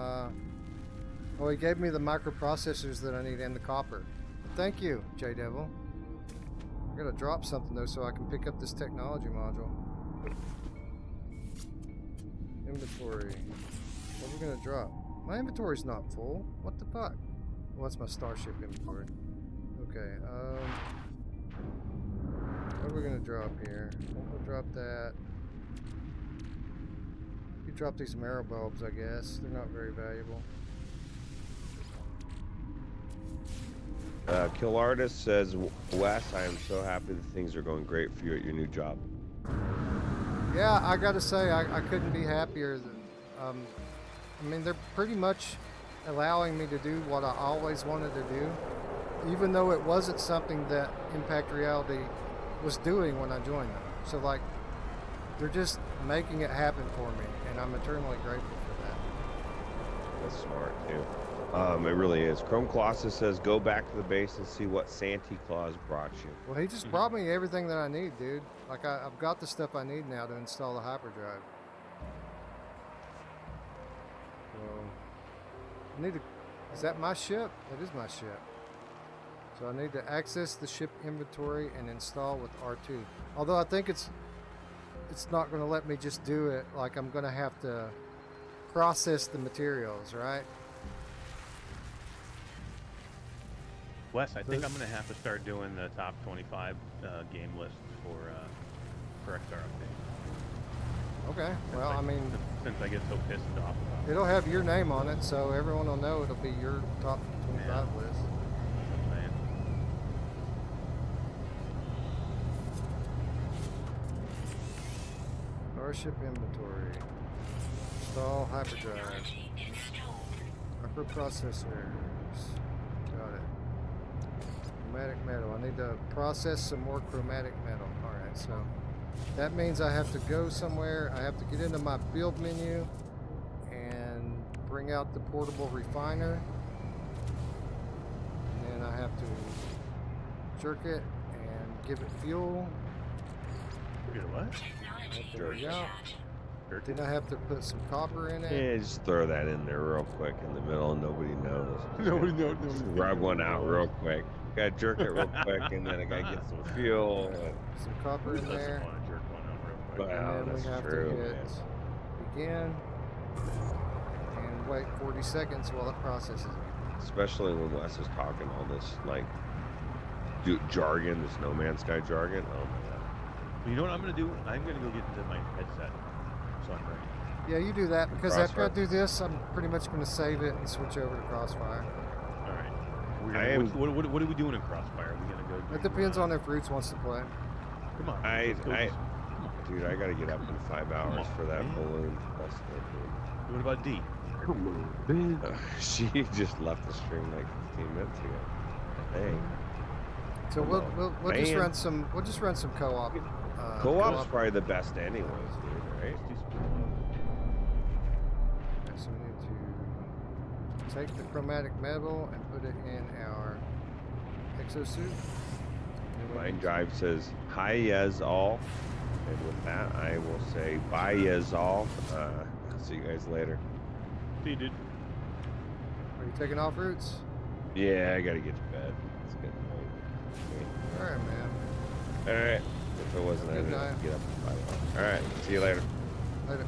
oh, he gave me the microprocessors that I need and the copper. Thank you, J Devil. I gotta drop something though so I can pick up this technology module. Inventory. What are we gonna drop? My inventory's not full. What the fuck? What's my Starship inventory? Okay, what are we gonna drop here? We'll drop that. You drop these marrow bulbs, I guess. They're not very valuable.
Kill Artist says, Wes, I am so happy that things are going great for you at your new job.
Yeah, I gotta say, I couldn't be happier. I mean, they're pretty much allowing me to do what I always wanted to do, even though it wasn't something that Impact Reality was doing when I joined them. So, like, they're just making it happen for me, and I'm eternally grateful for that.
That's smart, too. It really is. Chrome Colossus says, go back to the base and see what Santa Claus brought you.
Well, he just brought me everything that I need, dude. Like, I've got the stuff I need now to install the hyperdrive. So, I need to... Is that my ship? That is my ship. So I need to access the ship inventory and install with R2. Although I think it's not going to let me just do it. Like, I'm going to have to process the materials, right?
Wes, I think I'm going to have to start doing the top 25 game list for XR update.
Okay. Well, I mean...
Since I get so pissed off about it.
It'll have your name on it, so everyone will know it'll be your top 25 list. Starship inventory. Install hyperdrive. Microprocessors. Got it. Chromatic metal. I need to process some more chromatic metal. Alright, so that means I have to go somewhere. I have to get into my build menu and bring out the portable refiner. And then I have to jerk it and give it fuel.
Get what?
There we go. Then I have to put some copper in it.
Yeah, just throw that in there real quick in the middle. Nobody knows.
Nobody knows.
Just rub one out real quick. Gotta jerk it real quick, and then I gotta get some fuel.
Some copper in there.
Want to jerk one out real quick.
Wow,
And then we
that's
have
true,
to hit begin and wait 40 seconds while it processes it.
Especially when Wes is talking all this like jargon, this No Man's Sky jargon. Oh my god.
You know what I'm going to do? I'm going to go get into my headset. So I'm ready.
Yeah, you do that, because after I
Crossfire.
do this, I'm pretty much going to save it and switch over to Crossfire.
All right. What are we doing in Crossfire? Are we going to go do...
It depends on if Ruuts wants to play.
Come on.
Dude, I gotta get up in 5 hours for that balloon festival.
What about D?
She just left the stream like 15 minutes ago. Dang.
So we'll just run some co-op.
Co-op's probably the best anyways, dude, right?
Okay, so we need to take the chromatic metal and put it in our exosuit.
Mind Drive says, hi yes all. And with that, I will say bye yes all. See you guys later.
See you, dude.
Are you taking off, Ruuts?
Yeah, I gotta get to bed. It's getting late.
Alright, man.
Alright. If it wasn't,
Good
I'd
night.
get up at 5 o'clock. Alright, see you later.
Later.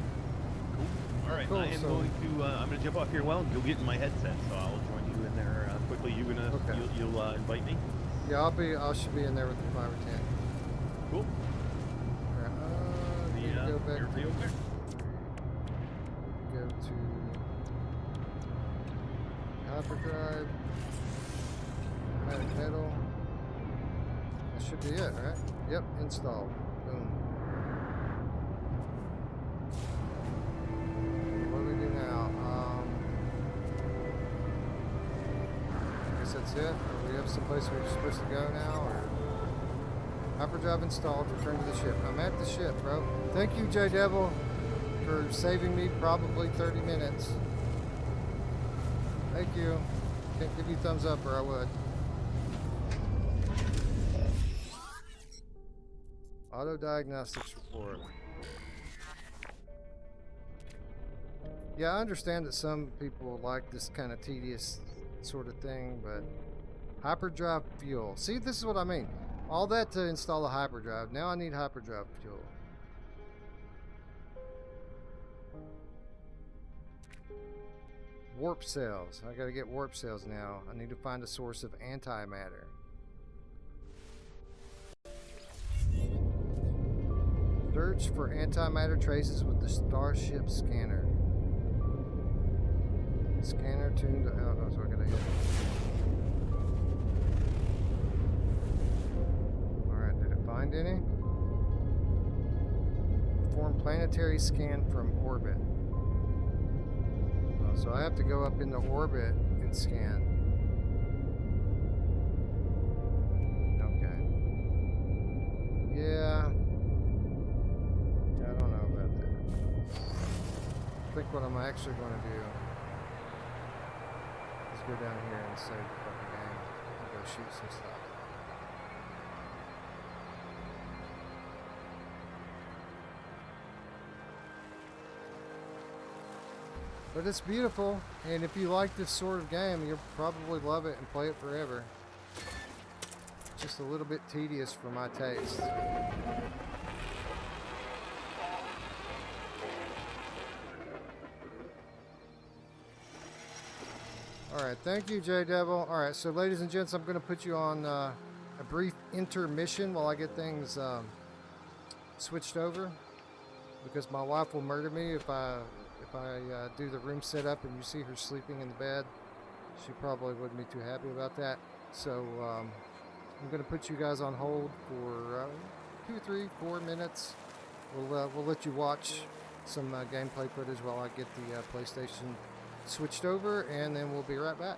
All right,
Cool,
I am
so-
going to. I'm going to jump off here. Well, and go get in my headset, so I'll join you in there quickly. You gonna?
Okay.
You'll invite me.
Yeah, I should be in there with the 5 or 10.
Cool.
Alright, need to go back
Everybody over there?
go to hyperdrive, chromatic metal. That should be it, right? Yep, installed. Boom. What do we do now? I guess that's it. Or we have someplace we're supposed to go now, or hyperdrive installed, return to the ship. I'm at the ship, bro. Thank you, J Devil, for saving me probably 30 minutes. Thank you. Can't give you thumbs up, or I would. Auto diagnostics report. Yeah, I understand that some people like this kind of tedious sort of thing, but hyperdrive fuel. See, this is what I mean. All that to install a hyperdrive. Now I need hyperdrive fuel. Warp cells. I gotta get warp cells now. I need to find a source of antimatter. Search for antimatter traces with the Starship scanner. Scanner tuned to... Oh, so I gotta hit. Alright, did it find any? Perform planetary scan from orbit. Oh, so I have to go up into orbit and scan. Okay. Yeah. I don't know about that. I think what I'm actually going to do is go down here and save the fucking game and go shoot some stuff. But it's beautiful, and if you like this sort of game, you'll probably love it and play it forever. Just a little bit tedious for my taste. Alright, thank you, J-Devil. Alright, so ladies and gents, I'm going to put you on a brief intermission while I get things switched over, because my wife will murder me if I do the room setup and you see her sleeping in the bed. She probably wouldn't be too happy about that. So I'm going to put you guys on hold for 2, 3, 4 minutes. We'll let you watch some gameplay footage while I get the PlayStation switched over, and then we'll be right back.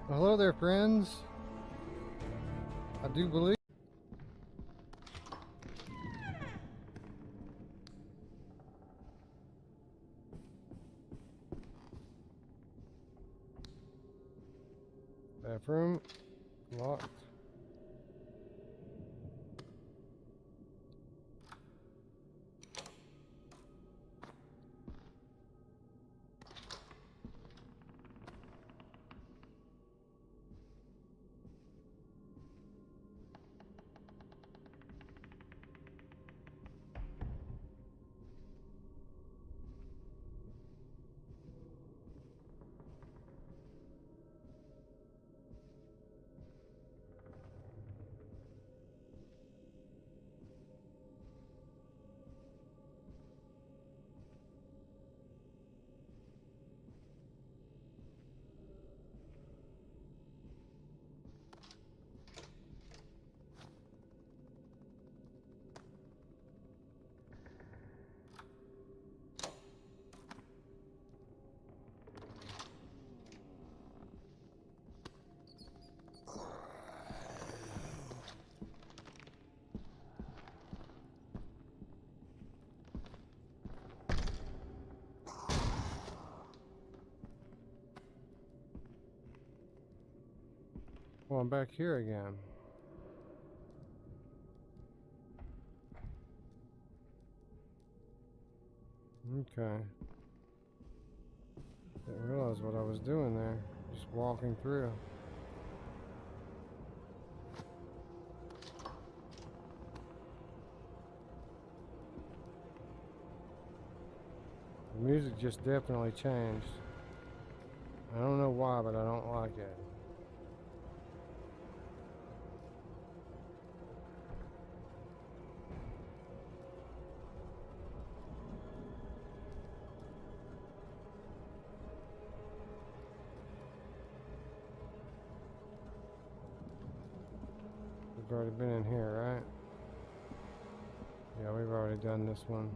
Well, hello there, friends. I do believe bathroom locked. Well, I'm back here again. Okay. Didn't realize what I was doing there. Just walking through. The music just definitely changed. I don't know why, but I don't like it. We've already been in here, right? Yeah, we've already done this one.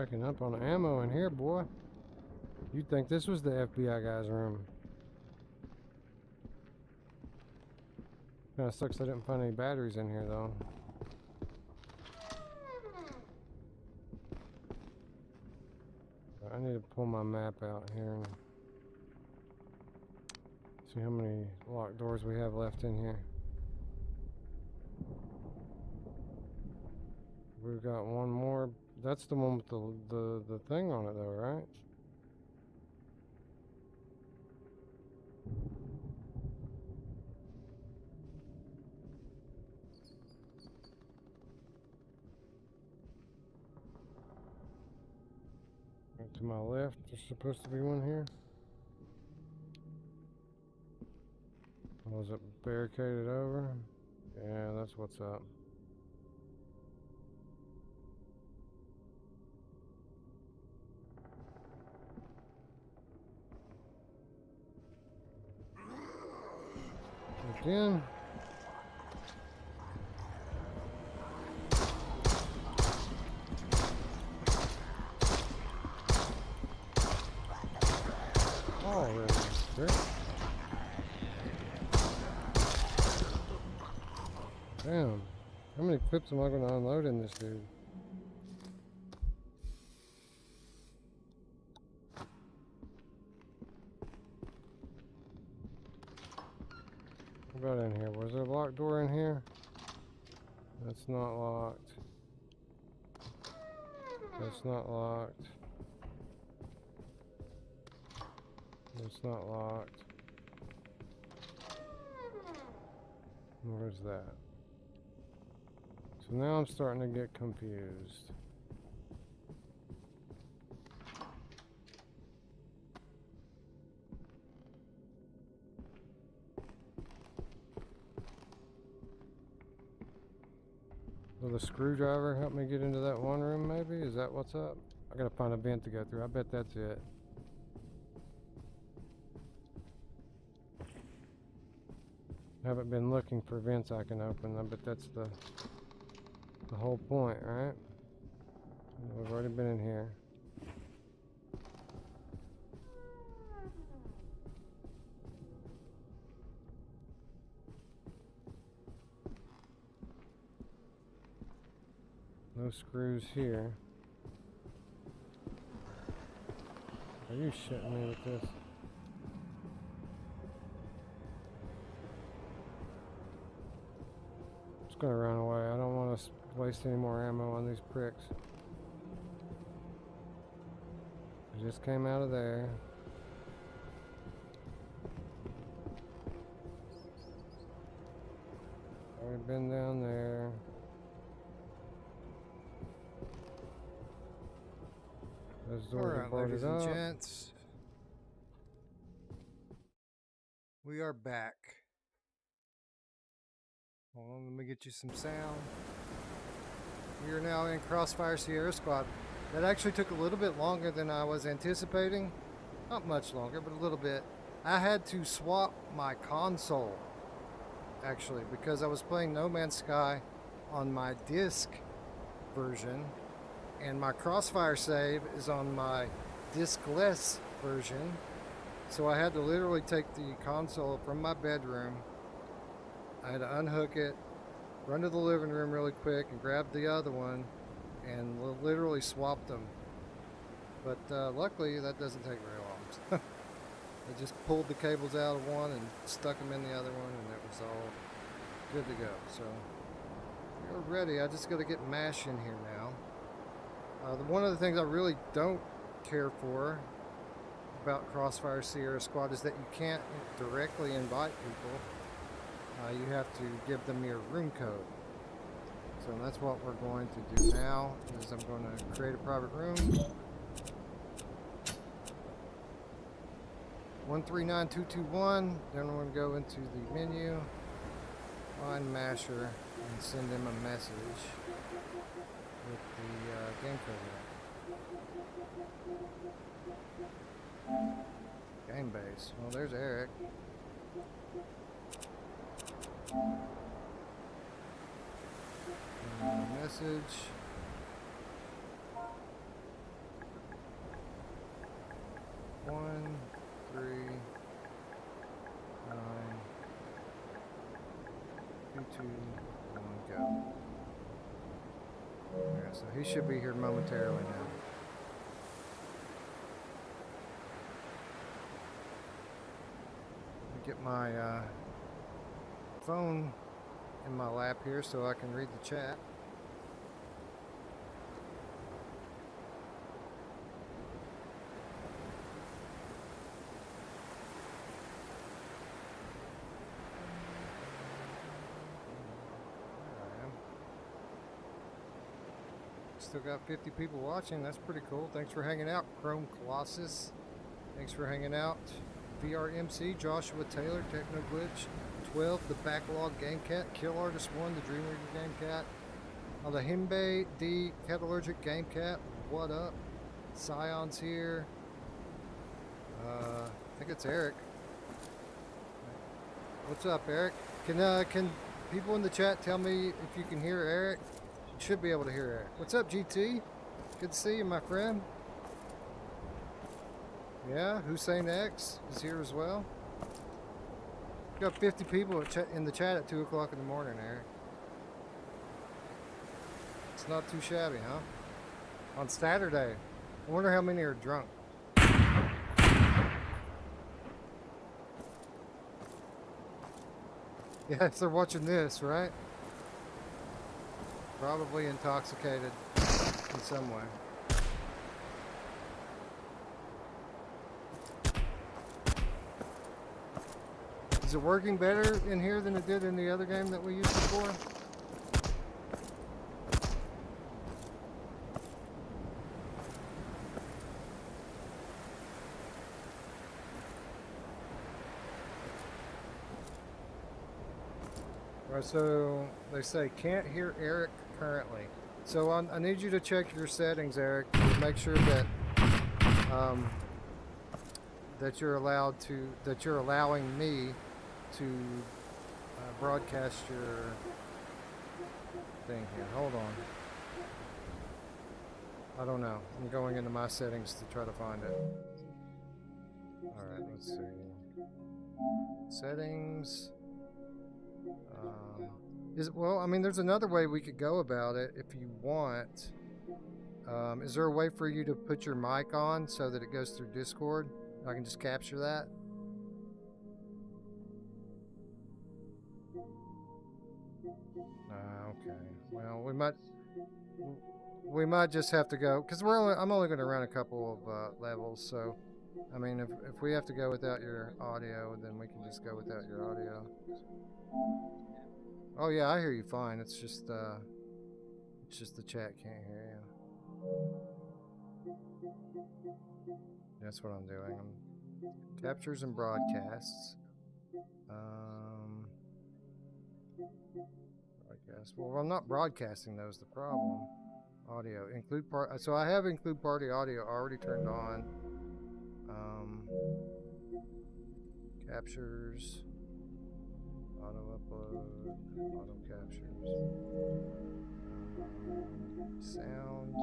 Racking up on ammo in here, boy. You'd think this was the FBI guy's room. Kinda sucks I didn't find any batteries in here, though. I need to pull my map out here and see how many locked doors we have left in here. We've got one more. That's the one with the thing on it, though, right? Right to my left, there's supposed to be one here. Was it barricaded over? Yeah, that's what's up. Again. Oh, really? Damn. How many clips am I going to unload in this dude? What about in here? Was there a locked door in here? That's not locked. That's not locked. It's not locked. Where's that? So now I'm starting to get confused. Will the screwdriver help me get into that one room, maybe? Is that what's up? I gotta find a vent to go through. I bet that's it. Haven't been looking for vents I can open. I bet that's the whole point, right? We've already been in here. No screws here. Are you shitting me with this? Gonna run away. I don't want to waste any more ammo on these pricks. I just came out of there. Already been down there. Those doors are boarded
ladies and
up.
gents, we are back. Hold on, let me get you some sound. We are now in Crossfire Sierra Squad. That actually took a little bit longer than I was anticipating. Not much longer, but a little bit. I had to swap my console, actually, because I was playing No Man's Sky on my disc version, and my Crossfire save is on my discless version. So I had to literally take the console from my bedroom. I had to unhook it, run to the living room really quick and grab the other one and literally swap them. But luckily that doesn't take very long. I just pulled the cables out of one and stuck them in the other one, and it was all good to go. So we're ready. I just got to get MASH in here now. One of the things I really don't care for about Crossfire Sierra Squad is that you can't directly invite people. You have to give them your room code. So that's what we're going to do now, is I'm going to create a private room. 139221. Then we're going to go into the menu, find Masher, and send him a message with the game code. Game base. Well, there's Eric. Message. 1, 3, 9, 2, 2, 1, go. Okay, so he should be here momentarily now. Let me get my phone in my lap here so I can read the chat. Still got 50 people watching. That's pretty cool. Thanks for hanging out, Chrome Colossus. Thanks for hanging out, VRMC, Joshua Taylor, Techno Glitch, 12, The Backlog Game Cat, Kill Artist 1, The Dream Reader Game Cat, the Himbe, D, Catalurgic Game Cat. What up? Scion's here. I think it's Eric. What's up, Eric? Can people in the chat tell me if you can hear Eric? Should be able to hear Eric. What's up, GT? Good to see you, my friend. Yeah, Hussein X is here as well. Got 50 people in the chat at 2 o'clock in the morning, Eric. It's not too shabby, huh? On Saturday. I wonder how many are drunk. Yeah, if they're watching this, right? Probably intoxicated in some way. Is it working better in here than it did in the other game that we used before? Alright, so they say can't hear Eric currently. So I need you to check your settings, Eric, to make sure that that you're allowing me to broadcast your thing here. Hold on. I don't know. I'm going into my settings to try to find it. Alright, let's see. Settings. Well, I mean, there's another way we could go about it if you want. Is there a way for you to put your mic on so that it goes through Discord? I can just capture that. Okay. Well, we might just have to go because I'm only going to run a couple of levels. So, I mean, if we have to go without your audio, then we can just go without your audio. Oh yeah, I hear you fine. It's just the chat can't hear you. That's what I'm doing. I'm captures and broadcasts. Broadcast. Well, I'm not broadcasting those. The problem. Audio include part. So I have include party audio already turned on. Captures. Auto upload, auto captures, sound,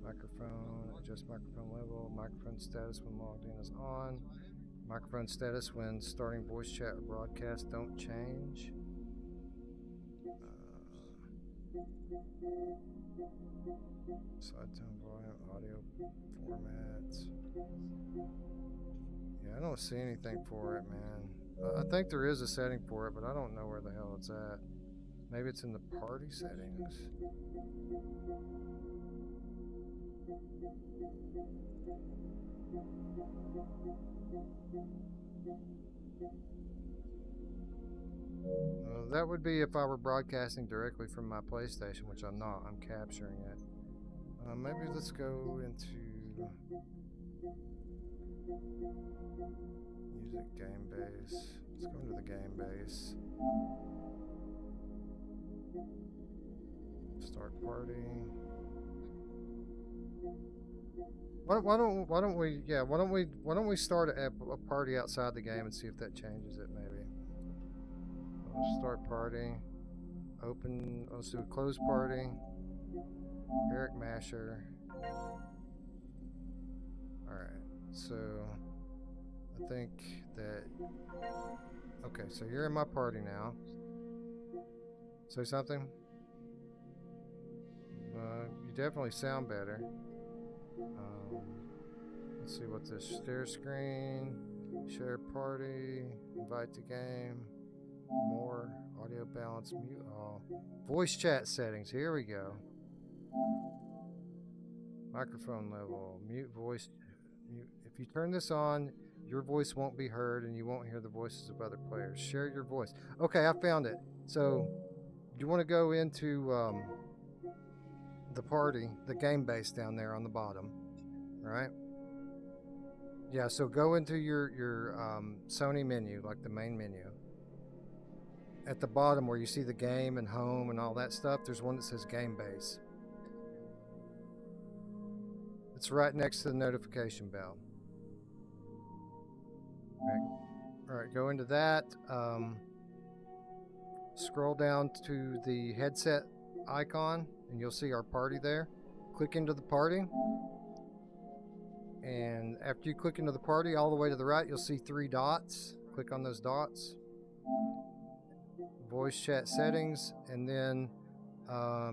microphone, adjust microphone level, microphone status when logged in is on, microphone status when starting voice chat or broadcast don't change. Side tone volume, audio formats. Yeah, I don't see anything for it, man. I think there is a setting for it, but I don't know where the hell it's at. Maybe it's in the party settings. That would be if I were broadcasting directly from my PlayStation, which I'm not. I'm capturing it. Maybe let's go into music game base. Let's go into the game base. Start party. Why don't we start a party outside the game and see if that changes it maybe. Start party. Open. Let's do a close party. Eric Masher. Alright.
so I think that... Okay, so you're in my party now. Say something? You definitely sound better. Let's see what this share screen, share party, invite to game, more, audio balance, mute all. Voice chat settings, here we go. Microphone level, mute voice, mute. If you turn this on, your voice won't be heard and you won't hear the voices of other players. Share your voice. Okay, I found it. So, you want to go into the party, the game base down there on the bottom, right? Yeah, so go into your Sony menu, like the main menu. At the bottom where you see the game and home and all that stuff, there's one that says game base. It's right next to the notification bell. All right, go into that. Scroll down to the headset icon and you'll see our party there. Click into the party. And after you click into the party, all the way to the right, you'll see 3 dots. Click on those dots. Voice chat settings, and then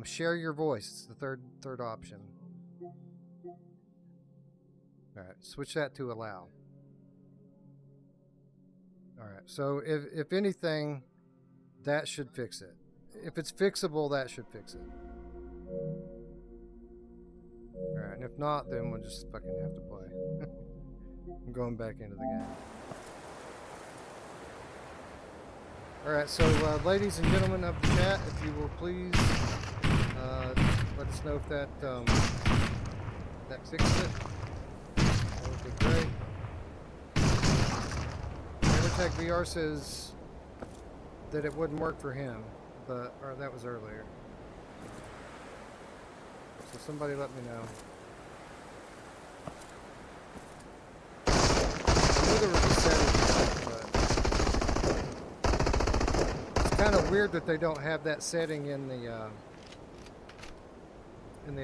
share your voice. It's the third option. All right, switch that to allow. All right, so if anything, that should fix it. If it's fixable, that should fix it. Alright, and if not, then we'll just fucking have to play. I'm going back into the game. Alright, so ladies and gentlemen of the chat, if you will please let us know if that fixed it. That would be great. Tech VR says that it wouldn't work for him, but or that was earlier. So somebody let me know. I knew there was a setting, but it's kind of weird that they don't have that setting in the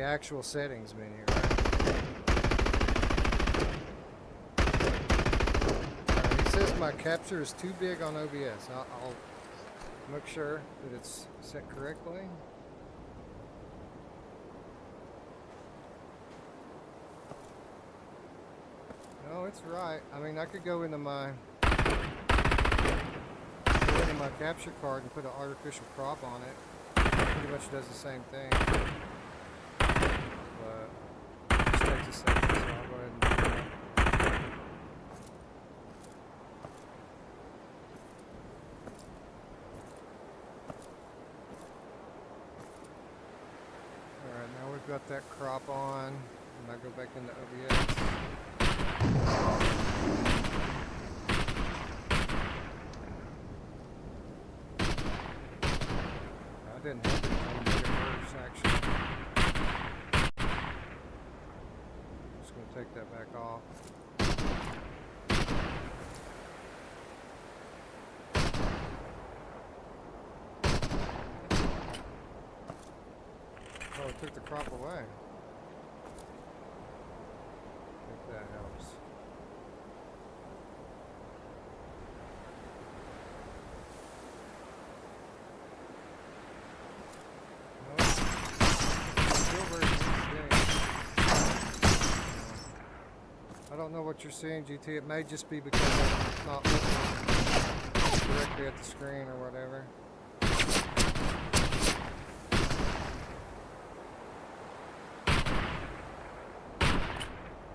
actual settings menu. Right? It says my capture is too big on OBS. I'll make sure that it's set correctly. No, it's right. I mean, I could go into my capture card and put an artificial crop on it. It pretty much does the same thing. But it just takes a second, so I'll go ahead and do that. Alright, now we've got that crop on. And I go back into OBS. I didn't have it worse, actually. I'm just going to take that back off. Oh, it took the crop away. I think that helps. I don't know what you're seeing, GT. It may just be because I'm not looking directly at the screen or whatever.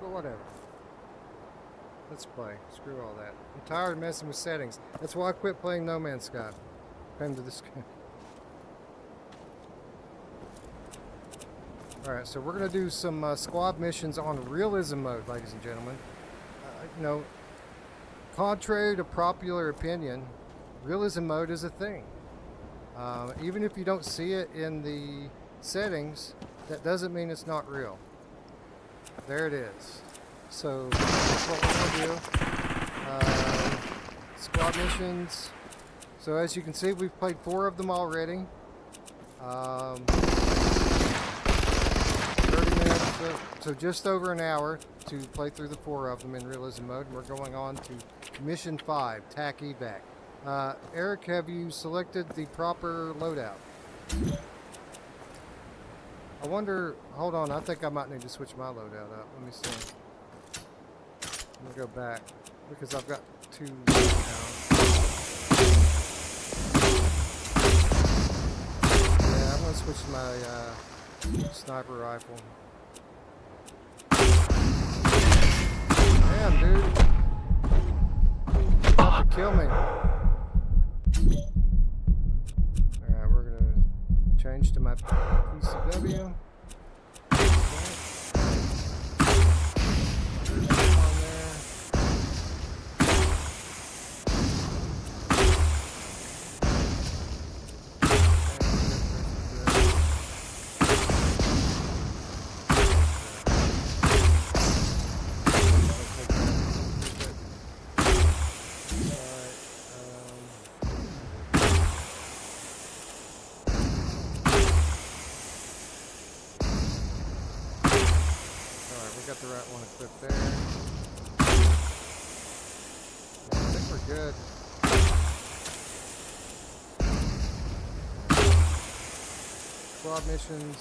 But whatever. Let's play. Screw all that. I'm tired of messing with settings. That's why I quit playing No Man's Sky. Came to this game. Alright, so we're going to do some squad missions on realism mode, ladies and gentlemen. You know, contrary to popular opinion, realism mode is a thing. Even if you don't see it in the settings, that doesn't mean it's not real. There it is. So, that's what we're going to do. Squad missions. So as you can see, we've played 4 of them already. 30 minutes, so just over an hour. to play through the 4 of them in realism mode, and we're going on to Mission 5, TAC evac. Eric, have you selected the proper loadout? I wonder, hold on, I think I might need to switch my loadout up. Let me see. Let me go back, because I've got 2 now. Yeah, I'm going to switch to my sniper rifle. Damn, dude. You're about to kill me. Alright, we're going to change to my PCW. Got the right one equipped there. Yeah, I think we're good. Squad missions.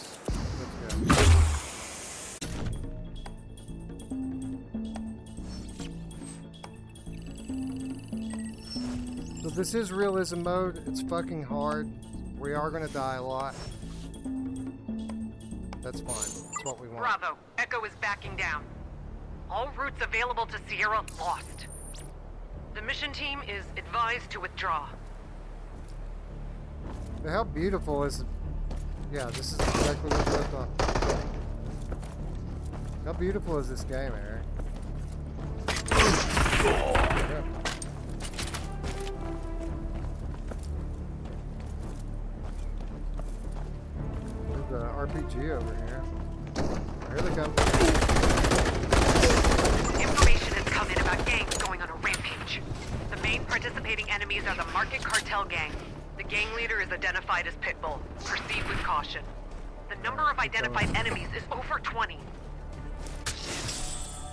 Let's go. So this is realism mode. It's fucking hard. We are gonna die a lot. That's fine. That's what we want.
Bravo. Echo is backing down. All routes available to Sierra lost. The mission team is advised to withdraw.
How beautiful is... Yeah, this is exactly what I thought. How beautiful is this game, Eric? Yeah. There's an RPG over here. Here they come.
Information has come in about gangs going on a rampage. The main participating enemies are the Market Cartel gang. The gang leader is identified as Pitbull. Proceed with caution. The number of identified enemies is over 20.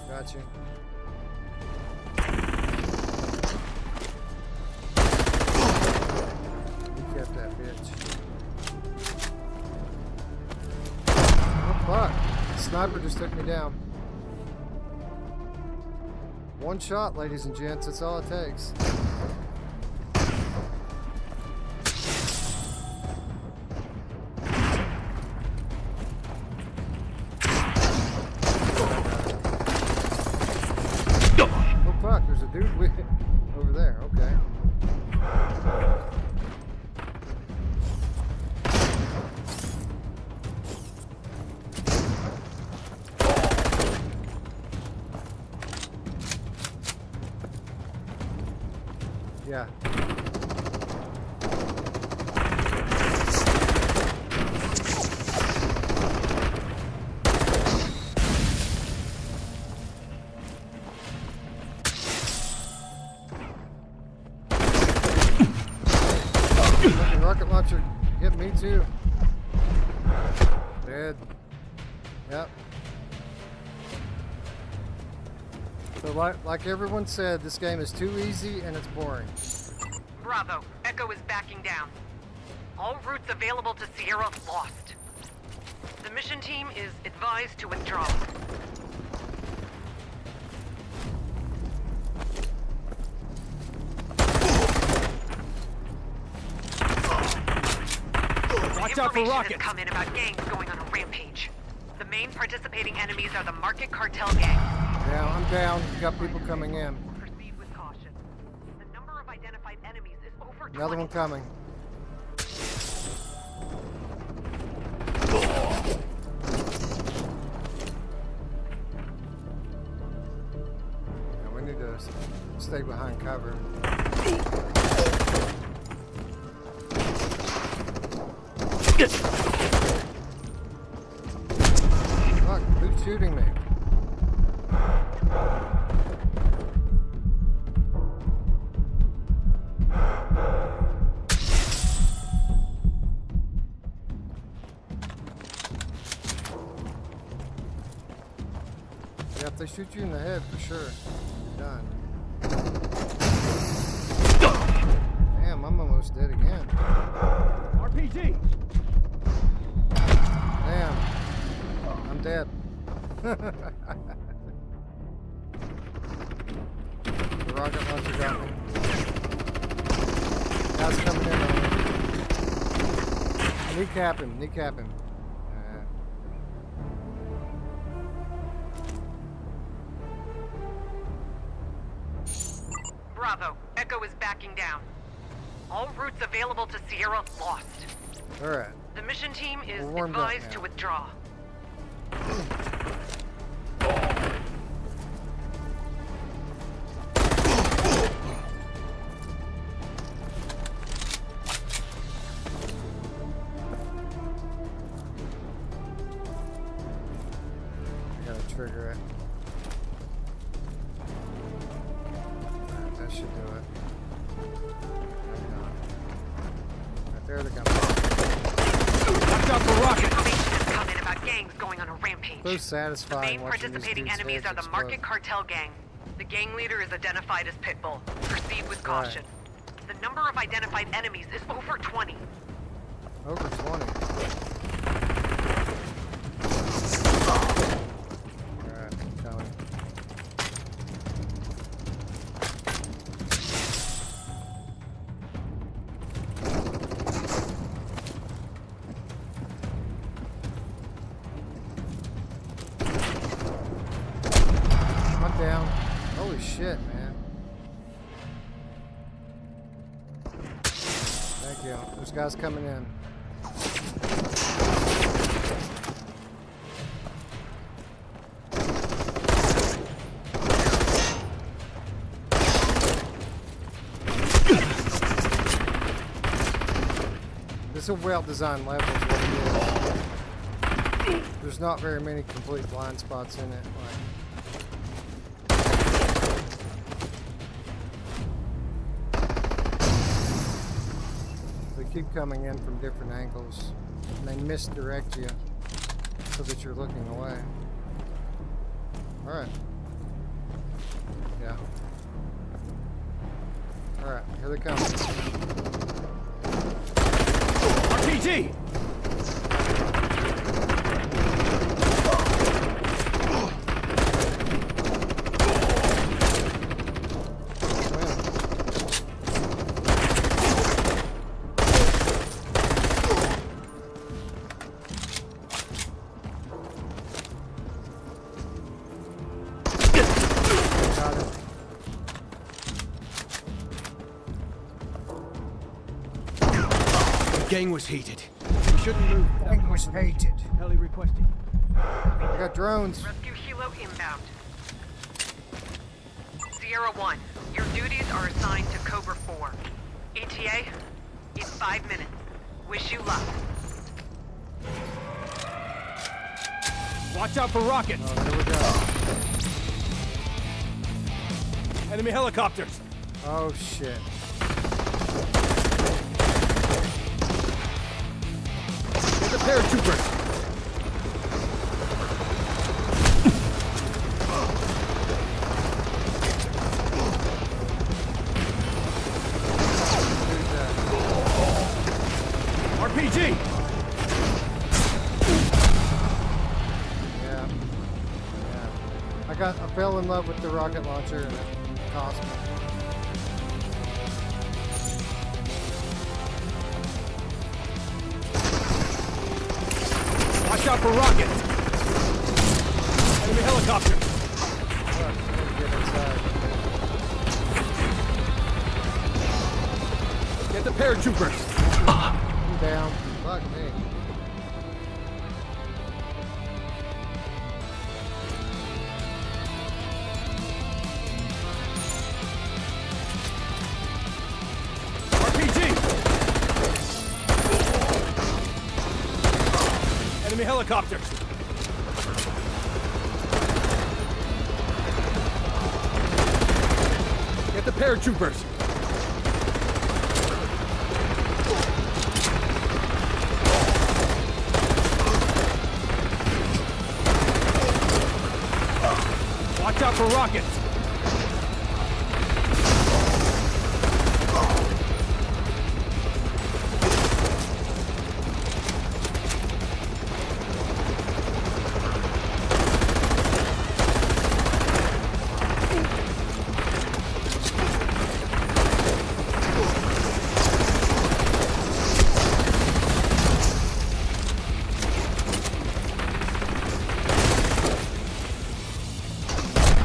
Got you. We kept that bitch. Oh fuck! The sniper just took me down. One shot, ladies and gents. That's all it takes. Oh fuck! There's a dude over there. Okay. Yeah. Fucking rocket launcher hit me too. Dead. Yep. So like everyone said, this game is too easy and it's boring.
Bravo. Echo is backing down. All routes available to Sierra lost. The mission team is advised to withdraw.
Watch out for rockets!
Has come in about gangs going on a rampage. The main participating enemies are the Market Cartel gang.
Yeah, I'm down. We got people coming in.
Proceed with caution. The number of identified enemies is over 20.
Another one coming. Yeah, we need to stay behind cover. Fuck, who's shooting me? shoot you in the head for sure. You're done. Damn, I'm almost dead again.
RPG.
Damn. I'm dead. The rocket launcher got me. Guys coming in on me. Kneecap him, kneecap him.
Bravo. Echo is backing down. All routes available to Sierra lost.
Alright.
The mission team is
We're warmed up
advised to
now.
withdraw.
I gotta trigger it. Alright, that should do it. Maybe not. Right there they come.
Watch out for rockets.
Information has come in about gangs going on a rampage.
So
The
satisfying
main
watching these
participating
dudes'
enemies
heads
are the
explode.
Market Cartel gang. The gang leader is identified as Pitbull. Proceed with caution. The number of identified enemies is over 20.
Over 20. Alright, coming. I'm down. Holy shit, man. Thank you. There's guys coming in. This is a well-designed level is what it is. There's not very many complete blind spots in it. They keep coming in from different angles, and they misdirect you so that you're looking away. Alright. Yeah. Alright, here they come.
RPG.
Got it.
The gang was heated. We shouldn't move.
Gang was hated.
Heli requesting.
I got drones.
Rescue helo inbound. Sierra 1, your duties are assigned to Cobra 4. ETA in 5 minutes. Wish you luck.
Watch out for rockets.
Oh, here we go.
Enemy helicopters.
Oh shit.
Get the paratroopers. RPG.
Yeah. I fell in love with the rocket launcher and it cost me.
Watch out for rockets. Enemy helicopter.
Fuck, I gotta get inside.
Get the paratroopers.
I'm down. Fuck me.
RPG. Enemy helicopters. Get the paratroopers. Watch
out for rockets!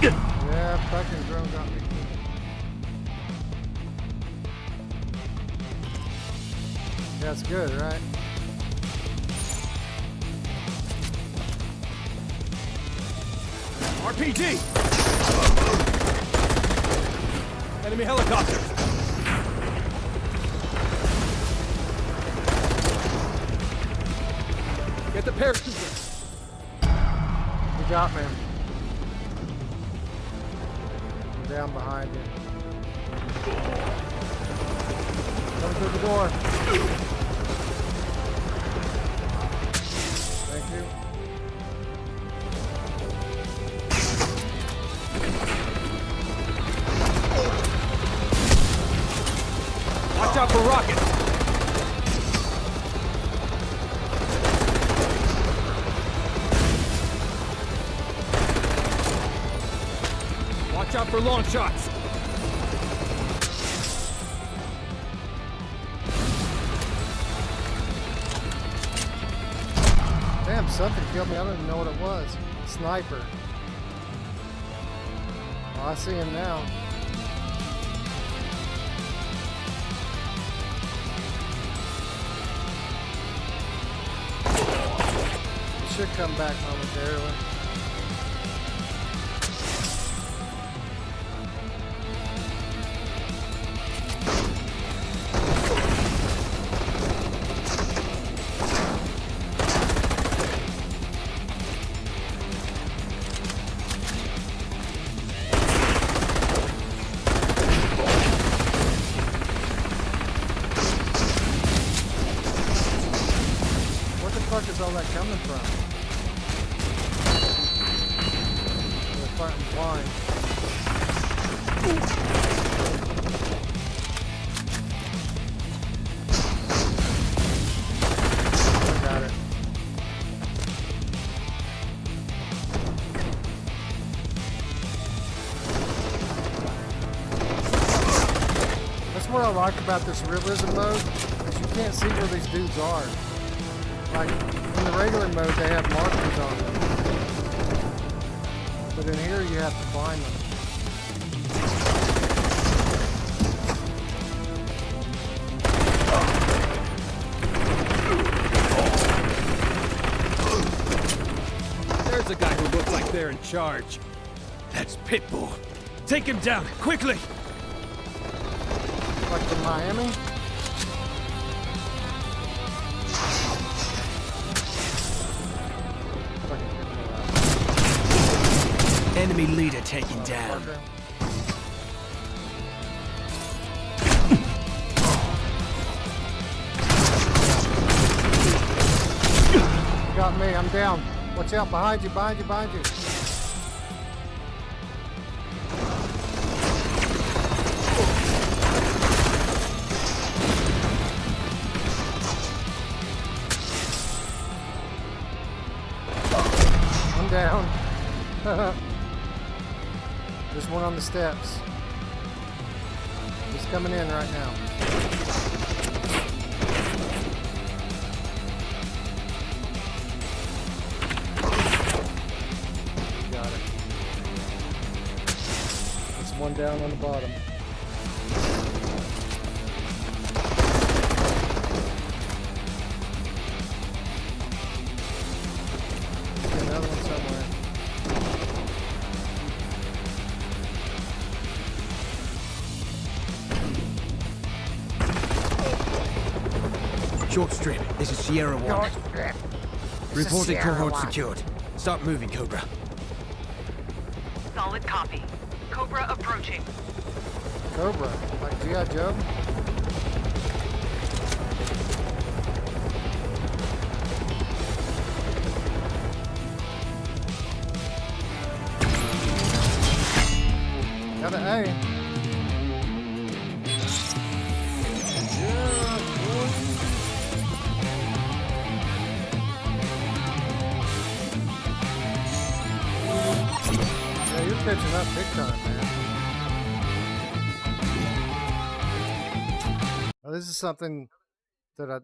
Yeah, fucking drone got me. That's good, right?
RPG! Enemy helicopter! Get the paratrooper!
You got me. I'm down behind you. Coming through the door. Thank you.
Watch out for rockets! Watch out for long shots!
Damn, something killed me. I don't even know what it was. Sniper. Oh, I see him now. He should come back momentarily. Where the fuck is all that coming from? They're fighting blind. I got it. That's what I like about this realism mode, is you can't see where these dudes are. Like, in the regular mode, they have markers on them. But in here, you have to find them.
There's a guy who looks like they're in charge. That's Pitbull. Take him down, quickly!
Like from Miami?
Enemy leader taken down.
Okay. You got me, I'm down. Watch out, behind you, behind you, behind you. I'm down. There's one on the steps. He's coming in right now. Got it. There's one down on the bottom. There's another one somewhere.
Short strip. This is Sierra 1. Reported cohort secured. Start moving, Cobra.
Solid copy. Cobra approaching.
Cobra, like G.I. Joe? Got an A. Yeah, you're pitching up big time, man. Well, this is something that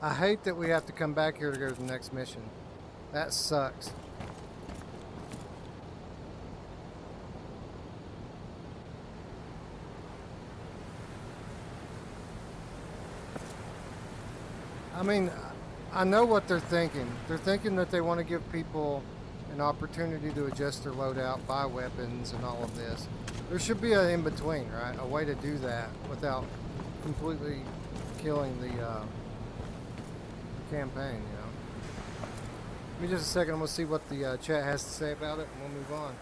I hate that we have to come back here to go to the next mission. That sucks. I mean, I know what they're thinking. They're thinking that they want to give people an opportunity to adjust their loadout, buy weapons, and all of this. There should be an in-between, right? A way to do that without completely killing the campaign, you know. Give me just a second. I'm going to see what the chat has to say about it, and we'll move on.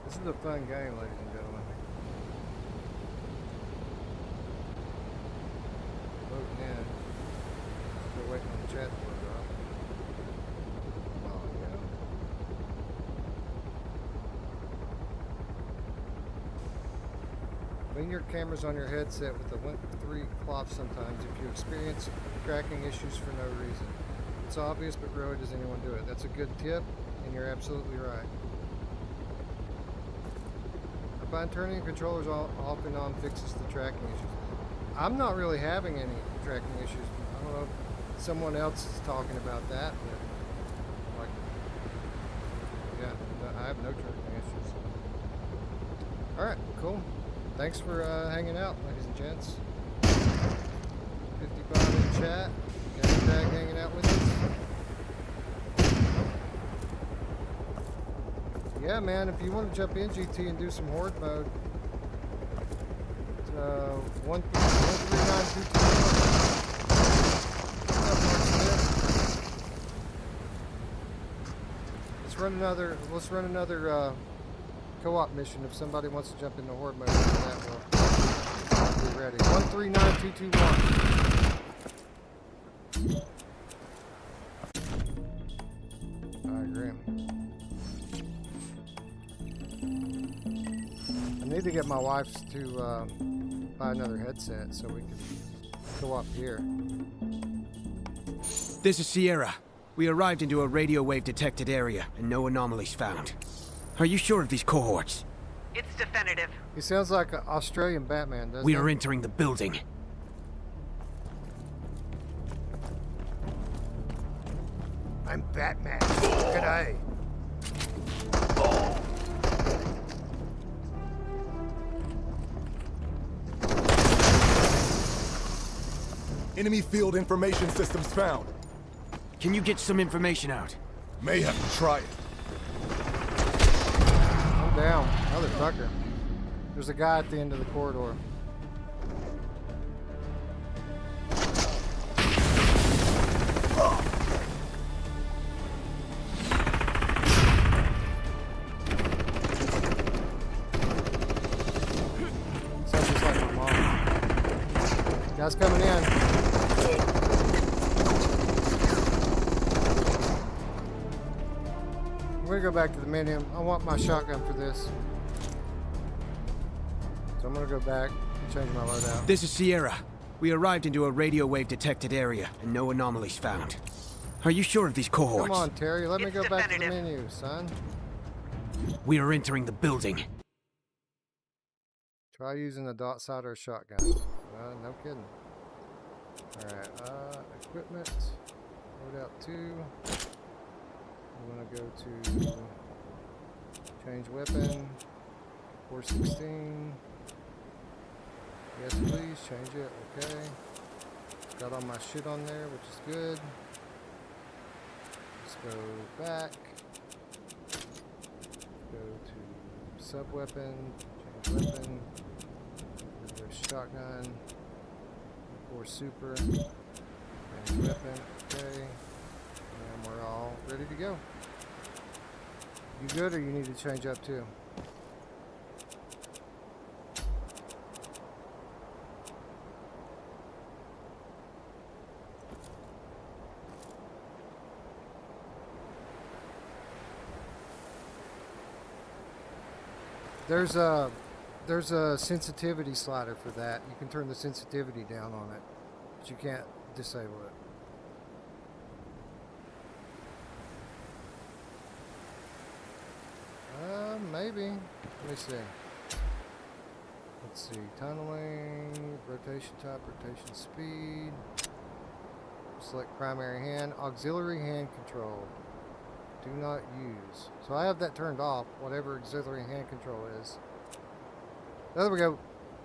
This is a fun game, ladies and gentlemen. Voting in. Still waiting on the chat to load up. Oh, yeah. Clean your cameras on your headset with the Wink 3 cloth sometimes if you experience tracking issues for no reason. It's obvious, but rarely does anyone do it. That's a good tip, and you're absolutely right. I find turning controllers off and on fixes the tracking issues. I'm not really having any tracking issues. I don't know if someone else is talking about that, but like, yeah, no, I have no tracking issues. All right, cool. Thanks for hanging out, ladies and gents. 55 in chat. Gamertag hanging out with us. Yeah, man, if you want to jump in GT and do some horde mode, 139221. Let's run another co-op mission. If somebody wants to jump into horde mode, that will be ready. 139221. I agree. I need to get my wife to buy another headset so we can go up here.
This is Sierra. We arrived into a radio wave detected area and no anomalies found. Are you sure of these cohorts?
It's definitive.
He sounds like an Australian Batman, doesn't
We
he?
are entering the building.
I'm Batman. G'day.
Enemy field information systems found.
Can you get some information out?
May have to try it.
I'm down. Motherfucker. There's a guy at the end of the corridor. Sounds just like my mom. Guy's coming in. We're gonna go back to the menu. I want my shotgun for this. So I'm gonna go back and change my loadout.
This is Sierra. We arrived into a radio wave detected area and no anomalies found. Are you sure of these cohorts?
Come on, Terry. Let me
It's
go back to the
definitive.
menu, son.
We are entering the building.
Try using the dot sight or shotgun. No kidding. Alright, equipment. Loadout 2. I'm gonna go to change weapon. 416. Yes, please, change it. Okay. Got all my shit on there, which is good. Let's go back. Go to sub weapon. Change weapon. Go shotgun. 4 super. Change weapon. Okay. And we're all ready to go. You good, or you need to change up too? There's a sensitivity slider for that. You can turn the sensitivity down on it, but you can't disable it. Maybe. Let me see. Let's see. Tunneling, rotation type, rotation speed. Select primary hand, auxiliary hand control. Do not use. So I have that turned off, whatever auxiliary hand control is. There we go.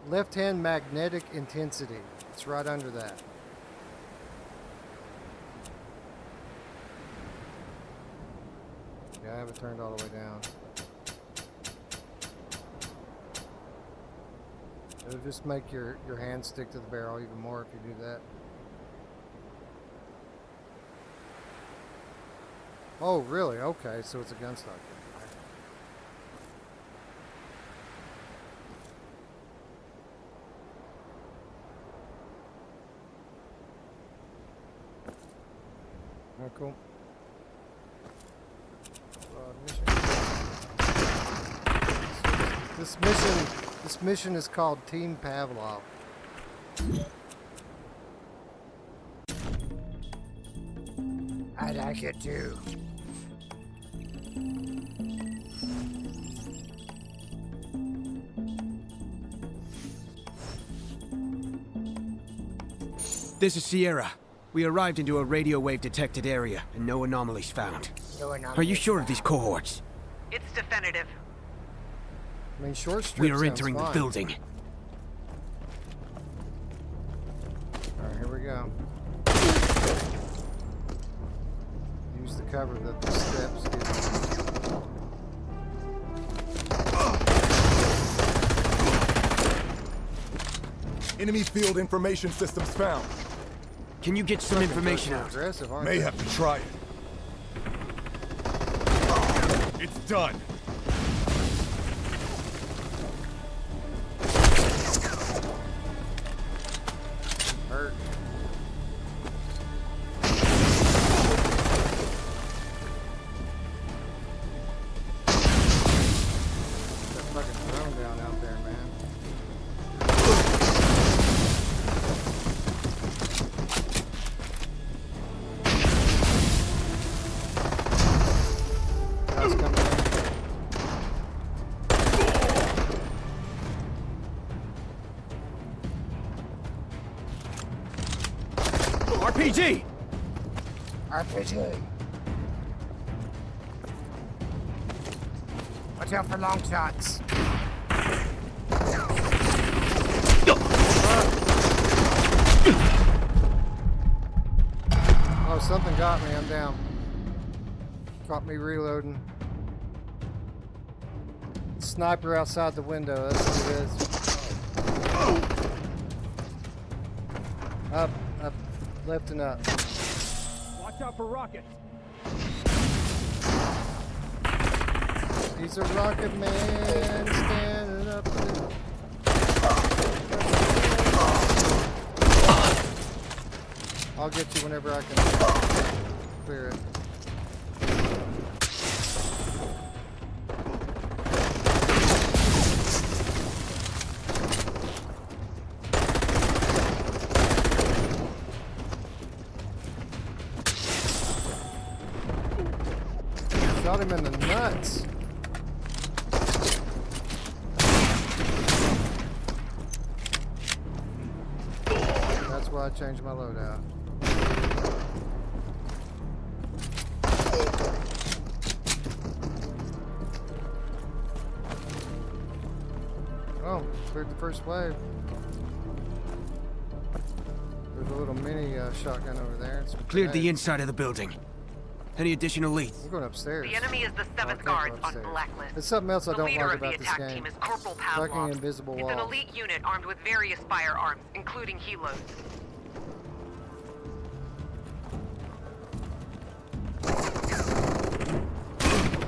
Left hand magnetic intensity. It's right under that. Yeah, I have it turned all the way down. It'll just make your hand stick to the barrel even more if you do that. Oh, really? Okay, so it's a gun stock. Oh, cool. This mission is called Team Pavlov. I like it too.
This is Sierra. We arrived into a radio wave detected area and no anomalies found. Are you sure of these cohorts?
It's definitive.
I mean, short strip
We are
sounds
entering
fine.
the building.
Alright, here we go. Use the cover that the steps give.
Enemy field information systems found.
Can you get some information out?
Aggressive, aren't
May
they?
have to try it. It's done.
Hurt. That fucking drone down out there, man. Guys coming in.
RPG!
RPG. Watch out for long shots.
Oh, something got me. I'm down. Caught me reloading. Sniper outside the window. That's what it is. Up, left and up.
Watch out for rockets.
He's a rocket man standing up there. I'll get you whenever I can clear it. Shot him in the nuts. That's why I changed my loadout. Oh, cleared the first wave. There's a little mini shotgun over there. It's
Cleared the
grenades.
inside of the building. Any additional leads?
I'm going upstairs.
The enemy is the
I
7th
can't
Guard
go
on
upstairs.
Blacklist.
There's something else I
The
don't
leader
like
of the
about this
attack
game.
team is Corporal
Fucking
Pavlov.
invisible
It's an
walls.
elite unit armed with various firearms, including helos.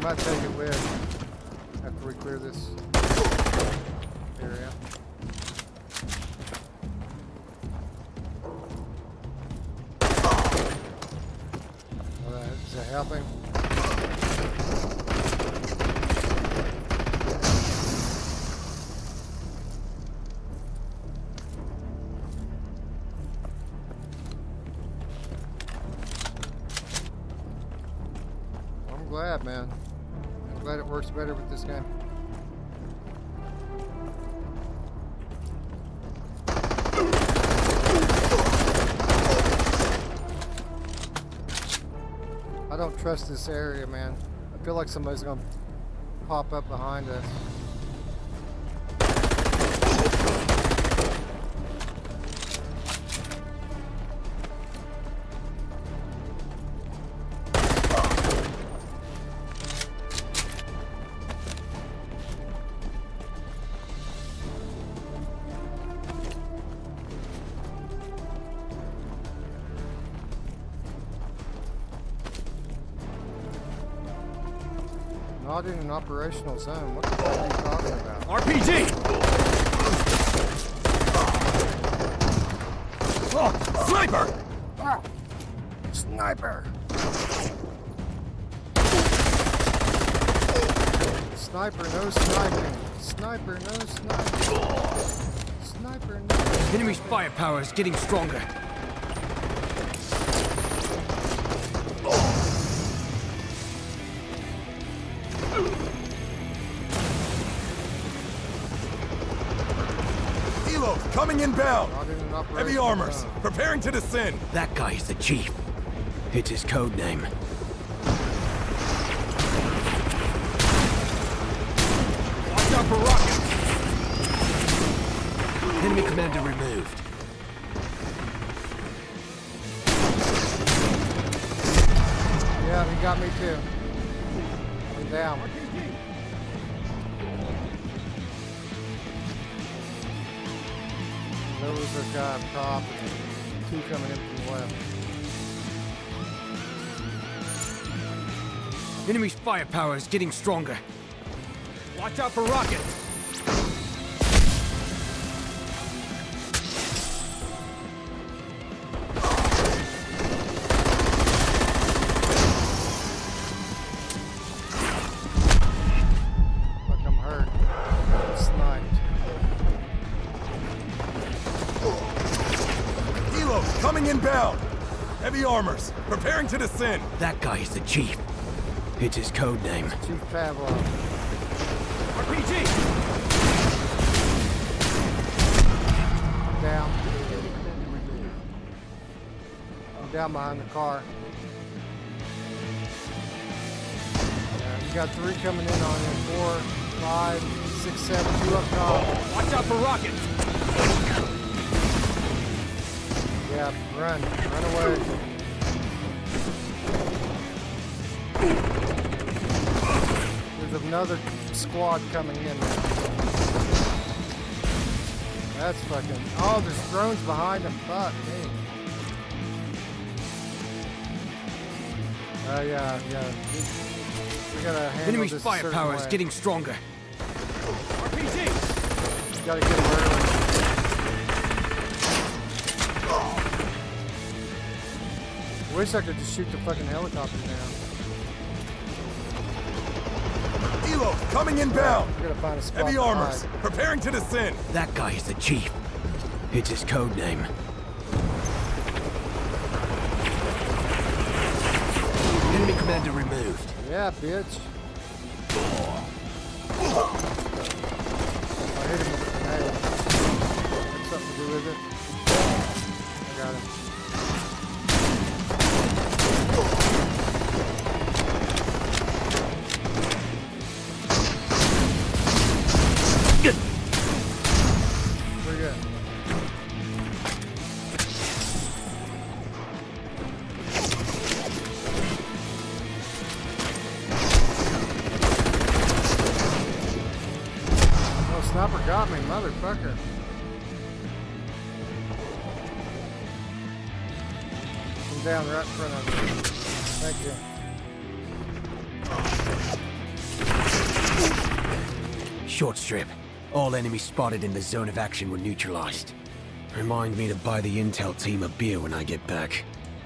Might take it with after we clear this area. Is that helping? glad, man. I'm glad it works better with this game. I don't trust this area, man. I feel like somebody's gonna pop up behind us. Not in an operational zone. What the fuck are you talking about?
RPG!
Oh, sniper!
Sniper! Sniper, no sniping. Sniper, no sniping. Sniper, no.
Enemy's firepower is getting stronger.
Coming inbound!
Not in an
Heavy
operational
armors,
zone.
preparing to descend.
That guy is the chief. It's his code name. Watch out for rockets! Enemy commander removed.
Yeah, he got me too. I'm down. There was a guy up top and two coming in from the left.
Enemy's firepower is getting stronger. Watch out for rockets!
Look, I'm hurt. I'm sniped.
Helos coming inbound. Heavy armors, preparing to descend.
That guy is the chief. It's his code name.
Chief Pavlov.
RPG!
I'm down. I'm down behind the car. Yeah, you got three coming in on you. 4, 5, 6, 7, 2 up top.
Watch out for rockets!
Yeah, run away. There's another squad coming in now. That's fucking... Oh, there's drones behind them. Fuck me. Yeah. We gotta handle
Enemy's
this
firepower is
way.
getting stronger. RPG!
Gotta get him early. Wish I could just shoot the fucking helicopter down.
Helos coming inbound.
We gotta find a spot
Heavy
to
armors,
hide.
preparing to descend.
That guy is the chief. It's his code name. Enemy commander removed.
Yeah, bitch. I hit him with a grenade. Had something to do with it. I got him. Pretty good. Oh, sniper got me, motherfucker. I'm down right in front of you. Thank you.
Short strip. All enemies spotted in the zone of action were neutralized. Remind me to buy the intel team a beer when I get back.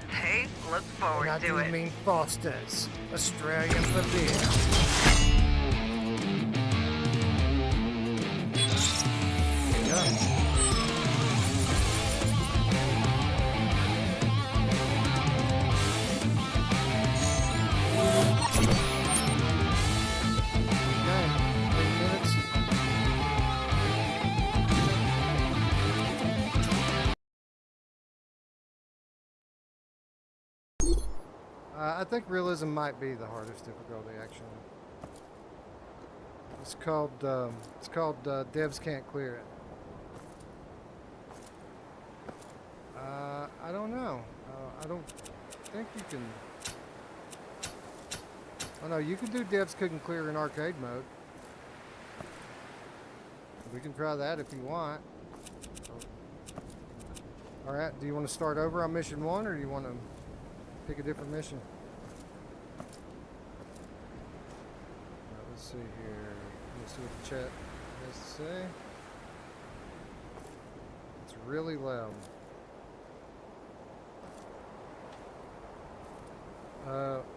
Hey, look forward
I
to
do
it.
mean Foster's. Australian for beer. Yeah. I think realism might be the hardest difficulty, actually. It's called devs can't clear it. I don't know. I don't think you can. Oh no, you can do devs couldn't clear in arcade mode. We can try that if you want. All right. Do you want to start over on mission 1, or do you want to pick a different mission? Right, let's see here. Let's see what the chat has to say. It's really loud.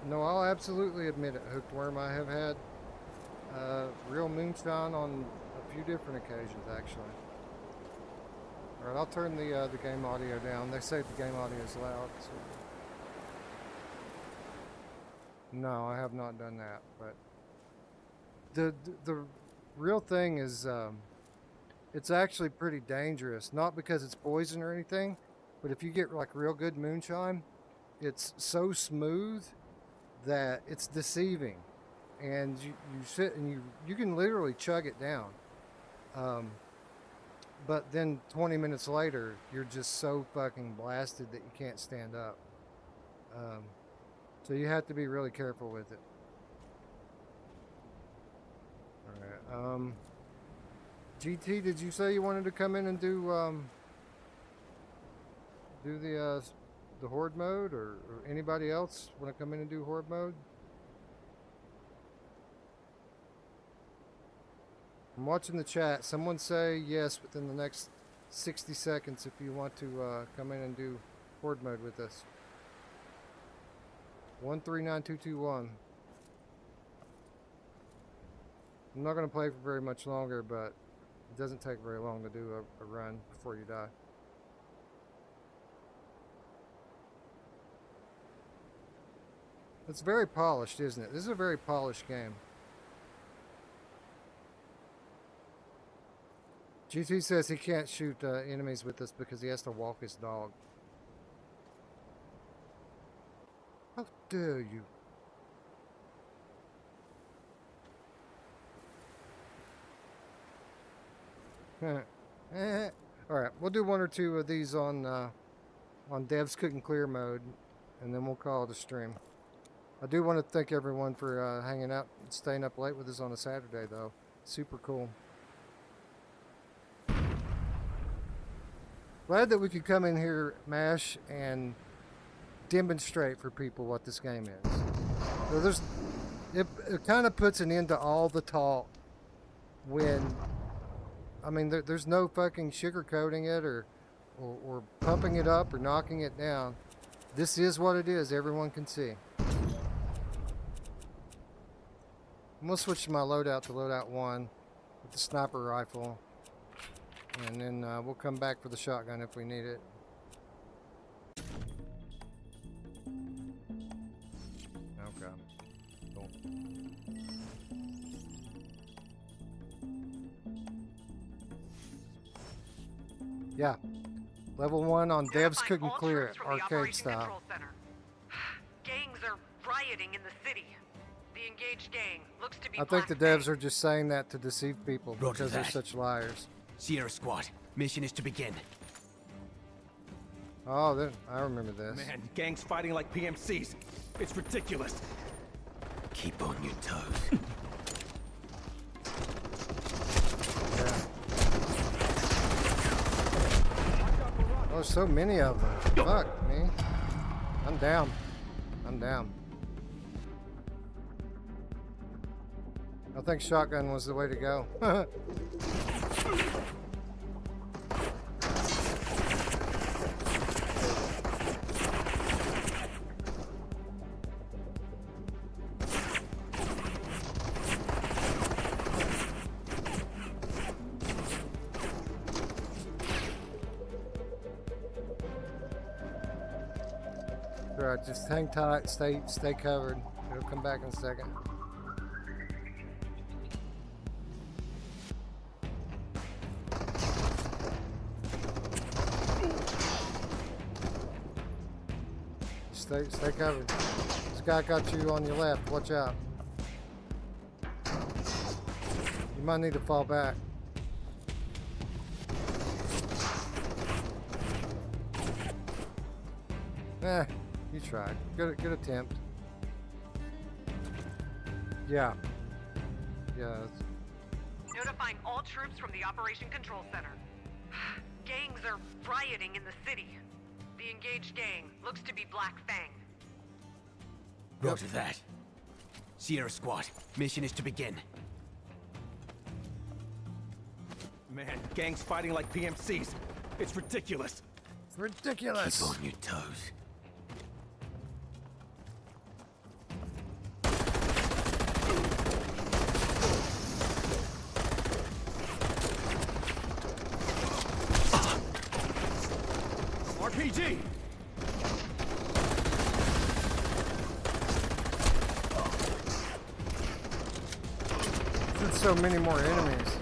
No, I'll absolutely admit it, Hooked Worm. I have had real moonshine on a few different occasions, actually. All right, I'll turn the game audio down. They say the game audio is loud. So. No, I have not done that. But the real thing is, it's actually pretty dangerous. Not because it's poison or anything, but if you get like real good moonshine, it's so smooth that it's deceiving, and you sit and you can literally chug it down. But then 20 minutes later, you're just so fucking blasted that you can't stand up. So you have to be really careful with it. All right. GT, did you say you wanted to come in and do the horde mode, or anybody else want to come in and do horde mode? I'm watching the chat. Someone say yes within the next 60 seconds if you want to come in and do horde mode with us. 139221. I'm not going to play for very much longer, but it doesn't take very long to do a run before you die. It's very polished, isn't it? This is a very polished game. GT says he can't shoot enemies with this because he has to walk his dog. How dare you? Alright, we'll do one or two of these on devs couldn't clear mode, and then we'll call it a stream. I do want to thank everyone for hanging out and staying up late with us on a Saturday, though. Super cool. Glad that we could come in here, MASH, and demonstrate for people what this game is. So it kind of puts an end to all the talk when, I mean, there's no fucking sugarcoating it or pumping it up or knocking it down. This is what it is. Everyone can see. I'm going to switch my loadout to loadout 1 with the sniper rifle. And then we'll come back for the shotgun if we need it. Okay. Cool. Yeah. Level 1 on devs couldn't clear it. Arcade style.
Gangs are rioting in the city. The engaged gang looks to be.
I think the devs are just saying that to deceive people because they're such liars.
Sierra Squad, mission is to begin.
Oh, I remember this.
Man, gangs fighting like PMCs. It's ridiculous.
Keep on your toes.
Yeah. Oh, there's so many of them. Fuck me. I'm down. I'm down. I think shotgun was the way to go. Alright, just hang tight, stay covered. It'll come back in a second. Stay covered. This guy got you on your left. Watch out. You might need to fall back. You tried. Good attempt. Yeah.
Notifying all troops from the Operation Control Center. Gangs are rioting in the city. The engaged gang looks to be Black Fang.
Roger that. Sierra Squad, mission is to begin.
Man, gangs fighting like PMCs. It's ridiculous.
Ridiculous.
Keep on your toes.
RPG!
There's so many more enemies.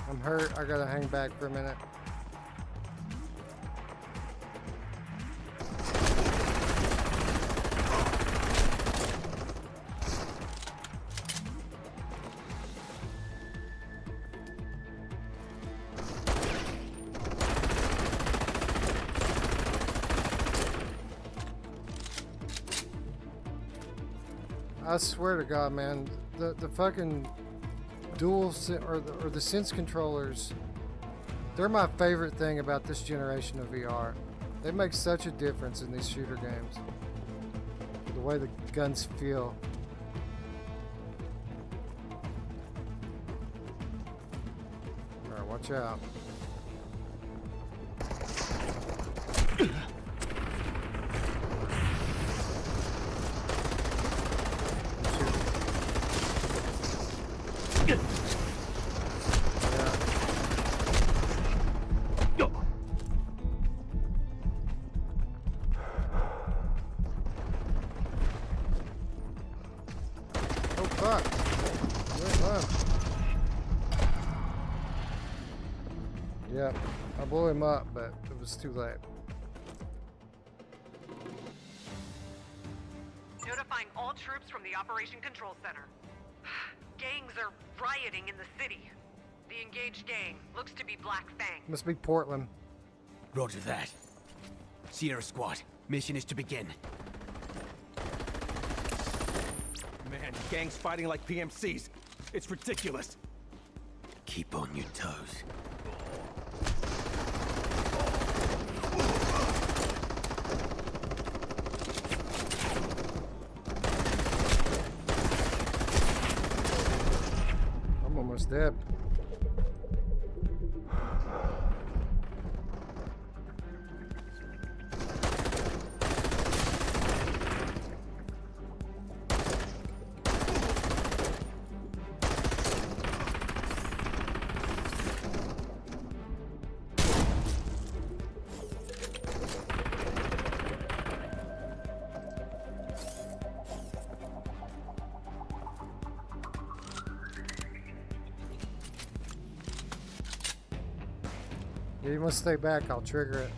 I'm hurt. I gotta hang back for a minute. I swear to God, man, the fucking the sense controllers, they're my favorite thing about this generation of VR. They make such a difference in these shooter games. The way the guns feel. Alright, watch out. Yeah, I blew him up, but it was too late.
Notifying all troops from the Operation Control Center. Gangs are rioting in the city. The engaged gang looks to be Black Fang.
Must be Portland.
Roger that. Sierra Squad, mission is to begin.
Man, gangs fighting like PMCs. It's ridiculous.
Keep on your toes.
I'm almost dead. Yeah, you must stay back. I'll trigger it.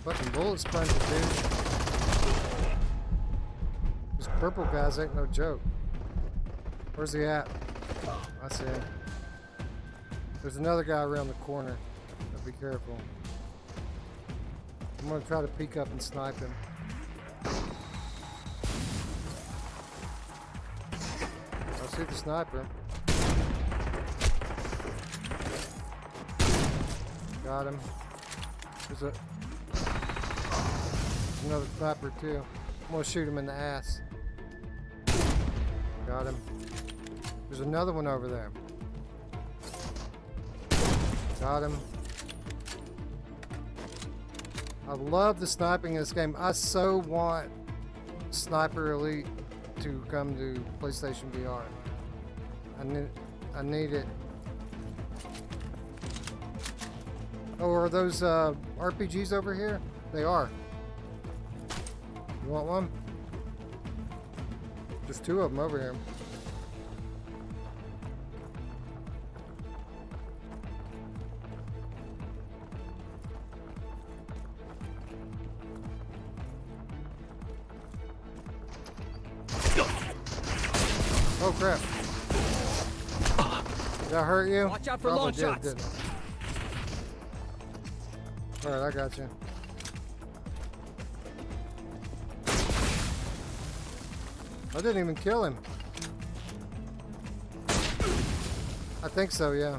Fucking bullet sponges, dude. These purple guys ain't no joke. Where's he at? I see him. There's another guy around the corner. So be careful. I'm gonna try to peek up and snipe him. see the sniper. Got him. There's another sniper too. I'm gonna shoot him in the ass. Got him. There's another one over there. Got him. I love the sniping in this game. I so want Sniper Elite to come to PlayStation VR. I need it. Oh, are those RPGs over here? They are. You want one? There's two of them over here. Oh crap. Did that hurt you?
Watch out for long shots.
Alright, I got you. I didn't even kill him. I think so, yeah.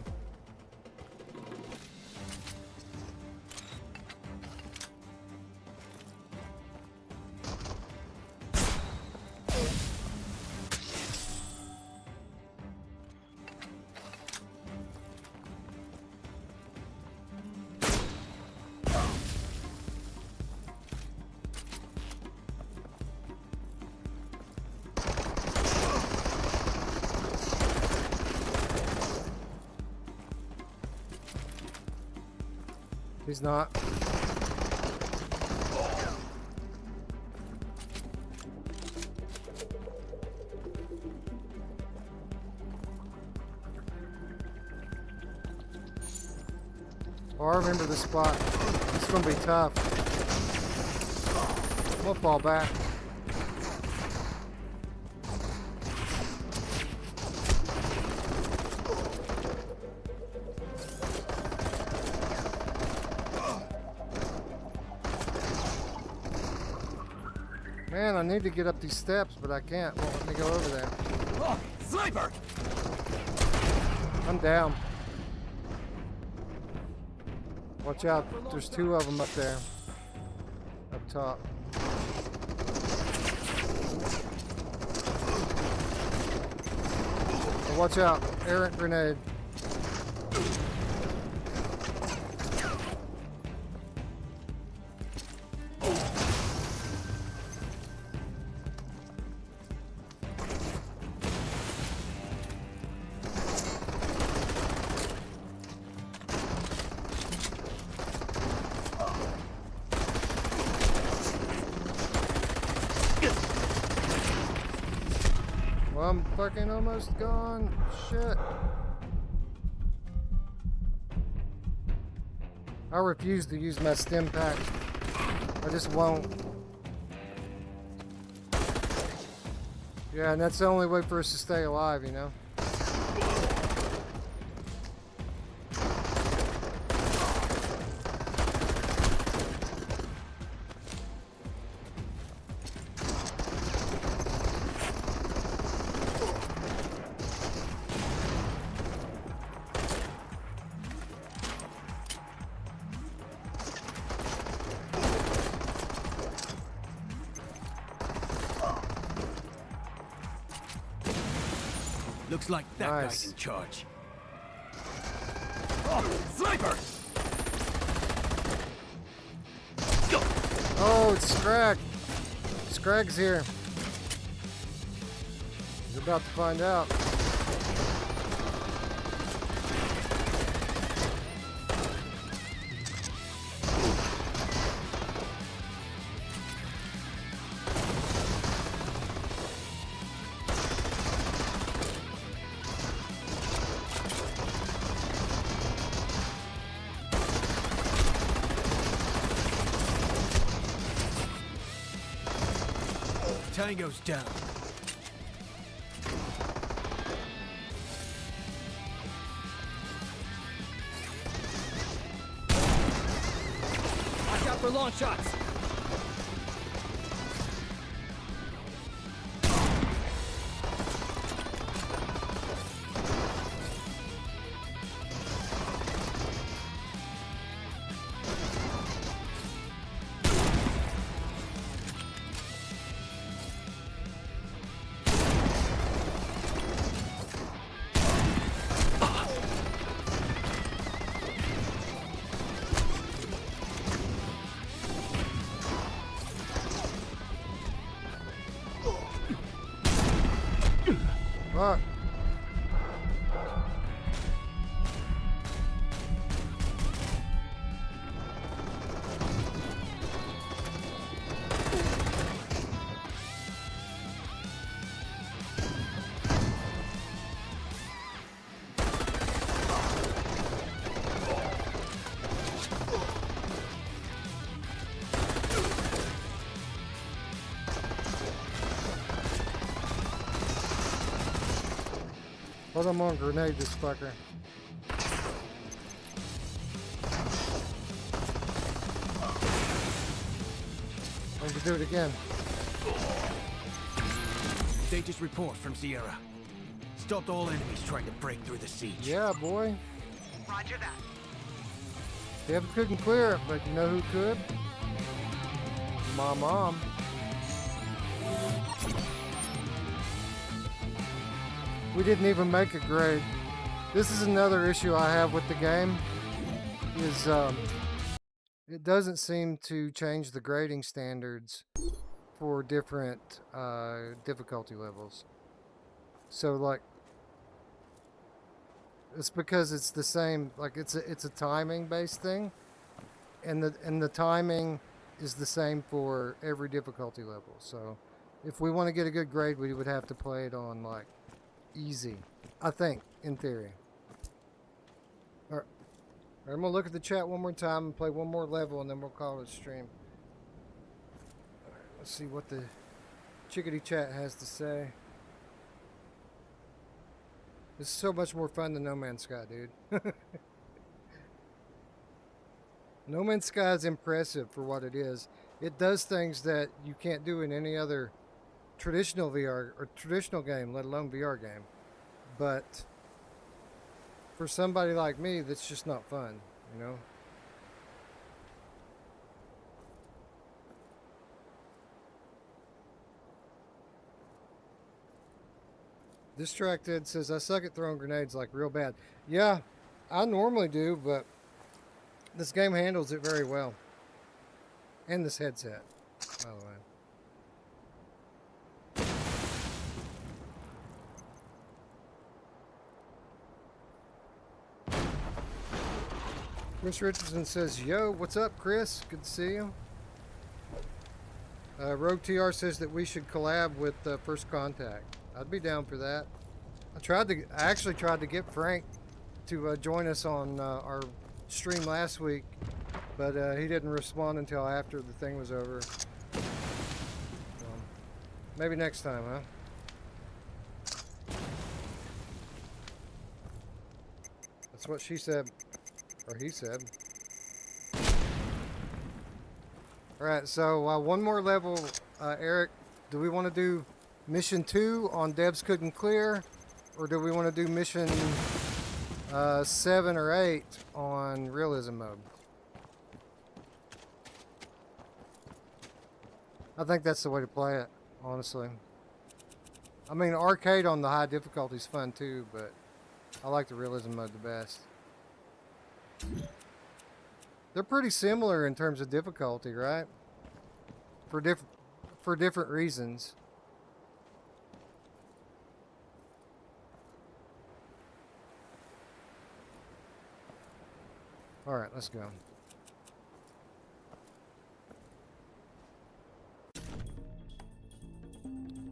He's not. Oh, I remember this spot. It's gonna be tough. We'll fall back. Man, I need to get up these steps, but I can't. Won't let me go over there.
Oh, sniper!
I'm down. Watch out. There's two of them up there. Up top. Oh, watch out. Errant grenade. Well, I'm fucking almost gone. Shit. I refuse to use my stim pack. I just won't. Yeah, and that's the only way for us to stay alive, you know?
Looks like that guy's in charge.
Oh, sniper!
Oh, it's Scrag. Scrag's here. He's about to find out.
Tango's down.
Watch out for long shots.
Fuck. Hold on, I'm gonna grenade this fucker. I'm gonna do it again.
Status report from Sierra. Stopped all enemies trying to break through the siege.
Yeah, boy.
Roger that.
Dev couldn't clear it, but you know who could? My mom. We didn't even make a grade. This is another issue I have with the game, is it doesn't seem to change the grading standards for different difficulty levels. So like, it's because it's the same, like it's a timing based thing, and the timing is the same for every difficulty level. So if we want to get a good grade, we would have to play it on like easy, I think, in theory. All right, I'm gonna look at the chat one more time and play one more level, and then we'll call it a stream. All right, let's see what the chickadee chat has to say. This is so much more fun than No Man's Sky, dude. No Man's Sky is impressive for what it is. It does things that you can't do in any other traditional VR or traditional game, let alone VR game. But for somebody like me, that's just not fun, you know? Distracted says, I suck at throwing grenades like real bad. Yeah, I normally do, but this game handles it very well. And this headset, by the way. Chris Richardson says, yo, what's up, Chris? Good to see you. Rogue TR says that we should collab with First Contact. I'd be down for that. I actually tried to get Frank to join us on our stream last week, but he didn't respond until after the thing was over. Maybe next time, huh? That's what she said. Or he said. Alright, so one more level. Eric, do we want to do mission 2 on Devs Couldn't Clear? Or do we want to do mission 7 or 8 on realism mode? I think that's the way to play it, honestly. I mean, arcade on the high difficulty is fun too, but I like the realism mode the best. They're pretty similar in terms of difficulty, right? For different reasons. All right, let's go.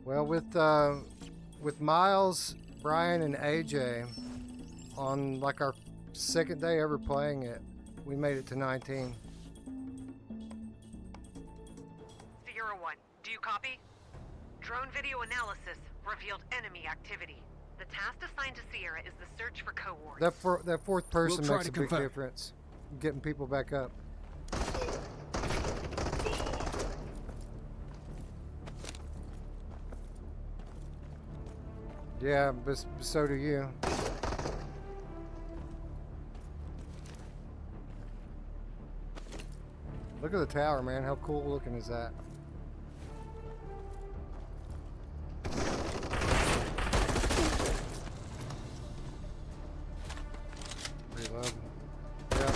Well, with Miles, Brian, and AJ on like our second day ever playing it, we made it to 19.
Sierra 1, do you copy? Drone video analysis revealed enemy activity. The task assigned to Sierra is the search for cohorts.
That fourth person
We'll
makes a big difference. Getting people back up. Yeah, but so do you. Look at the tower, man. How cool looking is that? Reload. Yeah.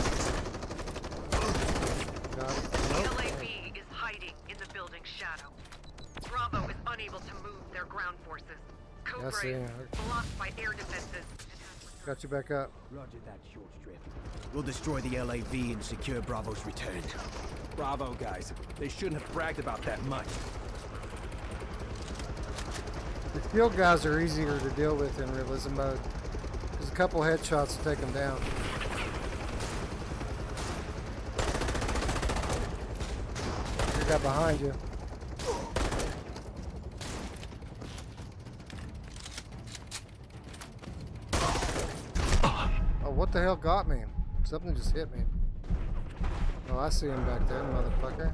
Got it. Nope.
LAB is hiding in the building's shadow. Bravo is unable to move their ground forces. Code
I see.
Gray, blocked by air defenses.
Got you back up.
Roger that, short strip. We'll destroy the LAV and secure Bravo's return.
Bravo, guys. They shouldn't have bragged about that much.
The field guys are easier to deal with in realism mode. There's a couple headshots to take them down. You got behind you. Oh, what the hell got me? Something just hit me. Oh, I see him back there, motherfucker.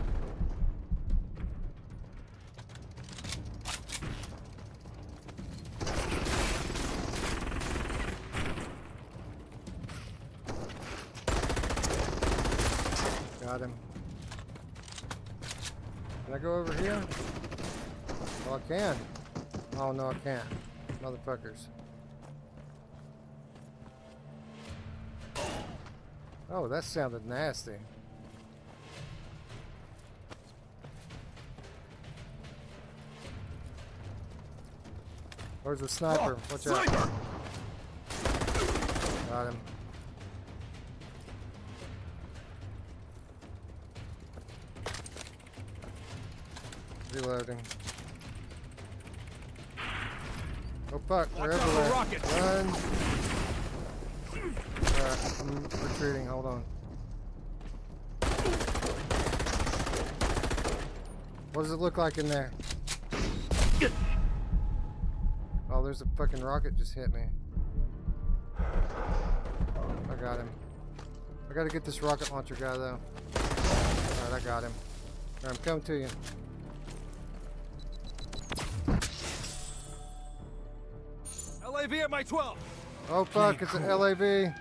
Got him. Can I go over here? Oh, I can. Oh, no, I can't. Motherfuckers. Oh, that sounded nasty. Where's the sniper? Watch out. Got him. Reloading. Oh fuck, they're everywhere. Run! Alright, I'm retreating, hold on. What does it look like in there? Oh, there's a fucking rocket just hit me. I got him. I gotta get this rocket launcher guy though. Alright, I got him. Alright, I'm coming to you.
LAV at my 12.
Oh fuck, it's an LAV.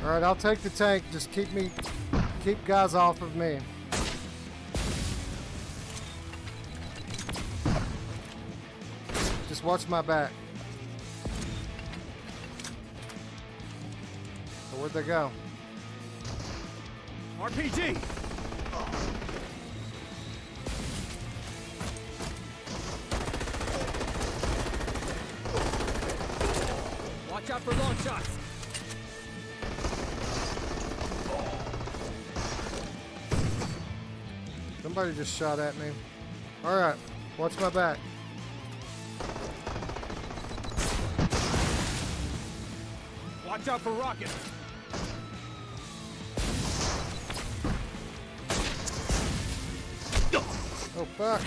Alright, I'll take the tank. Just keep guys off of me. Just watch my back. So where'd they go?
RPG. Watch out for long shots.
Somebody just shot at me. Alright, watch my back.
Watch out for rockets.
Oh fuck.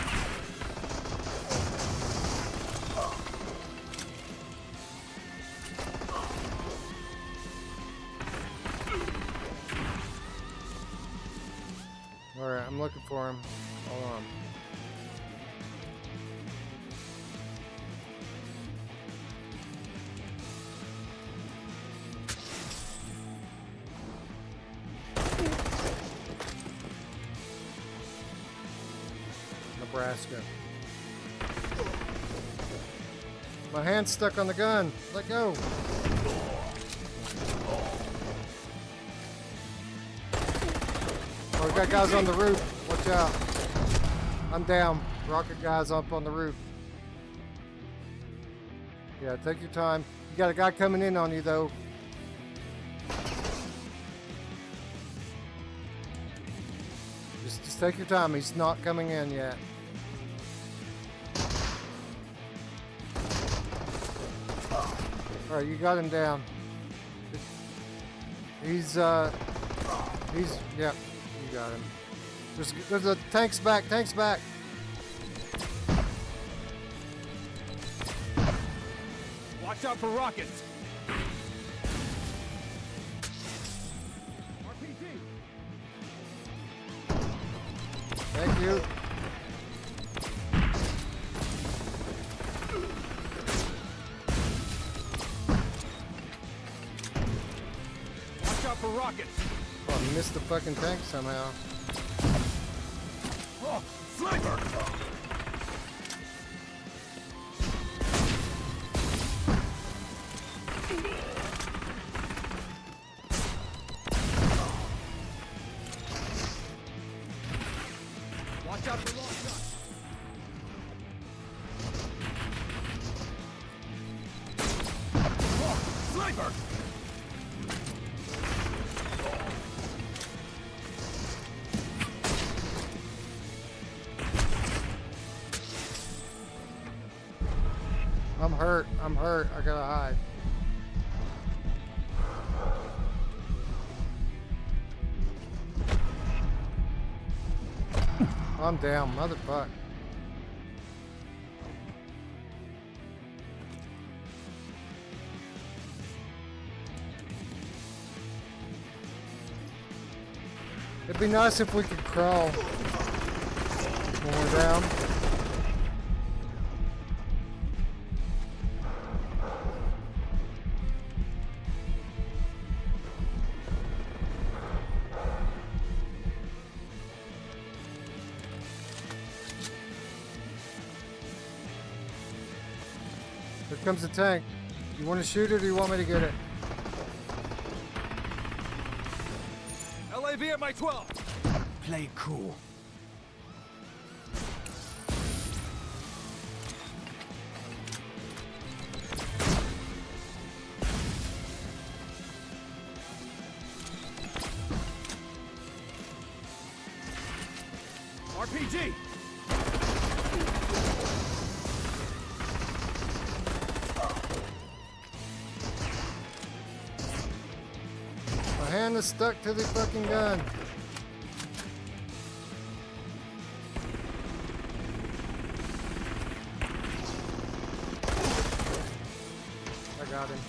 Alright, I'm looking for him. Hold on. Nebraska. My hand's stuck on the gun. Let go. Oh, we got guys on the roof. Watch out. I'm down. Rocket guys up on the roof. Yeah, take your time. You got a guy coming in on you, though. Just take your time. He's not coming in yet. All right, you got him down. He's yeah, you got him. There's a tanks back,
Watch out for rockets. RPG.
Thank you.
Watch out for rockets.
Oh, I missed the fucking tank somehow.
Oh, sniper!
Watch out for long shots.
Sniper!
I'm hurt. I gotta hide. I'm down, motherfucker. It'd be nice if we could crawl when we're down. Here comes the tank. You want to shoot it or you want me to get it?
LAV at my 12.
Play cool.
RPG.
My hand is stuck to the fucking gun. I got him.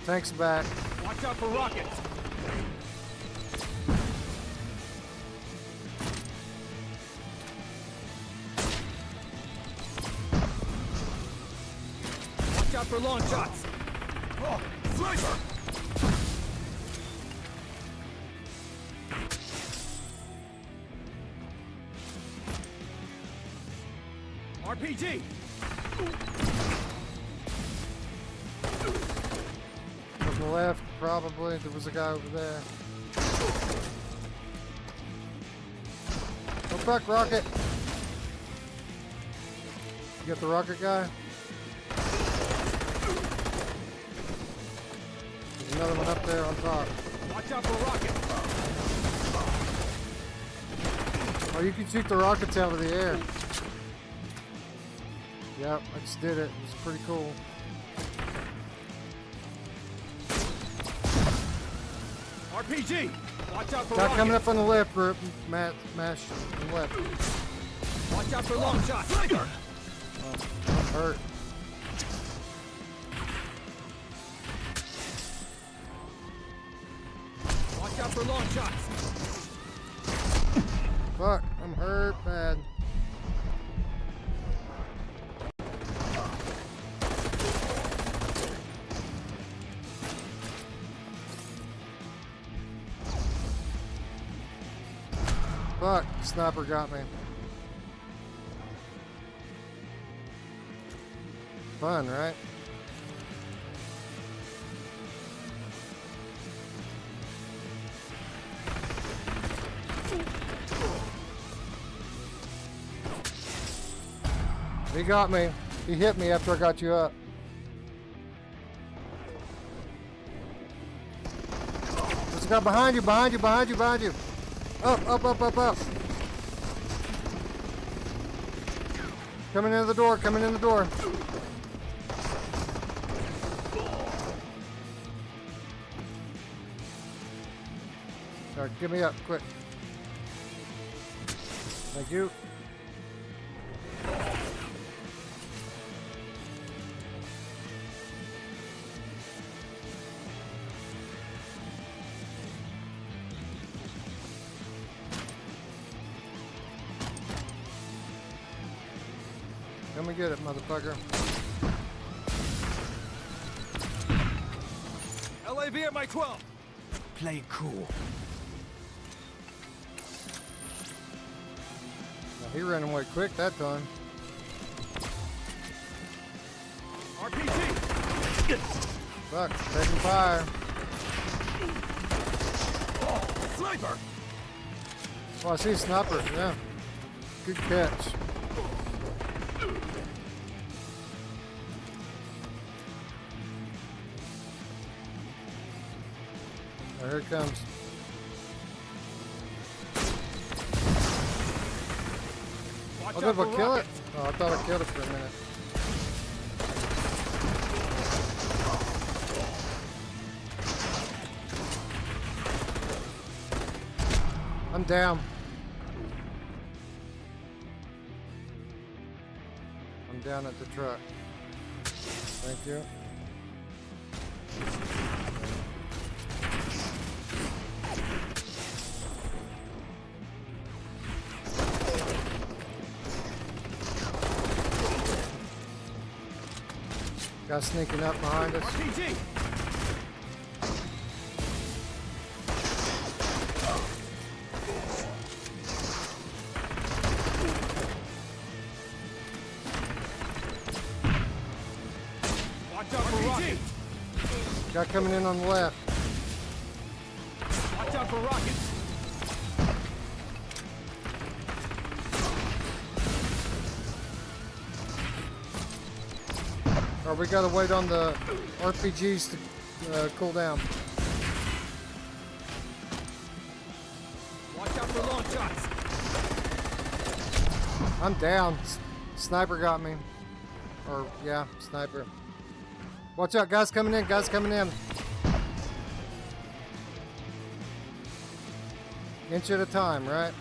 Tank's back.
Watch out for rockets. Watch out for long shots.
Oh, sniper!
RPG.
On the left, probably. There was a guy over there. Oh fuck, rocket! You got the rocket guy? There's another one up there on top.
Watch out for rockets.
Oh, you can shoot the rockets out of the air. Yep, I just did it. It's pretty cool.
RPG. Watch out for
Guy
rockets.
coming up on the left, Matt, mash on the left.
Watch out for long shots. Sniper.
Oh, I'm hurt.
Watch out for long shots.
Fuck, I'm hurt bad. Fuck, sniper got me. Fun, right? He got me. He hit me after I got you up. There's a guy behind you, behind you, behind you, behind you. Up, up, up, up, up. Coming in the door, coming in the door. Alright, get me up, quick. Thank you. Come and get it, motherfucker.
LAV at my 12.
Play cool.
Well, he ran away quick that time.
RPG.
Fuck, taking fire.
Oh, sniper!
Oh, I see a sniper, yeah. Good catch. Oh, here it comes.
Watch
Oh,
out
did I
for
kill it?
rockets.
Oh, I thought I killed it for a minute. I'm down. I'm down at the truck. Thank you. Guy sneaking up behind us.
RPG. Watch out for rockets.
Guy coming in on the left.
Watch out for rockets.
Or we gotta wait on the RPGs to cool down.
Watch out for long shots.
I'm down. Sniper got me. Or, yeah, sniper. Watch out, guys coming in, guys coming in. Inch at a time, right?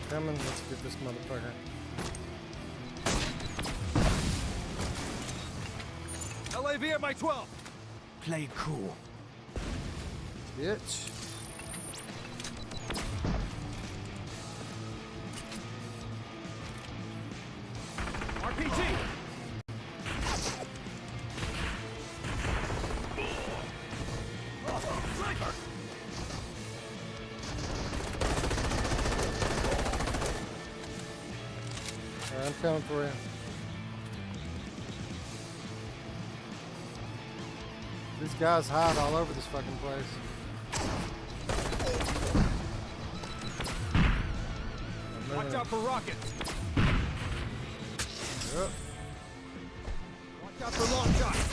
Coming, let's get this motherfucker.
LAV at my 12.
Play cool.
Bitch.
RPG. Sniper.
Alright, I'm coming for you. These guys hide all over this fucking place.
Watch out for rockets.
Yep.
Watch out for long shots.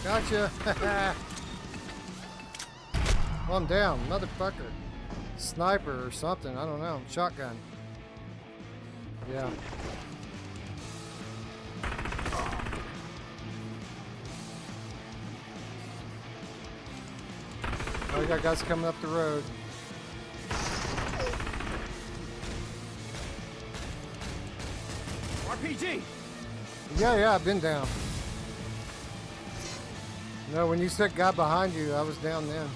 Gotcha. Well, I'm down, motherfucker. Sniper or something, I don't know. Shotgun. Yeah. Oh, we got guys coming up the road.
RPG.
Yeah, I've been down. No, when you said guy behind you, I was down then.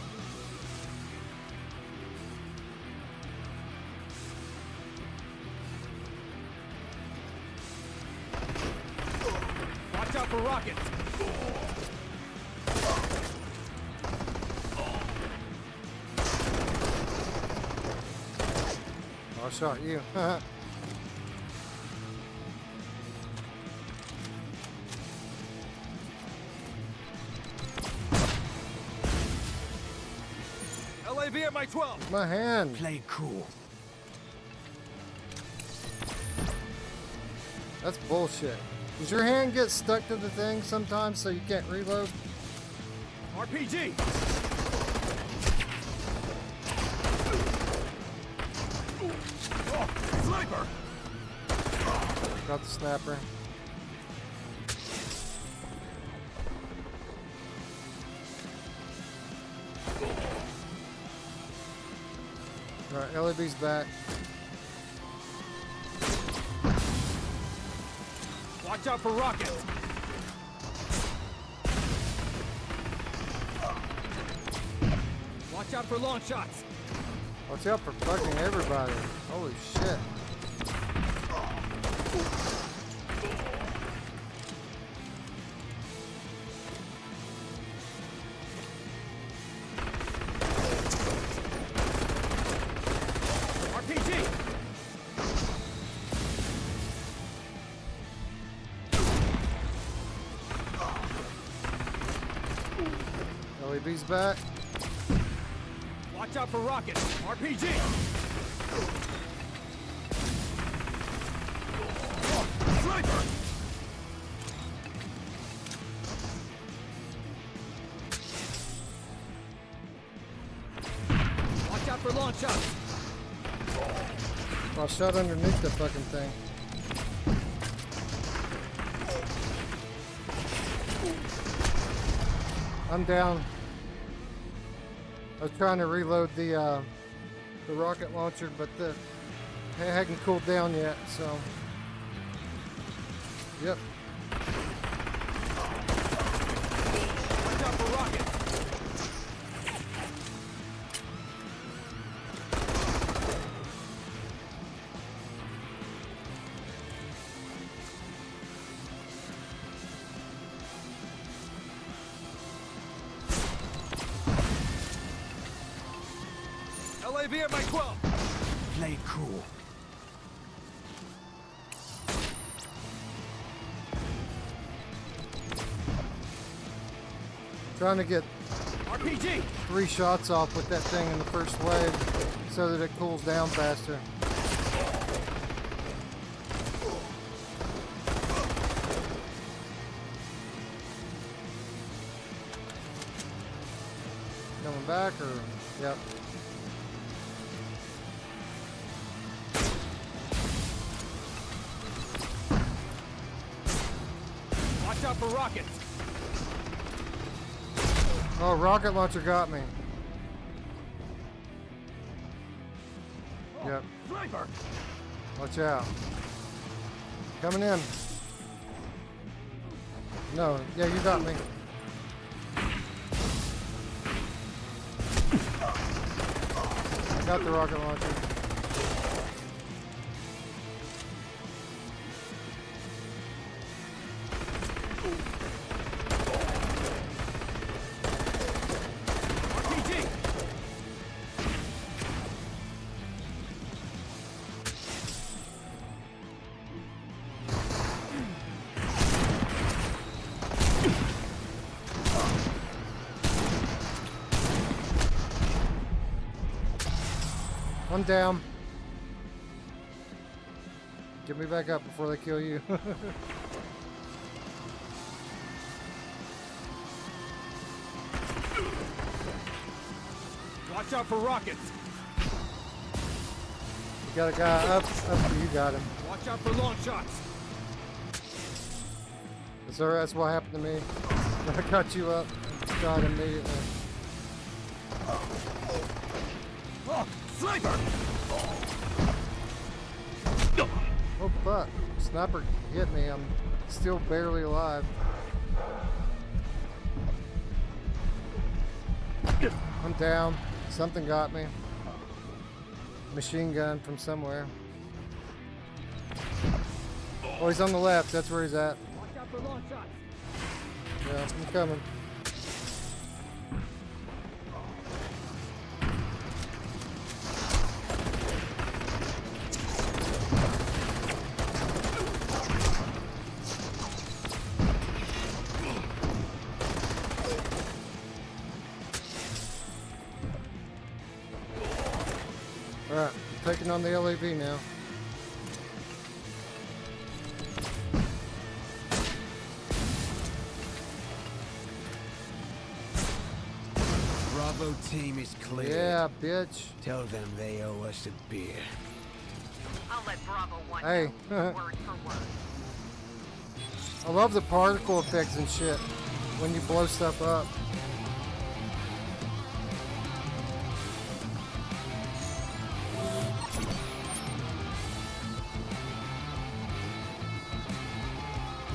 Watch out for rockets.
I shot you.
LAV at my 12.
My hand.
Play cool.
That's bullshit. Does your hand get stuck to the thing sometimes so you can't reload?
RPG.
Sniper!
Got the snapper. Alright, LAB's back.
Watch out for rockets. Watch out for long shots.
Watch out for fucking everybody. Holy shit. LAV's back.
Watch out for rockets. RPG.
Sniper!
Watch out for launch shots.
I shot underneath the fucking thing. I'm down. I was trying to reload the rocket launcher, but it hadn't cooled down yet, so. Yep.
Watch out for rockets. LAV at my 12.
Play it cool.
Trying to get
RPG.
3 shots off with that thing in the first wave so that it cools down faster. Coming back or, yep.
Watch out for rockets.
Oh, rocket launcher got me. Yep.
Sniper!
Watch out. Coming in. No, yeah, you got me. I got the rocket launcher.
RPG.
I'm down. Get me back up before they kill you.
Watch out for rockets.
You got a guy up, you got him.
Watch out for launch shots.
That's what happened to me. I got you up, shot immediately.
Oh, sniper!
Oh fuck, sniper hit me, I'm still barely alive. I'm down, something got me. Machine gun from somewhere. Oh, he's on the left, that's where he's at.
Watch out for launch shots.
Yeah, I'm coming. Alright, taking on the LAV now.
Bravo team is clear.
Yeah, bitch.
Tell them they owe us a beer.
I'll let Bravo 1
Hey.
know, word for word.
I love the particle effects and shit when you blow stuff up.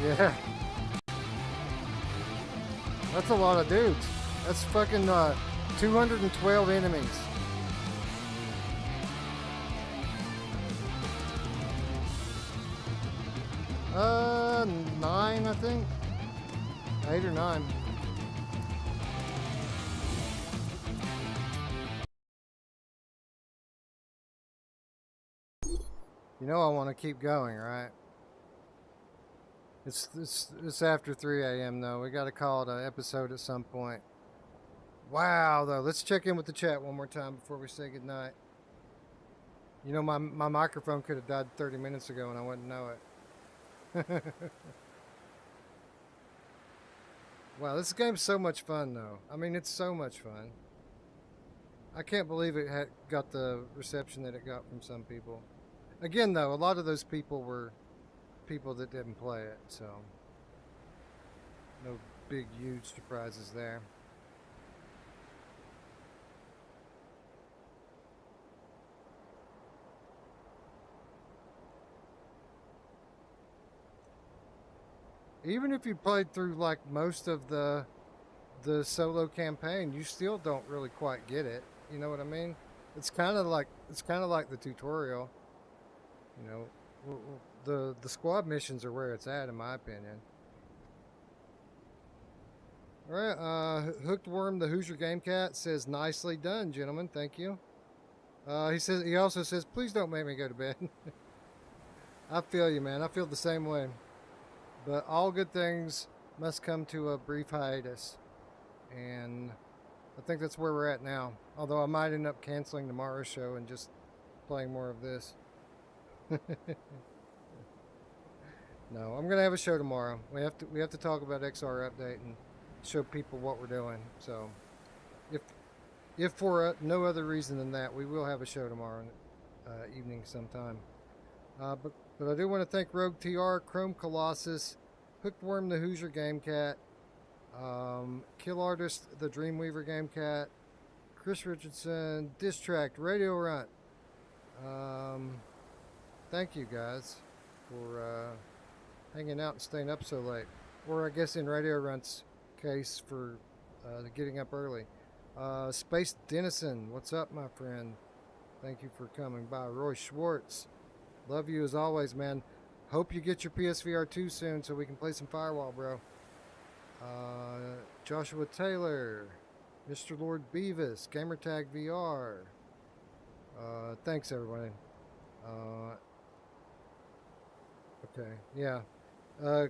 Yeah. That's a lot of dudes. That's fucking 212 enemies. Nine, I think. 8 or 9. You know I want to keep going, right? It's after 3 a.m. though. We got to call it an episode at some point. Wow, though. Let's check in with the chat one more time before we say goodnight. You know, my microphone could have died 30 minutes ago and I wouldn't know it. Wow, this game's so much fun, though. I mean, it's so much fun. I can't believe it got the reception that it got from some people. Again, though, a lot of those people were people that didn't play it, so no big, huge surprises there. Even if you played through like most of the solo campaign, you still don't really quite get it. You know what I mean? It's kind of like the tutorial. You know, the squad missions are where it's at, in my opinion. All right, Hooked Worm, the Hoosier Game Cat says, "Nicely done, gentlemen. Thank you." He also says, "Please don't make me go to bed." I feel you, man. I feel the same way. But all good things must come to a brief hiatus. And I think that's where we're at now. Although I might end up canceling tomorrow's show and just playing more of this. No, I'm gonna have a show tomorrow. We have to talk about XR update and show people what we're doing. So if for no other reason than that, we will have a show tomorrow evening sometime. But I do want to thank Rogue TR, Chrome Colossus, Hooked Worm the Hoosier Game Cat, Kill Artist the Dreamweaver Game Cat, Chris Richardson, Distract, Radio Runt. Thank you guys for hanging out and staying up so late. Or I guess in Radio Runt's case for getting up early. Space Denison, what's up, my friend? Thank you for coming by. Roy Schwartz. Love you as always, man. Hope you get your PSVR 2 soon so we can play some Firewall, bro. Joshua Taylor, Mr. Lord Beavis, Gamertag VR. Thanks, everybody. Okay, yeah.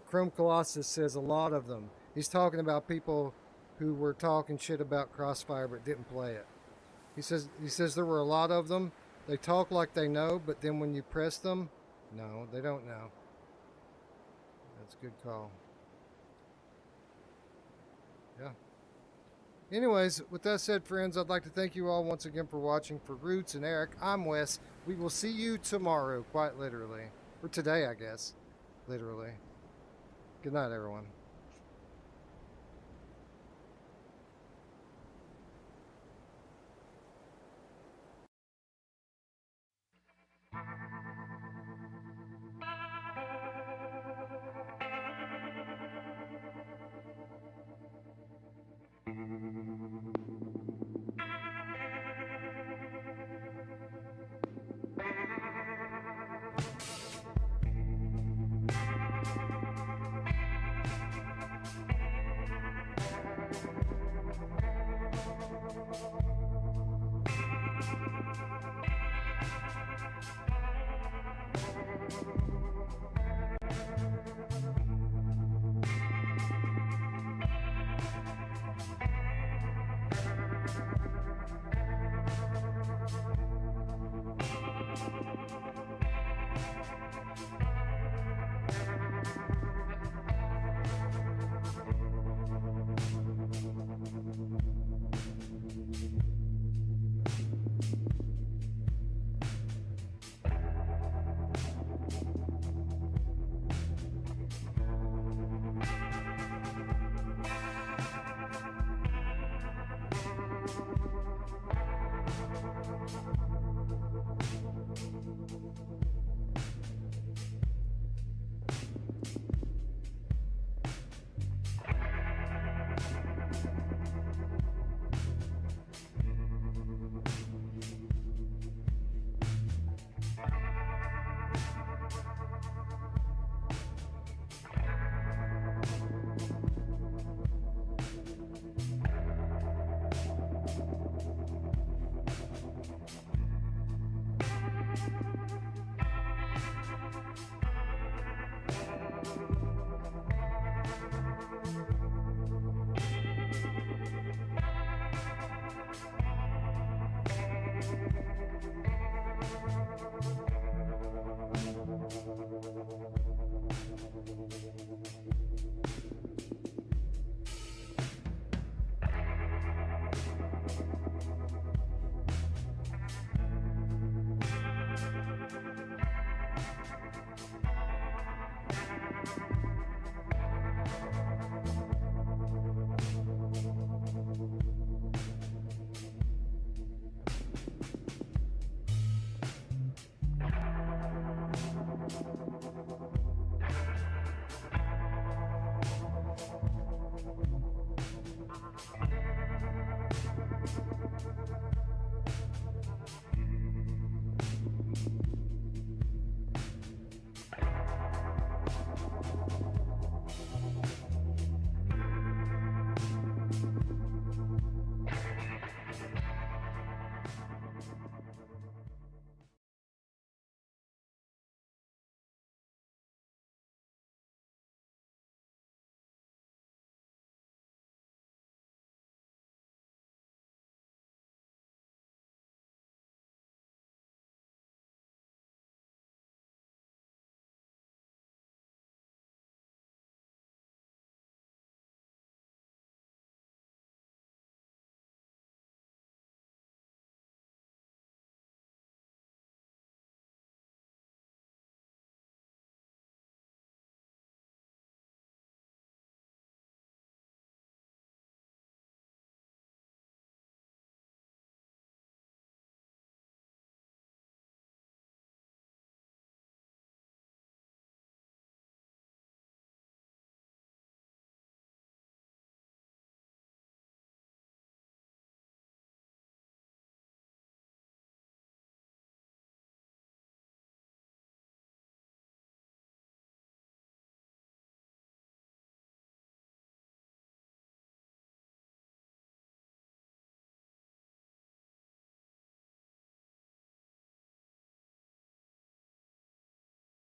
Chrome Colossus says a lot of them. He's talking about people who were talking shit about Crossfire but didn't play it. He says there were a lot of them. They talk like they know, but then when you press them, no, they don't know. That's a good call. Yeah. Anyways, with that said, friends, I'd like to thank you all once again for watching. For Ruuts and Eric, I'm Wes. We will see you tomorrow, quite literally. Or today, I guess. Literally. Good night, everyone.